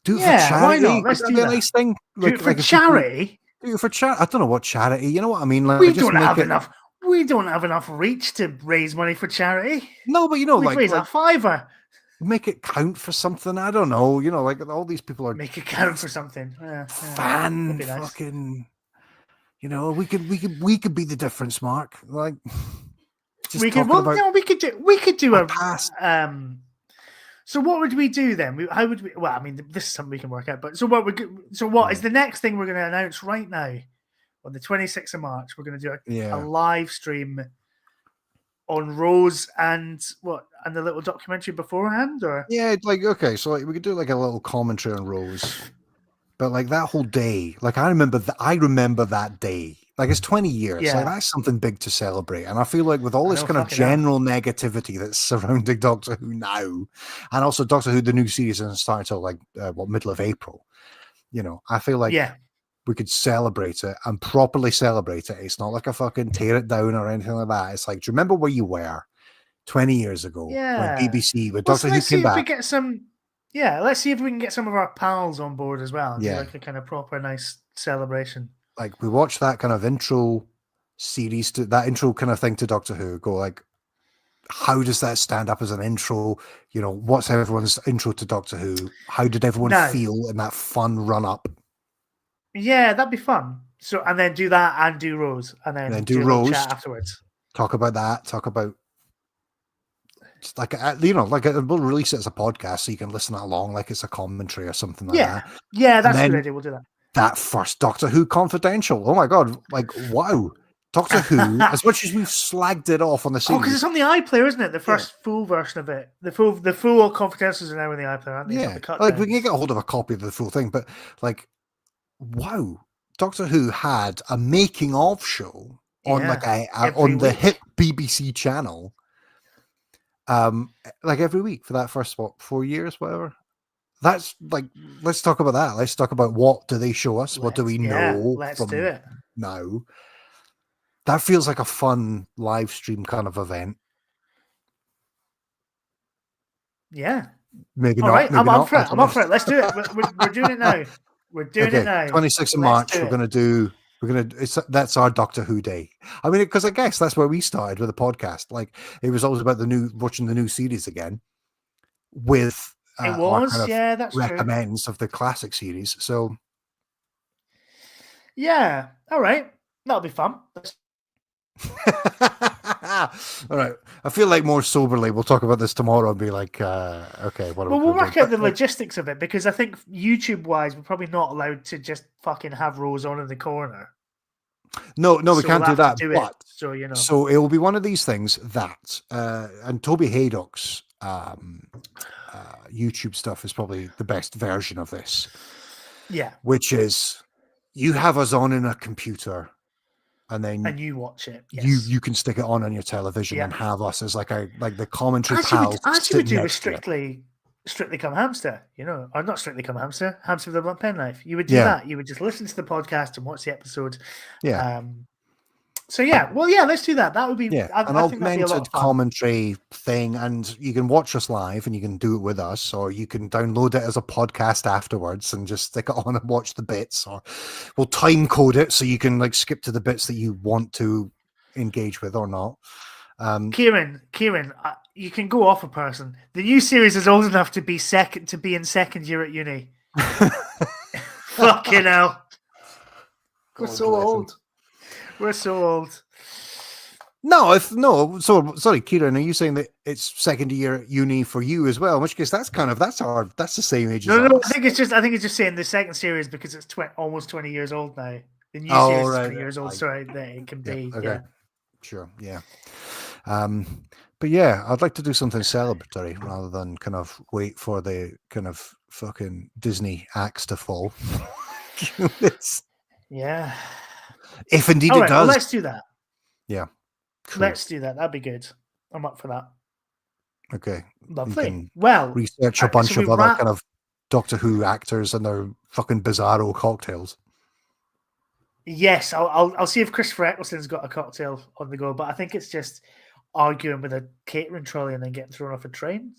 Do it for charity. Why not? Let's do that. A nice thing. Do it for charity. Do it for charity. I don't know what charity. You know what I mean? Like, We don't have enough. We don't have enough reach to raise money for charity. No, but we'd raise a $5. Make it count for something. I don't know. Like all these people are make it count for something. Fan fucking. We could be the difference, Mark. Like, we could. Well, no, we could do a past. So what would we do then? How would we? Well, I mean, this is something we can work out. But so what is the next thing we're going to announce right now? On the 26th of March, we're going to do a live stream on Rose and the little documentary beforehand, or okay, so we could do like a little commentary on Rose, but like that whole day, like I remember that day, like it's 20 years, like that's something big to celebrate. And I feel like with all this kind of general negativity that's surrounding Doctor Who now, and also Doctor Who the new series doesn't start until like middle of April, I feel like we could celebrate it and properly celebrate it. It's not like a fucking tear it down or anything like that. It's like, do you remember where you were 20 years ago when BBC, when Doctor Who came back? Let's see if we can get some of our pals on board as well. And do like a kind of proper nice celebration. Like we watched that kind of intro series to that intro kind of thing to Doctor Who. Go like, how does that stand up as an intro? What's everyone's intro to Doctor Who? How did everyone feel in that fun run up? Yeah, that'd be fun. So, and then do that and do Rose, and then do Rose chat afterwards. Talk about that. Talk about just like we'll release it as a podcast so you can listen along like it's a commentary or something like that. Yeah, that's a good idea. We'll do that. That first Doctor Who Confidential. Oh my god! Like wow, Doctor Who. As much as we've slagged it off on the series, because it's on the iPlayer, isn't it? The first full version of it. The full Confidentials are now in the iPlayer, aren't they? Yeah, like we can get a hold of a copy of the full thing, but like. Wow, Doctor Who had a making of show on on the hit BBC channel, like every week for that first 4 years, whatever. That's like, let's talk about that. Let's talk about what do they show us? What do we know? Let's do it now. That feels like a fun live stream kind of event. Yeah, maybe all not. right, maybe I'm not. up for it. I'm up for it. Let's do it. We're doing it now. We're doing it now. 26th of March. That's our Doctor Who day. I mean, because I guess that's where we started with the podcast. Like it was always about watching the new series again. With that's recommends true. Of the classic series. So yeah, all right, that'll be fun. All right. I feel like more soberly we'll talk about this tomorrow and be like, okay, what? Well, we'll work out the logistics of it because I think YouTube-wise, we're probably not allowed to just fucking have Rose on in the corner. No, we can't do that. So it will be one of these things that, and Toby Haydock's YouTube stuff is probably the best version of this. Yeah, which is you have us on in a computer. And you watch it. Yes. You can stick it on your television and have us as like the commentary pals. As you would do with Strictly Come Hamster, or not Strictly Come Hamster with the blunt penknife. You would do that. You would just listen to the podcast and watch the episode. Yeah. Let's do that. That would be an augmented commentary thing, and you can watch us live and you can do it with us, or you can download it as a podcast afterwards and just stick it on and watch the bits, or we'll time code it so you can like skip to the bits that you want to engage with or not. Kieran, you can go off a person. The new series is old enough to be in second year at uni. Fucking hell. We're so old. No, So sorry, Kieran. Are you saying that it's second year at uni for you as well? In which case, that's the same age as No. us. I think it's just saying the second series because it's almost 20 years old now. The new Oh, series is right. 20 years old, so it can be. Okay. Yeah. Sure. Yeah. But yeah, I'd like to do something celebratory rather than kind of wait for the kind of fucking Disney axe to fall. Yeah. If indeed All it right. does. Well, let's do that. Yeah. Cool. Let's do that. That'd be good. I'm up for that. Okay. Lovely. Well, research a bunch of other kind of Doctor Who actors and their fucking bizarro cocktails. Yes, I'll see if Christopher Eccleston's got a cocktail on the go, but I think it's just arguing with a catering trolley and then getting thrown off a train.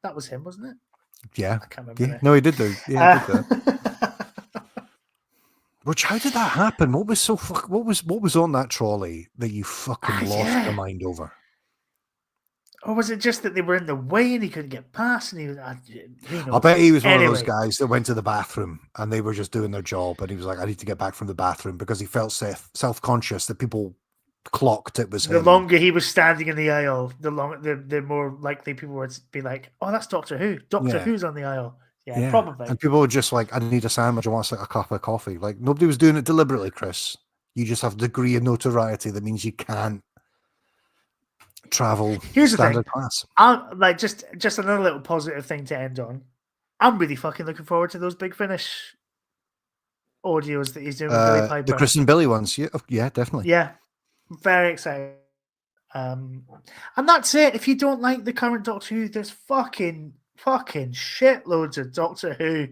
That was him, wasn't it? Yeah. I can't remember. Yeah. No, he did do. Yeah, he did that. Which, how did that happen? What was on that trolley that you fucking lost your mind over? Or was it just that they were in the way and he couldn't get past? And he was, I bet he was one of those guys that went to the bathroom and they were just doing their job. And he was like, I need to get back from the bathroom because he felt self-conscious that people clocked it was him. The longer he was standing in the aisle, the more likely people would be like, oh, that's Doctor Who. Doctor Who's on the aisle. Yeah, probably. And people were just like, I need a sandwich. I want a cup of coffee. Like, nobody was doing it deliberately, Chris. You just have a degree of notoriety that means you can't travel standard class. Like just another little positive thing to end on. I'm really fucking looking forward to those Big Finish audios that he's doing with Billy Piper. The Chris and Billy ones. Yeah, definitely. Yeah. Very excited. And that's it. If you don't like the current Doctor Who, there's fucking shitloads of Doctor Who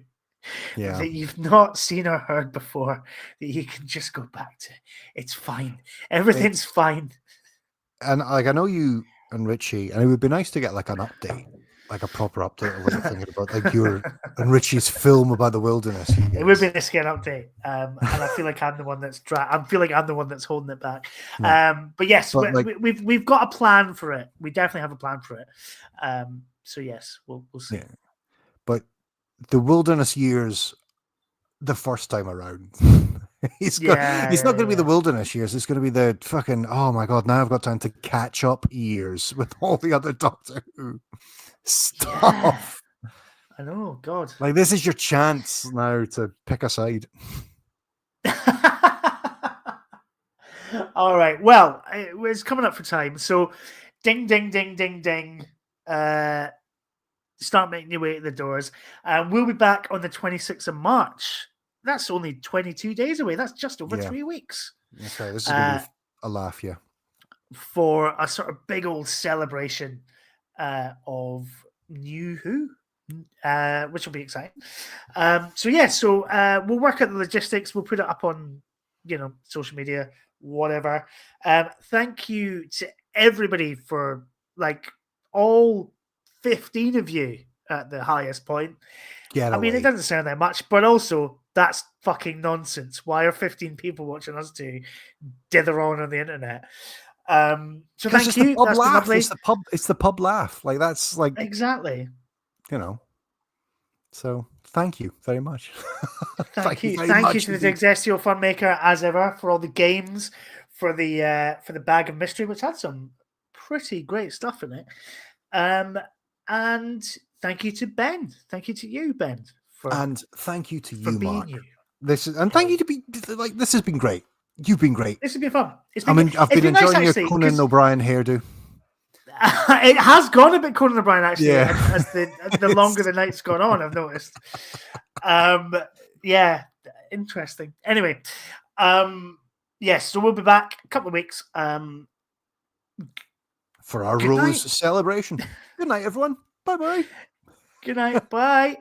that you've not seen or heard before that you can just go back to. It's fine. Everything's fine. And like, I know you and Richie, and it would be nice to get like an update, like a proper update of what you're thinking about, like your and Richie's film about the wilderness. It would be nice to get an update, and I feel like I'm the one that's I feel like I'm the one that's holding it back. But yes, we've got a plan for it. We definitely have a plan for it. So yes, we'll see. Yeah. But the wilderness years, the first time around. It's not going to be the wilderness years. It's going to be the fucking, oh my God, now I've got time to catch up years with all the other Doctor Who stuff. Yeah. I know, God. Like, this is your chance now to pick a side. All right. Well, it's coming up for time. So, ding, ding, ding, ding, ding. Start making your way to the doors. We'll be back on the 26th of March. That's only 22 days away. That's just over 3 weeks. Okay, this is going to be a laugh, yeah. For a sort of big old celebration of New Who, which will be exciting. So we'll work out the logistics. We'll put it up on, social media, whatever. Thank you to everybody for, like, all 15 of you at the highest point. Yeah, it doesn't sound that much, but also that's fucking nonsense. Why are 15 people watching us two dither on the internet? So thank you. That's lovely. It's the pub laugh. Like, that's like exactly. So thank you very much. Thank you. Thank you to the Degsestial Funmaker as ever for all the games, for the bag of mystery, which had some pretty great stuff in it. And thank you to Ben. Thank you to you, Ben. And thank you to you, Mark. Thank you to be like, this has been great. You've been great. This has been fun. I've been enjoying your Conan O'Brien hairdo. It has gone a bit Conan O'Brien, actually, as the longer the night's gone on, I've noticed. Yeah, interesting. Anyway, yes, so we'll be back a couple of weeks. For our Rose celebration. Good night, everyone. Bye-bye. Good night. Bye.